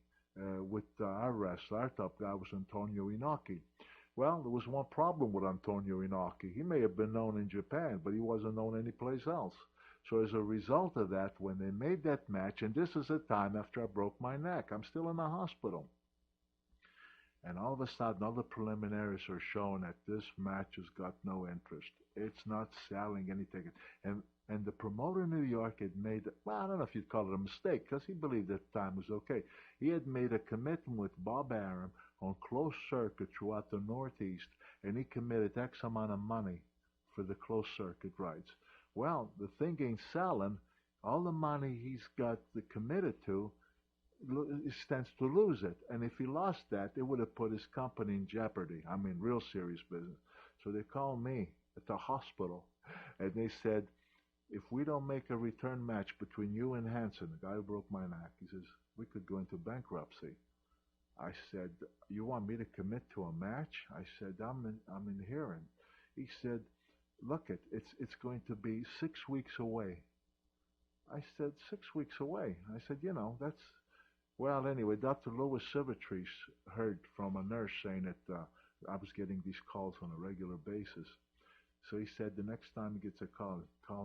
with our wrestler. Our top guy was Antonio Inoki. Well, there was one problem with Antonio Inoki. He may have been known in Japan, but he wasn't known anyplace else. So as a result of that, when they made that match, and this is a time after I broke my neck, I'm still in the hospital. And all of a sudden, all the preliminaries are showing that this match has got no interest. It's not selling any tickets. And the promoter in New York had made, well, I don't know if you'd call it a mistake, because he believed at the time was okay. He had made a commitment with Bob Arum on closed circuit throughout the Northeast, and he committed X amount of money for the closed circuit rights. Well, the thing ain't selling. All the money he's got committed to, he stands to lose it. And if he lost that, it would have put his company in jeopardy. I mean, real serious business. So they called me at the hospital, and they said, if we don't make a return match between you and Hansen, the guy who broke my neck, he says, we could go into bankruptcy. I said, you want me to commit to a match? I said, I'm in hearing. He said, look, it's going to be 6 weeks away. I said, 6 weeks away? I said, that's... Well, anyway, Dr. Louis Civitrice heard from a nurse saying that I was getting these calls on a regular basis. So he said, the next time he gets a call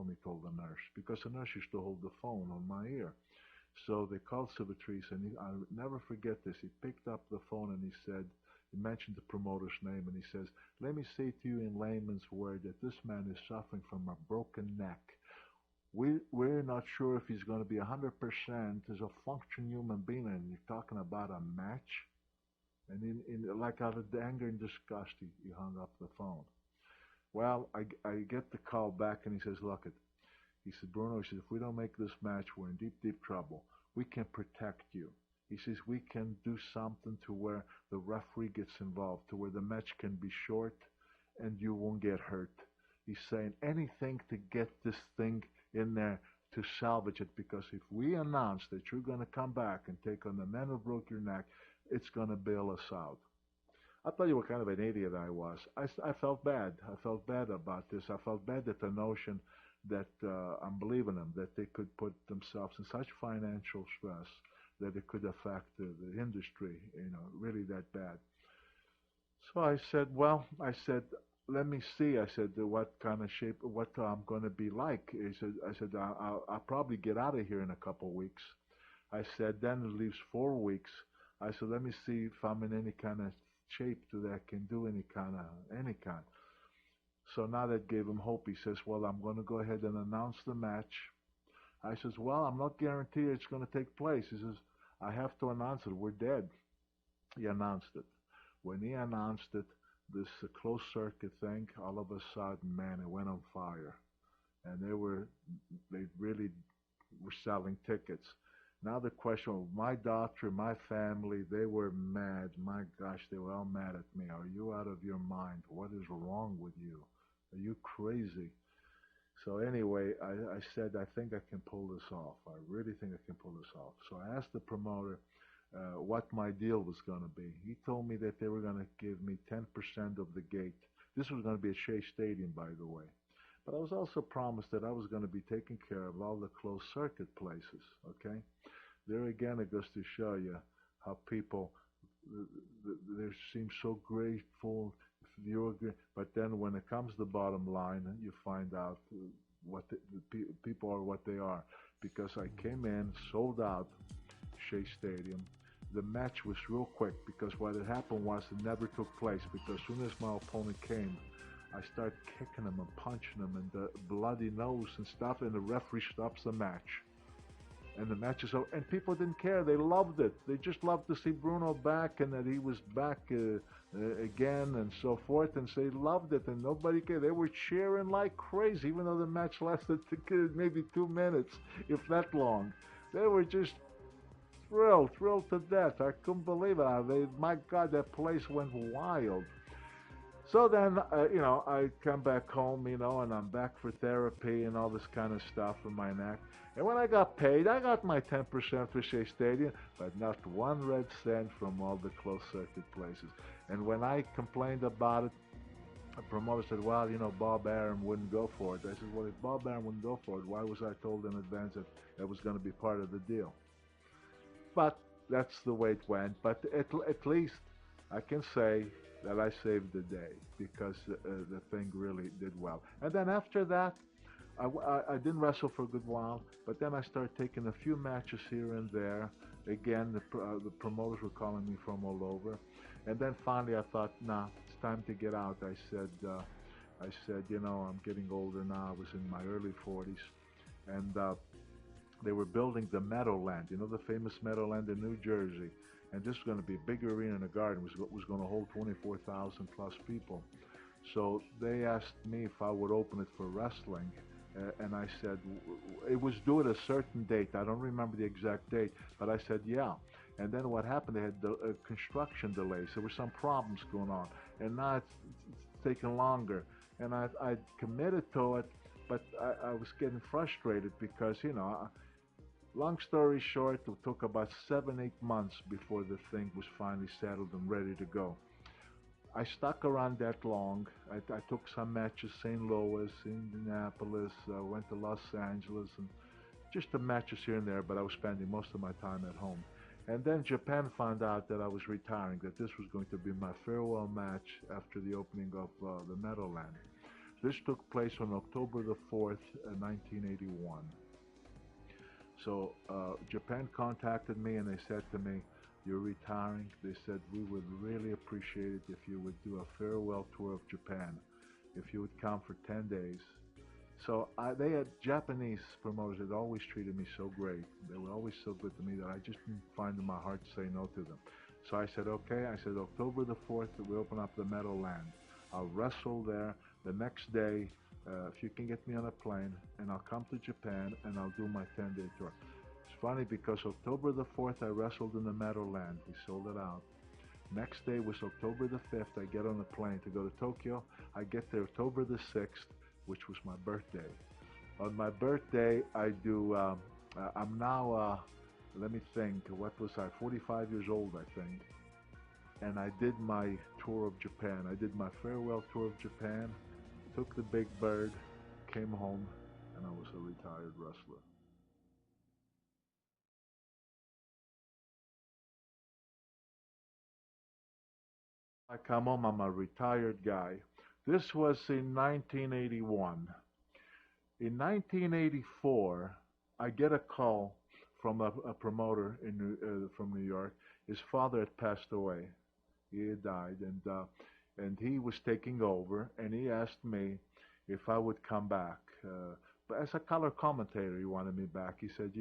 me, told the nurse, because the nurse used to hold the phone on my ear. So they called Civitrice, and I'll never forget this. He picked up the phone and he said, he mentioned the promoter's name, and he says, let me say to you in layman's word that this man is suffering from a broken neck. We're not sure if he's going to be 100% as a functioning human being, and you're talking about a match? And like out of anger and disgust, he hung up the phone. Well, I get the call back, and he says, look, he said, Bruno, he says, if we don't make this match, we're in deep, deep trouble. We can protect you. He says, we can do something to where the referee gets involved, to where the match can be short and you won't get hurt. He's saying anything to get this thing in there to salvage it, because if we announce that you're going to come back and take on the man who broke your neck, it's going to bail us out. I'll tell you what kind of an idiot I was. I felt bad. I felt bad about this. I felt bad at the notion that I'm believing them, that they could put themselves in such financial stress that it could affect the industry, really that bad. So I said, let me see. I said, what kind of shape, what I'm going to be like. I said, I'll probably get out of here in a couple of weeks. I said, then it leaves 4 weeks. I said, let me see if I'm in any kind of shape that I can do any kind. So now that gave him hope. He says, well, I'm going to go ahead and announce the match. I says, well, I'm not guaranteed it's going to take place. He says, I have to announce it. We're dead. He announced it. When he announced it, this closed circuit thing, all of a sudden, man, it went on fire. And they really were selling tickets. Now the question, my doctor, my family, they were mad. My gosh, they were all mad at me. Are you out of your mind? What is wrong with you? Are you crazy? So anyway, I said, I think I can pull this off. I really think I can pull this off. So I asked the promoter what my deal was going to be. He told me that they were going to give me 10% of the gate. This was going to be at Shea Stadium, by the way. But I was also promised that I was going to be taking care of all the closed circuit places, okay? There again, it goes to show you how people, they seem so grateful, but then when it comes to the bottom line, you find out what the people are what they are. Because I came in, sold out Shea Stadium. The match was real quick because what had happened was it never took place, because as soon as my opponent came, I started kicking him and punching him and the bloody nose and stuff, and the referee stops the match. And the match is over, and people didn't care. They loved it. They just loved to see Bruno back and that he was back again and so forth, and so they loved it, and nobody cared. They were cheering like crazy, even though the match lasted maybe 2 minutes, if that long. They were just thrilled to death. I couldn't believe it. My God, that place went wild. So then, I come back home, and I'm back for therapy and all this kind of stuff in my neck. And when I got paid, I got my 10% for Shea Stadium, but not one red cent from all the closed circuit places. And when I complained about it, the promoter said, well, Bob Arum wouldn't go for it. I said, well, if Bob Arum wouldn't go for it, why was I told in advance that it was going to be part of the deal? But that's the way it went. But at least I can say that I saved the day, because the thing really did well. And then after that, I didn't wrestle for a good while, but then I started taking a few matches here and there. Again, the promoters were calling me from all over. And then finally I thought, nah, it's time to get out. I said, I'm getting older now. I was in my early 40s. And they were building the Meadowland, the famous Meadowland in New Jersey. And this was going to be a big arena in the garden. It was going to hold 24,000 plus people. So they asked me if I would open it for wrestling. And I said, it was due at a certain date. I don't remember the exact date, but I said, yeah. And then what happened, they had construction delays. There were some problems going on. And now it's taking longer. And I committed to it, but I was getting frustrated because, long story short, it took about 7-8 months before the thing was finally settled and ready to go. I stuck around that long. I took some matches, St. Louis, Indianapolis, went to Los Angeles, and just the matches here and there, but I was spending most of my time at home. And then Japan found out that I was retiring, that this was going to be my farewell match after the opening of the Meadowland. This took place on October the 4th, 1981. So Japan contacted me and they said to me, you're retiring. They said, we would really appreciate it if you would do a farewell tour of Japan, if you would come for 10 days. So they had Japanese promoters that always treated me so great. They were always so good to me that I just didn't find in my heart to say no to them. So I said, okay. I said, October the 4th, we open up the Meadowland. I'll wrestle there. The next day, if you can get me on a plane, and I'll come to Japan and I'll do my 10-day tour. It's funny because October the 4th, I wrestled in the Meadowland. We sold it out. Next day was October the 5th. I get on a plane to go to Tokyo. I get there October the 6th, which was my birthday. On my birthday, I do, I'm now, let me think, what was I, 45 years old, I think. And I did my tour of Japan. I did my farewell tour of Japan, took the big bird, came home, and I was a retired wrestler. I come home, I'm a retired guy. This was in 1981. In 1984, I get a call from a promoter from New York. His father had passed away. He had died, and and he was taking over, and he asked me if I would come back. But as a color commentator, he wanted me back. He said,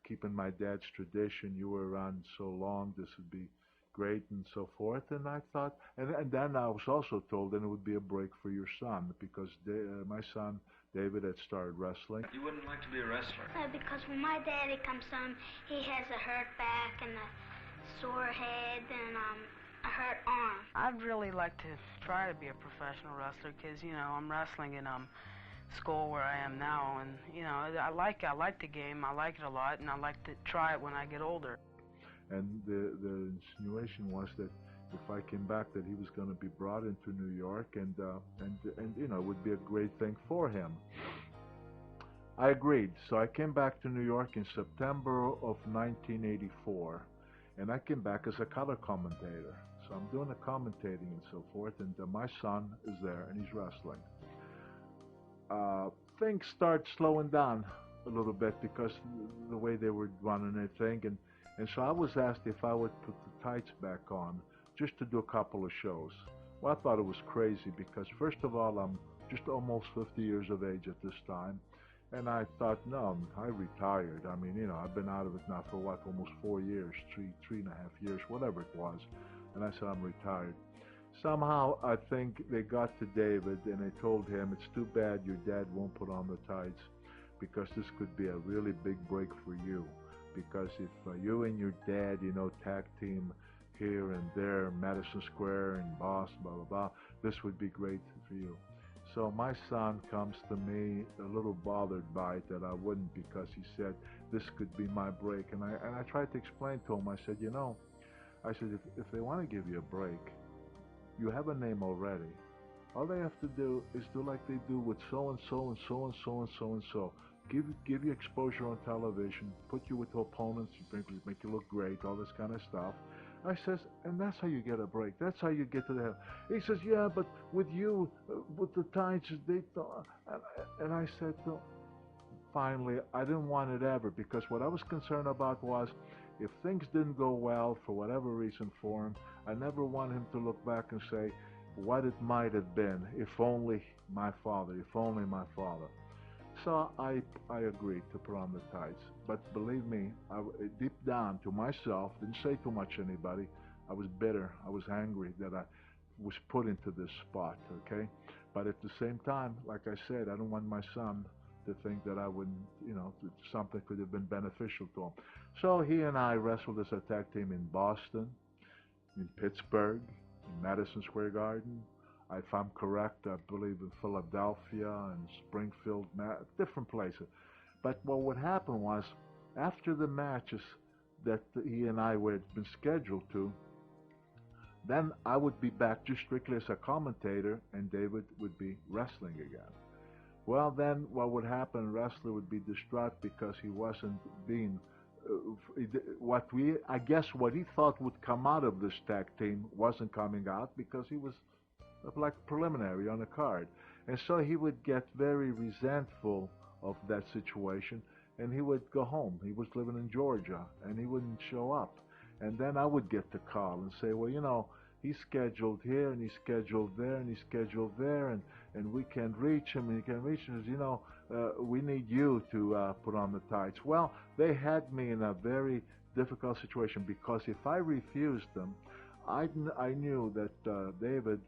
keeping my dad's tradition, you were around so long, this would be great and so forth. And I thought, and then I was also told that it would be a break for your son, because my son, David, had started wrestling. You wouldn't like to be a wrestler? Because when my daddy comes home, he has a hurt back and a sore head and a hurt arm. I'd really like to try to be a professional wrestler because, I'm wrestling in school where I am now, and, I like the game, I like it a lot, and I'd like to try it when I get older. And the insinuation was that if I came back, that he was going to be brought into New York, and it would be a great thing for him. I agreed, so I came back to New York in September of 1984, and I came back as a color commentator. So I'm doing the commentating and so forth, and my son is there, and he's wrestling. Things start slowing down a little bit because the way they were running their thing, and so I was asked if I would put the tights back on just to do a couple of shows. Well, I thought it was crazy because, first of all, I'm just almost 50 years of age at this time, and I thought, no, I retired. I mean, I've been out of it now for almost 4 years, three and a half years, whatever it was, and I said I'm retired. Somehow, I think they got to David and they told him, it's too bad your dad won't put on the tights because this could be a really big break for you. Because if you and your dad, tag team here and there, Madison Square and Boston, blah, blah, blah, this would be great for you. So my son comes to me a little bothered by it that I wouldn't, because he said this could be my break. And I tried to explain to him, I said, if they want to give you a break, you have a name already. All they have to do is do like they do with so-and-so and so-and-so and so-and-so. Give you exposure on television, put you with opponents, make you look great, all this kind of stuff. I says, and that's how you get a break. That's how you get to the hell. He says, yeah, but with you, with the tights, they thought. And I said, no. Finally, I didn't want it ever, because what I was concerned about was, if things didn't go well for whatever reason for him, I never want him to look back and say what it might have been, if only my father, if only my father. So I agreed to put on the tights. But believe me, deep down to myself, didn't say too much to anybody, I was bitter, I was angry that I was put into this spot, okay? But at the same time, like I said, I don't want my son to think that I wouldn't, something could have been beneficial to him. So he and I wrestled as a tag team in Boston, in Pittsburgh, in Madison Square Garden. If I'm correct, I believe in Philadelphia and Springfield, different places. But what would happen was, after the matches that he and I had been scheduled to, then I would be back just strictly as a commentator, and David would be wrestling again. Well, then what would happen, wrestler would be distraught because he wasn't being, what he thought would come out of this tag team wasn't coming out, because he was like preliminary on a card. And so he would get very resentful of that situation, and he would go home. He was living in Georgia, and he wouldn't show up. And then I would get the call and say, well, he's scheduled here, and he's scheduled there, and he's scheduled there, and we can't reach him, and he can't reach him. We need you to put on the tights. Well, they had me in a very difficult situation, because if I refused them, I knew that David,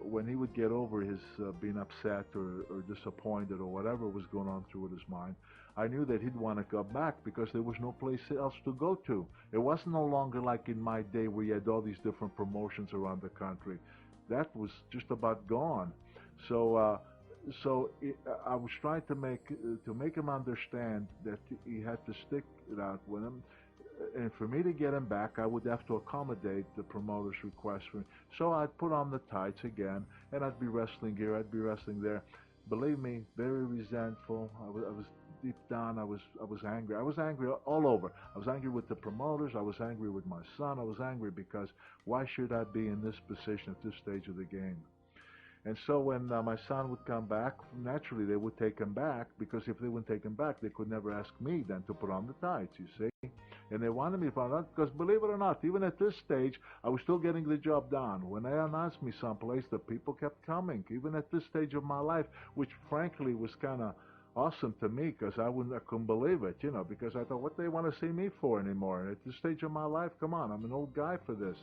when he would get over his being upset or disappointed or whatever was going on through his mind, I knew that he'd want to come back, because there was no place else to go to. It wasn't no longer like in my day where you had all these different promotions around the country. That was just about gone. So I was trying to make him understand that he had to stick it out with him. And for me to get him back, I would have to accommodate the promoter's request for me. So I'd put on the tights again, and I'd be wrestling here, I'd be wrestling there. Believe me, very resentful. I was deep down, I was angry. I was angry all over. I was angry with the promoters. I was angry with my son. I was angry because why should I be in this position at this stage of the game? And so when my son would come back, naturally they would take him back, because if they wouldn't take him back, they could never ask me then to put on the tights, you see. And they wanted me to find out because, believe it or not, even at this stage, I was still getting the job done. When they announced me someplace, the people kept coming, even at this stage of my life, which frankly was kind of awesome to me because I couldn't believe it, you know, because I thought, what do they want to see me for anymore? And at this stage of my life, come on, I'm an old guy for this.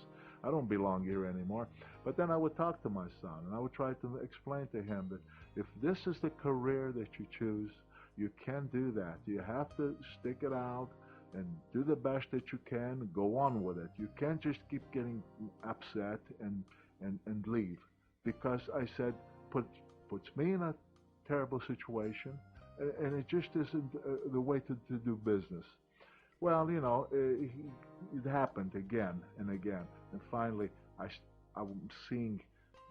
I don't belong here anymore. But then I would talk to my son, and I would try to explain to him that if this is the career that you choose, you can do that. You have to stick it out and do the best that you can, go on with it. You can't just keep getting upset and leave. Because I said, puts me in a terrible situation, and it just isn't the way to do business. Well, you know, it happened again and again. And finally, I'm seeing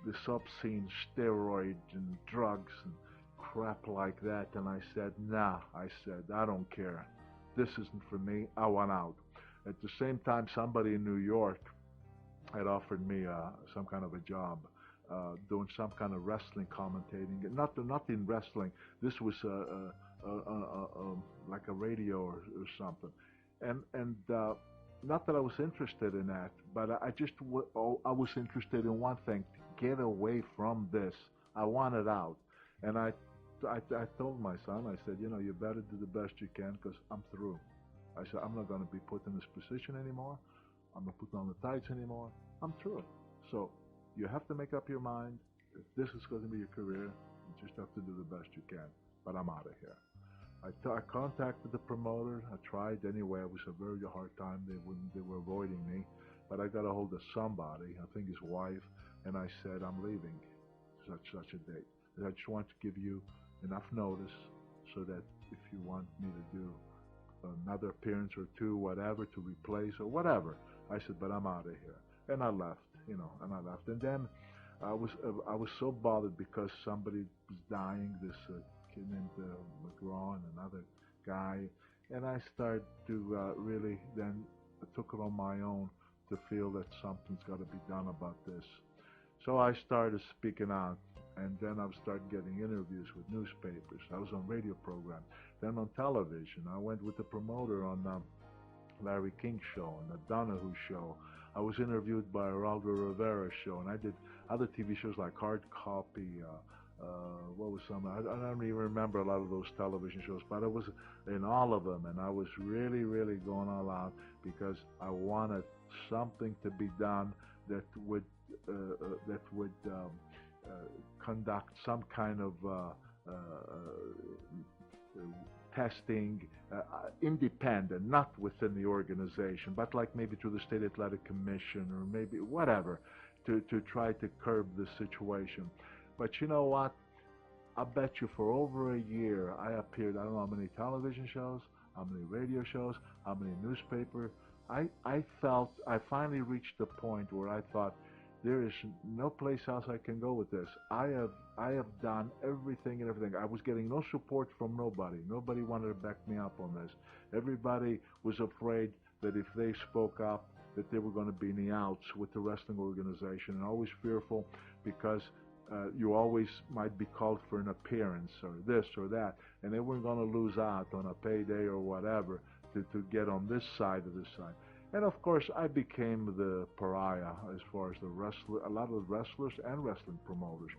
this obscene steroids and drugs and crap like that. And I said, nah, I don't care. This isn't for me. I want out. At the same time, somebody in New York had offered me some kind of a job doing some kind of wrestling commentating. Not in wrestling. This was like a radio or something. And not that I was interested in that, but I was interested in one thing: to get away from this. I wanted out, and I told my son, I said, you know, you better do the best you can because I'm through. I said, I'm not going to be put in this position anymore. I'm not putting on the tights anymore. I'm through. So you have to make up your mind. If this is going to be your career, you just have to do the best you can. But I'm out of here. I contacted the promoter. I tried anyway. It was a very hard time. They were avoiding me. But I got a hold of somebody, I think his wife, and I said, I'm leaving such a date. And I just want to give you enough notice so that if you want me to do another appearance or two, whatever, to replace or whatever. I said, but I'm out of here. And I left, you know, and I left. And then I was so bothered because somebody was dying, this kid named McGraw and another guy. And I started to really then took it on my own to feel that something's got to be done about this. So I started speaking out. And then I started getting interviews with newspapers. I was on radio programs. Then on television, I went with the promoter on Larry King's show and the Donahue show. I was interviewed by Geraldo Rivera's show, and I did other TV shows like Hard Copy. What was some? I don't even remember a lot of those television shows, but I was in all of them, and I was really, really going all out because I wanted something to be done that would conduct some kind of testing, independent, not within the organization, but like maybe through the State Athletic Commission or maybe whatever, to try to curb the situation. But you know what? I bet you for over a year I appeared, I don't know how many television shows, how many radio shows, how many newspaper. I felt, I finally reached the point where I thought, there is no place else I can go with this. I have done everything and everything. I was getting no support from nobody. Nobody wanted to back me up on this. Everybody was afraid that if they spoke up, that there were going to be any outs with the wrestling organization, and always fearful because you always might be called for an appearance or this or that, and they weren't going to lose out on a payday or whatever to get on this side or this side. And of course, I became the pariah as far as a lot of the wrestlers and wrestling promoters,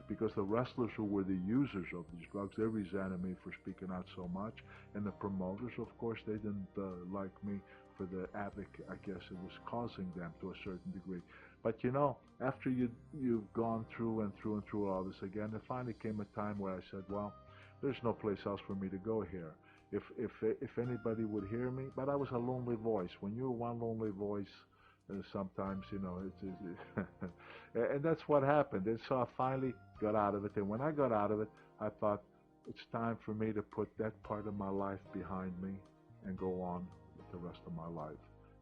because the wrestlers who were the users of these drugs, they resented me for speaking out so much, and the promoters, of course, they didn't like me for the havoc, I guess, it was causing them to a certain degree. But you know, after you've gone through and through and through all this again, there finally came a time where I said, well, there's no place else for me to go here. If anybody would hear me, but I was a lonely voice. When you're one lonely voice, sometimes, you know, and that's what happened. And so I finally got out of it. And when I got out of it, I thought it's time for me to put that part of my life behind me and go on with the rest of my life.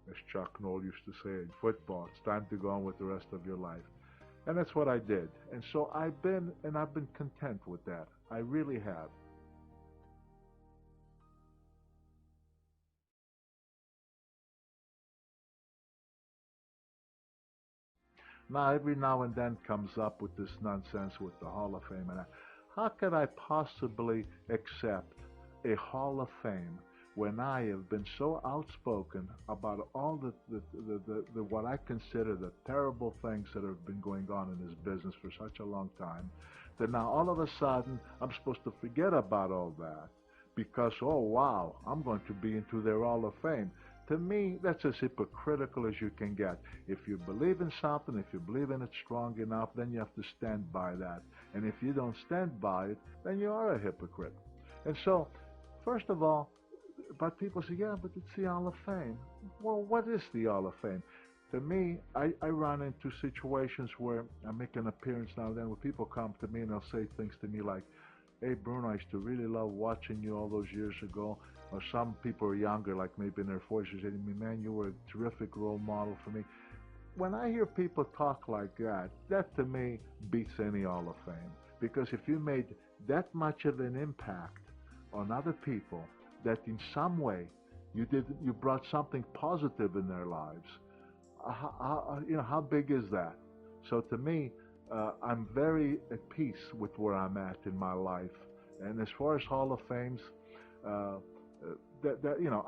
As Chuck Noll used to say in football, it's time to go on with the rest of your life. And that's what I did. And so I've been content with that. I really have. Now, every now and then comes up with this nonsense with the Hall of Fame. And how could I possibly accept a Hall of Fame when I have been so outspoken about all the what I consider the terrible things that have been going on in this business for such a long time, that now all of a sudden I'm supposed to forget about all that because, oh wow, I'm going to be into their Hall of Fame. To me, that's as hypocritical as you can get. If you believe in something, if you believe in it strong enough, then you have to stand by that. And if you don't stand by it, then you are a hypocrite. And so, first of all, but people say, yeah, but it's the Hall of Fame. Well, what is the Hall of Fame? To me, I run into situations where I make an appearance now and then where people come to me and they'll say things to me like, hey, Bruno, I used to really love watching you all those years ago. Or some people are younger, like maybe in their 40s, saying to me, man, you were a terrific role model for me. When I hear people talk like that, that to me beats any Hall of Fame. Because if you made that much of an impact on other people, that in some way you brought something positive in their lives, how big is that? So to me, I'm very at peace with where I'm at in my life. And as far as Hall of Fames,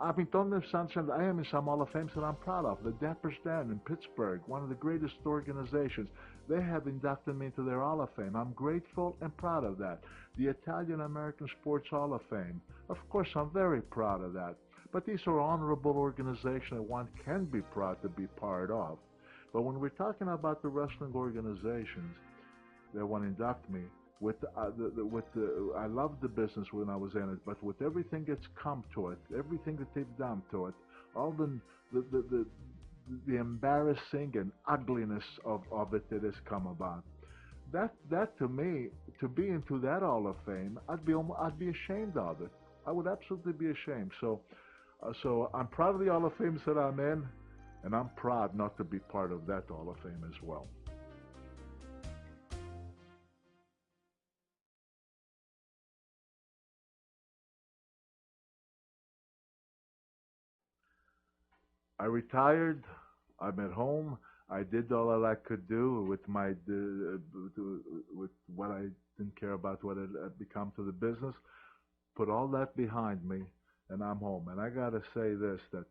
I've been told in Sunshine that I am in some Hall of Fames that I'm proud of. The Dapper's Den in Pittsburgh, one of the greatest organizations, they have inducted me into their Hall of Fame. I'm grateful and proud of that. The Italian American Sports Hall of Fame, of course, I'm very proud of that. But these are honorable organizations that one can be proud to be part of. But when we're talking about the wrestling organizations that want to induct me, I loved the business when I was in it, but with everything that's come to it, everything that they've done to it, all the embarrassing and ugliness of it that has come about, that to me, to be into that Hall of Fame, I'd be ashamed of it. I would absolutely be ashamed. So I'm proud of the Hall of Fames that I'm in, and I'm proud not to be part of that Hall of Fame as well. I retired. I'm at home. I did all that I could do with with what I didn't care about, what had become to the business. Put all that behind me, and I'm home. And I gotta say this: that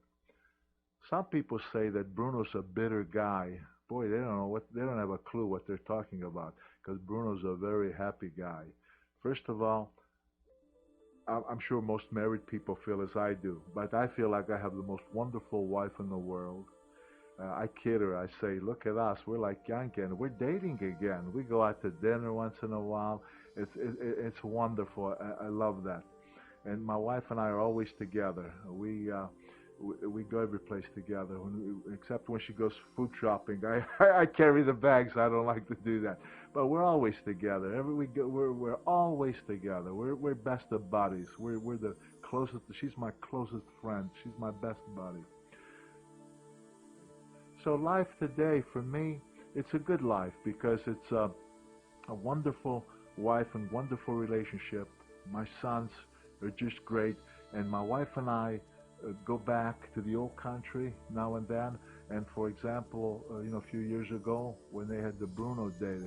some people say that Bruno's a bitter guy. Boy, they don't have a clue what they're talking about, because Bruno's a very happy guy. First of all, I'm sure most married people feel as I do, but I feel like I have the most wonderful wife in the world. I kid her. I say, look at us. We're like young again. We're dating again. We go out to dinner once in a while. It's wonderful. I love that. And my wife and I are always together. We go every place together, except when she goes food shopping. I carry the bags. I don't like to do that. But we're always together. We're always together. We're best of buddies. We're the closest. She's my closest friend. She's my best buddy. So life today, for me, it's a good life because it's a wonderful wife and wonderful relationship. My sons are just great, and my wife and I go back to the old country now and then. And for example, a few years ago when they had the Bruno Day,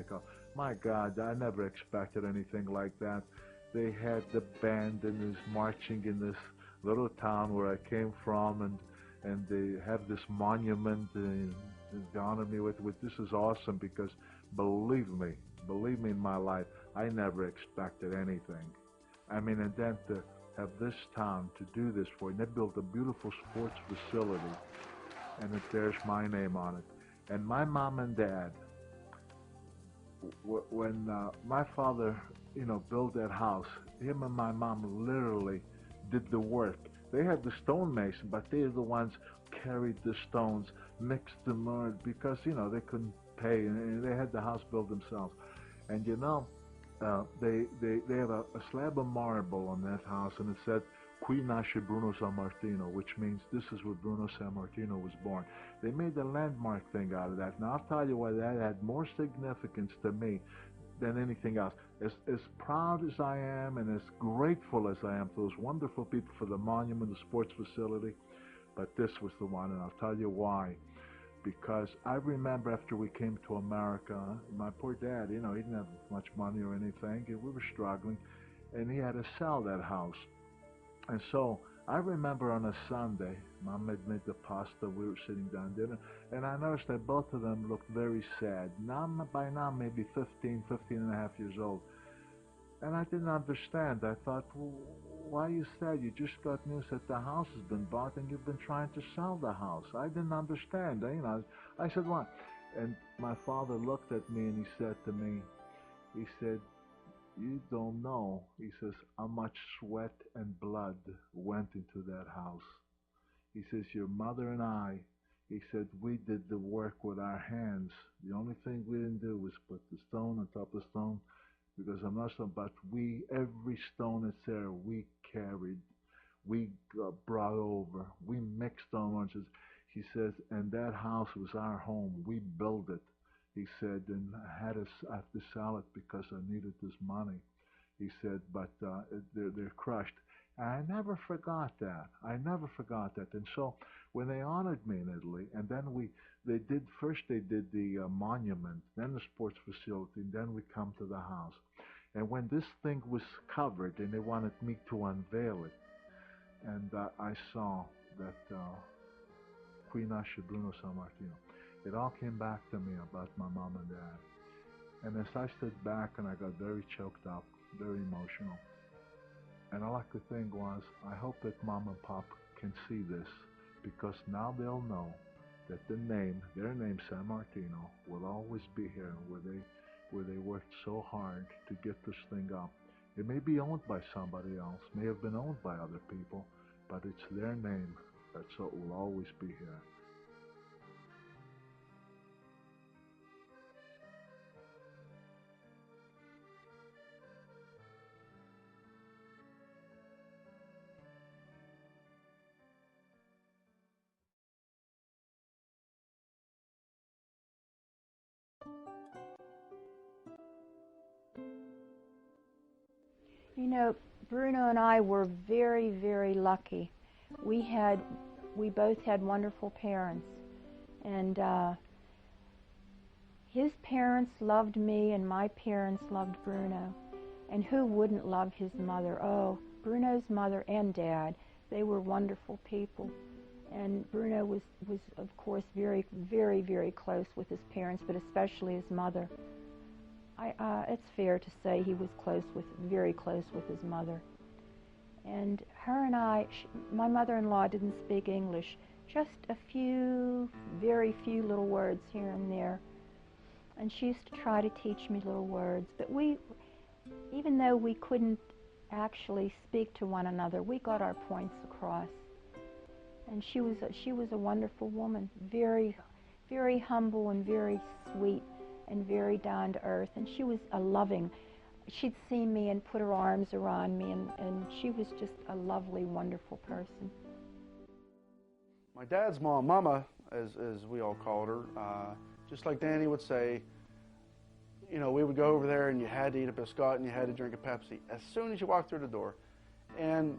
my God, I never expected anything like that. They had the band and this marching in this little town where I came from, and they have this monument to honor me with. This is awesome because believe me in my life, I never expected anything. I mean, and then to have this town to do this for, and they built a beautiful sports facility, and there's my name on it. And my mom and dad, when my father, built that house, him and my mom literally did the work. They had the stonemason, but they're the ones carried the stones, mixed the mud, because, they couldn't pay, and they had the house built themselves. And they have a slab of marble on that house, and it said, Qui nasce Bruno Sammartino, which means this is where Bruno Sammartino was born. They made a landmark thing out of that. Now, I'll tell you why that had more significance to me than anything else. As proud as I am and as grateful as I am to those wonderful people for the monument, the sports facility, but this was the one, and I'll tell you why. Because I remember after we came to America, my poor dad, he didn't have much money or anything, and we were struggling, and he had to sell that house. And so I remember on a Sunday, Mom had made the pasta, we were sitting down dinner, and I noticed that both of them looked very sad. Now, by now, maybe 15 and a half years old. And I didn't understand. I thought, well, why are you sad? You just got news that the house has been bought and you've been trying to sell the house. I didn't understand. I said, what? And my father looked at me and he said to me, he said, you don't know, he says, how much sweat and blood went into that house. He says, your mother and I, he said, we did the work with our hands. The only thing we didn't do was put the stone on top of the stone, because I'm not so, but every stone that's there, we carried, we brought over, we mixed stone lunches. He says, and that house was our home. We built it. He said, and I had to sell it because I needed this money. He said, but they're crushed. And I never forgot that. I never forgot that. And so when they honored me in Italy, and then they did the monument, then the sports facility, and then we come to the house. And when this thing was covered, and they wanted me to unveil it, and I saw that Qui nasce Bruno Sammartino, it all came back to me about my mom and dad. And as I stood back and I got very choked up, very emotional, and all I could think was, I hope that Mom and Pop can see this, because now they'll know that their name, Sammartino, will always be here where they worked so hard to get this thing up. It may be owned by somebody else, may have been owned by other people, but it's their name, so it will always be here. You know, Bruno and I were very, very lucky. We both had wonderful parents, and his parents loved me and my parents loved Bruno. And who wouldn't love his mother? Oh, Bruno's mother and dad, they were wonderful people. And Bruno was of course very, very, very close with his parents, but especially his mother. It's fair to say he was very close with his mother. And her and I, my mother-in-law didn't speak English, just a few, very few little words here and there. And she used to try to teach me little words. But even though we couldn't actually speak to one another, we got our points across. And she was a wonderful woman, very, very humble and very sweet and very down to earth. And she was a loving. She'd see me and put her arms around me, and she was just a lovely, wonderful person. My dad's mom, Mama, as we all called her, just like Danny would say, you know, we would go over there and you had to eat a biscuit and you had to drink a Pepsi as soon as you walked through the door. And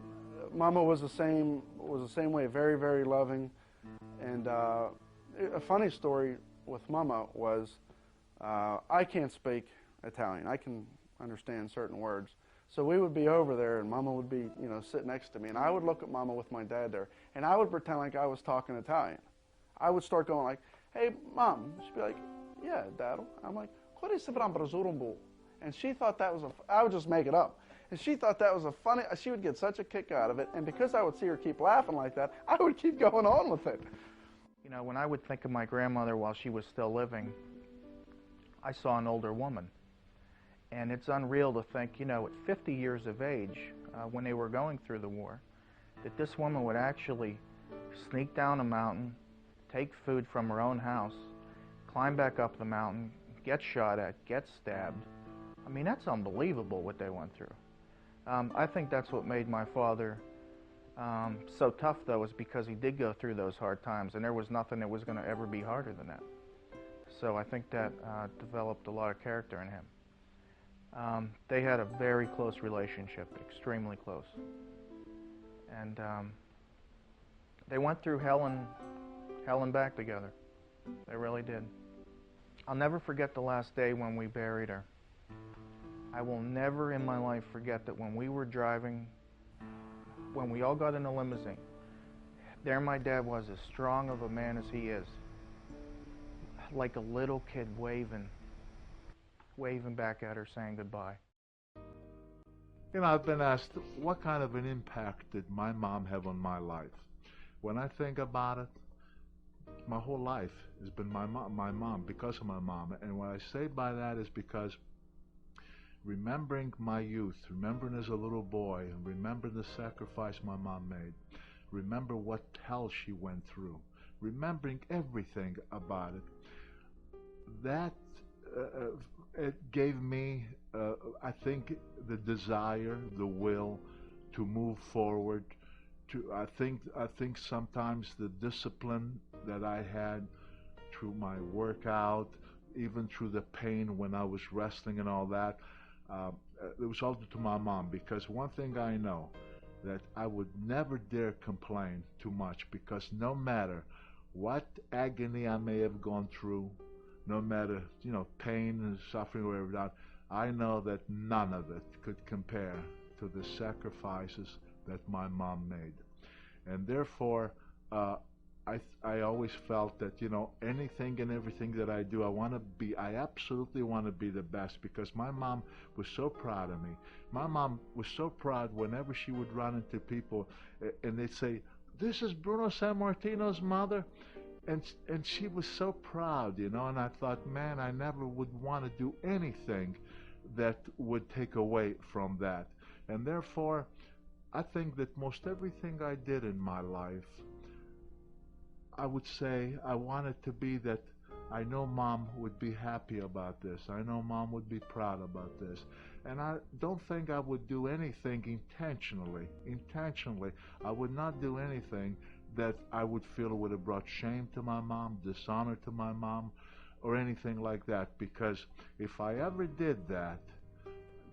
Mama was the same way, very, very loving. And a funny story with Mama was, I can't speak Italian. I can understand certain words. So we would be over there and Mama would be, you know, sit next to me, and I would look at Mama with my dad there, and I would pretend like I was talking Italian. I would start going like, hey, Mom. She'd be like, yeah, Dad. I'm like, and she thought that was I would just make it up. And she thought that was she would get such a kick out of it, and because I would see her keep laughing like that, I would keep going on with it. You know, when I would think of my grandmother while she was still living, I saw an older woman. And it's unreal to think, you know, at 50 years of age, when they were going through the war, that this woman would actually sneak down a mountain, take food from her own house, climb back up the mountain, get shot at, get stabbed. I mean, that's unbelievable what they went through. I think that's what made my father so tough, though, is because he did go through those hard times, and there was nothing that was going to ever be harder than that. So I think that developed a lot of character in him. They had a very close relationship, extremely close. And they went through hell and back together. They really did. I'll never forget the last day when we buried her. I will never in my life forget that when we were driving when we all got in the limousine, there my dad was, as strong of a man as he is, like a little kid waving back at her, saying goodbye. You know, I've been asked, what kind of an impact did my mom have on my life? When I think about it, my whole life has been my mom, because of my mom. And what I say by that is because remembering my youth, remembering as a little boy, and remember the sacrifice my mom made, remember what hell she went through, remembering everything about it, that it gave me, I think, the desire, the will to move forward. I think sometimes the discipline that I had through my workout, even through the pain when I was wrestling and all that, it was all due to my mom. Because one thing I know, that I would never dare complain too much, because no matter what agony I may have gone through, no matter, you know, pain and suffering or whatever that, I know that none of it could compare to the sacrifices that my mom made. And therefore, I always felt that, you know, anything and everything that I do, I absolutely want to be the best, because my mom was so proud of me. My mom was so proud whenever she would run into people and they'd say, "This is Bruno Sammartino's mother." And she was so proud, you know, and I thought, man, I never would want to do anything that would take away from that. And therefore, I think that most everything I did in my life, I would say I wanted to be that I know Mom would be happy about this. I know Mom would be proud about this. And I don't think I would do anything intentionally. I would not do anything that I would feel would have brought shame to my mom, dishonor to my mom, or anything like that. Because if I ever did that,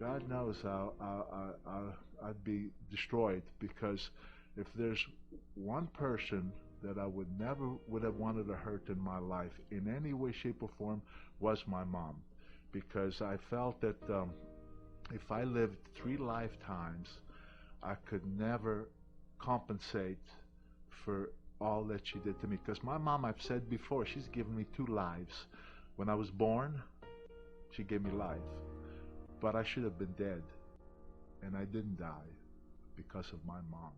God knows I'd be destroyed. Because if there's one person that I would never would have wanted to hurt in my life in any way, shape, or form, was my mom. Because I felt that if I lived 3 lifetimes, I could never compensate for all that she did to me. Because my mom, I've said before, she's given me 2 lives. When I was born, she gave me life. But I should have been dead. And I didn't die because of my mom.